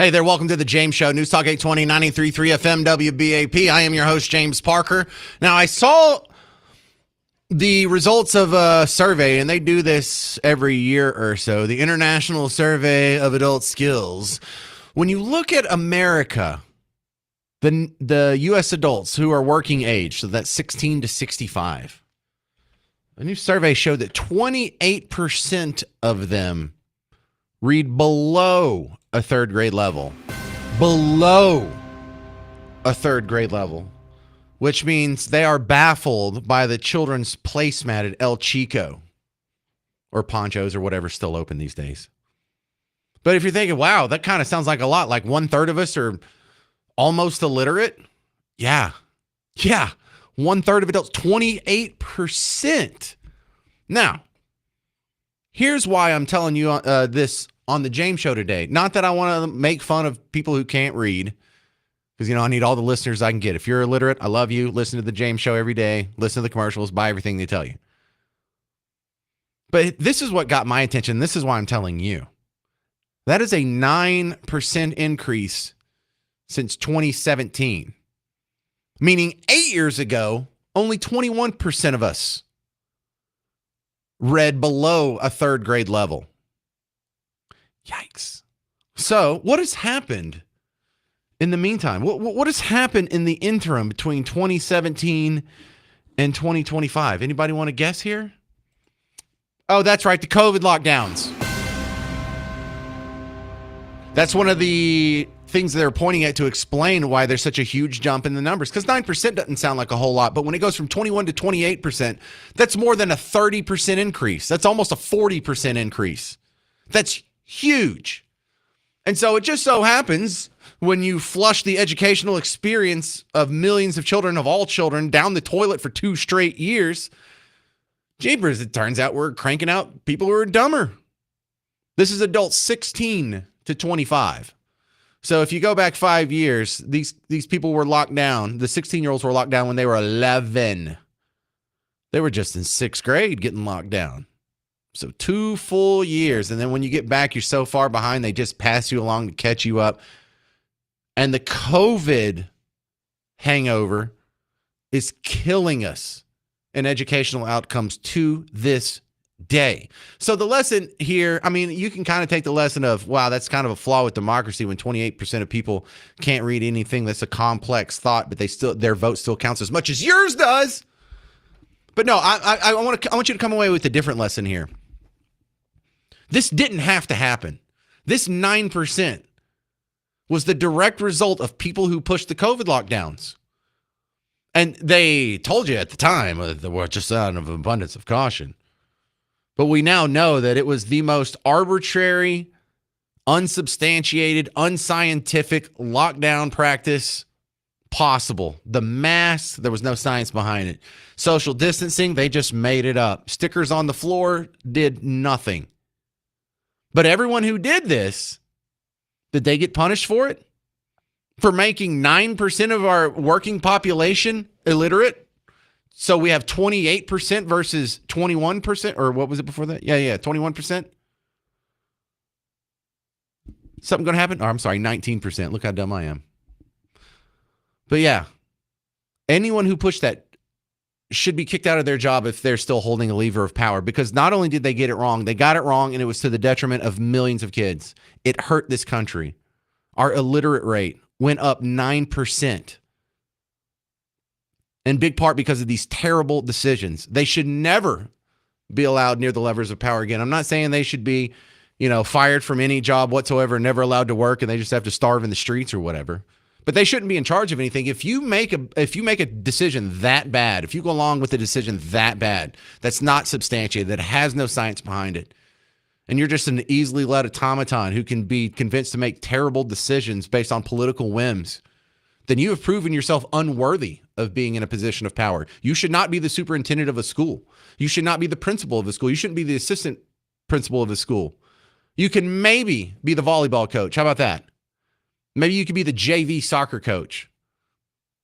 Hey there, welcome to the James Show, News Talk 820, 93.3 FM WBAP. I am your host, James Parker. Now, I saw the results of a survey, and they do this every year or so, the International Survey of Adult Skills. When you look at America, the U.S. adults who are working age, so that's 16 to 65, a new survey showed that 28% of them read below a third grade level. Below a third grade level, which means they are baffled by the children's placemat at El Chico or Ponchos or whatever's still open these days. But if you're thinking, wow, that kind of sounds like a lot, like 1/3 of us are almost illiterate. Yeah. 1/3 of adults, 28%. Now, here's why I'm telling you this on the James Show today. Not that I want to make fun of people who can't read, because, I need all the listeners I can get. If you're illiterate, I love you. Listen to the James Show every day. Listen to the commercials. Buy everything they tell you. But this is what got my attention. This is why I'm telling you. That is a 9% increase since 2017. Meaning 8 years ago, only 21% of us read below a third grade level. Yikes. So what has happened in the meantime? What has happened in the interim between 2017 and 2025? Anybody want to guess here? Oh, that's right. The COVID lockdowns. That's one of the things they're pointing at to explain why there's such a huge jump in the numbers, because 9% doesn't sound like a whole lot, but when it goes from 21 to 28%, that's more than a 30% increase. That's almost a 40% increase. That's huge. And so it just so happens when you flush the educational experience of millions of children, of all children, down the toilet for 2 straight years, jeepers, it turns out we're cranking out people who are dumber. This is adults 16 to 25. So if you go back 5 years, these people were locked down. The 16-year-olds were locked down when they were 11. They were just in 6th grade getting locked down. So 2 full years. And then when you get back, you're so far behind, they just pass you along to catch you up. And the COVID hangover is killing us in educational outcomes to this day. So the lesson here, you can kind of take the lesson of, wow, that's kind of a flaw with democracy when 28% of people can't read anything that's a complex thought, but their vote still counts as much as yours does. But no, I want you to come away with a different lesson here. This didn't have to happen. This 9% was the direct result of people who pushed the COVID lockdowns. And they told you at the time they were just out of abundance of caution. But we now know that it was the most arbitrary, unsubstantiated, unscientific lockdown practice possible. The masks, there was no science behind it. Social distancing, they just made it up. Stickers on the floor did nothing. But everyone who did this, did they get punished for it? For making 9% of our working population illiterate? So we have 28% versus 21%, or what was it before that? Yeah, 21%. Something going to happen? Oh, I'm sorry, 19%. Look how dumb I am. But yeah, anyone who pushed that should be kicked out of their job if they're still holding a lever of power, because not only did they get it wrong, they got it wrong, and it was to the detriment of millions of kids. It hurt this country. Our illiterate rate went up 9%. In big part because of these terrible decisions. They should never be allowed near the levers of power again. I'm not saying they should be, fired from any job whatsoever, never allowed to work, and they just have to starve in the streets or whatever. But they shouldn't be in charge of anything. If you make a decision that bad, if you go along with a decision that bad, that's not substantiated, that has no science behind it, and you're just an easily led automaton who can be convinced to make terrible decisions based on political whims, then you have proven yourself unworthy of being in a position of power. You should not be the superintendent of a school. You should not be the principal of a school. You shouldn't be the assistant principal of a school. You can maybe be the volleyball coach. How about that? Maybe you could be the JV soccer coach.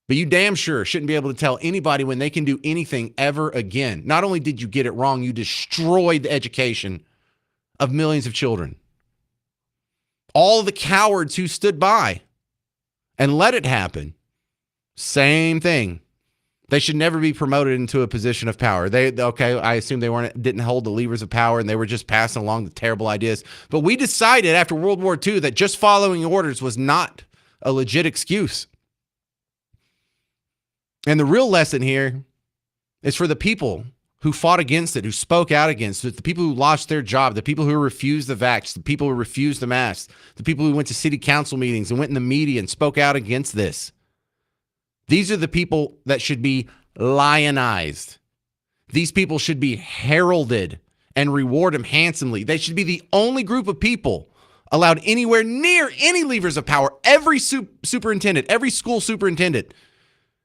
But you damn sure shouldn't be able to tell anybody when they can do anything ever again. Not only did you get it wrong, you destroyed the education of millions of children. All the cowards who stood by and let it happen, same thing. They should never be promoted into a position of power. I assume they didn't hold the levers of power and they were just passing along the terrible ideas. But we decided after World War II that just following orders was not a legit excuse. And the real lesson here is for the people who fought against it, who spoke out against it, the people who lost their job, the people who refused the vax, the people who refused the mask, the people who went to city council meetings and went in the media and spoke out against this. These are the people that should be lionized. These people should be heralded and reward them handsomely. They should be the only group of people allowed anywhere near any levers of power. Every superintendent, every school superintendent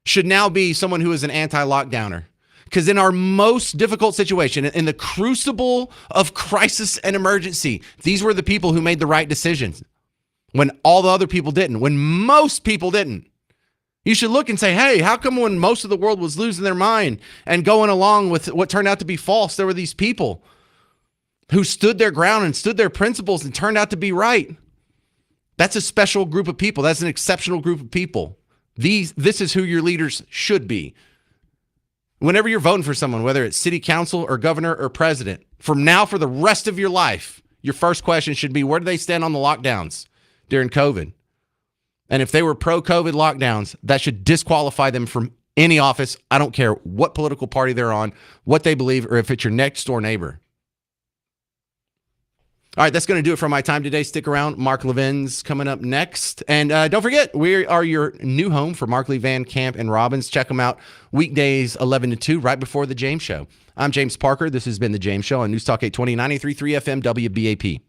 should now be someone who is an anti-lockdowner. Because in our most difficult situation, in the crucible of crisis and emergency, these were the people who made the right decisions when all the other people didn't, when most people didn't. You should look and say, hey, how come when most of the world was losing their mind and going along with what turned out to be false, there were these people who stood their ground and stood their principles and turned out to be right? That's a special group of people. That's an exceptional group of people. This is who your leaders should be. Whenever you're voting for someone, whether it's city council or governor or president, from now for the rest of your life, your first question should be, where do they stand on the lockdowns during COVID? And if they were pro-COVID lockdowns, that should disqualify them from any office. I don't care what political party they're on, what they believe, or if it's your next door neighbor. All right, that's going to do it for my time today. Stick around. Mark Levin's coming up next. And don't forget, we are your new home for Mark Lee Van Camp and Robbins. Check them out weekdays 11 to 2, right before The James Show. I'm James Parker. This has been The James Show on News Talk 820, 93.3 FM, WBAP.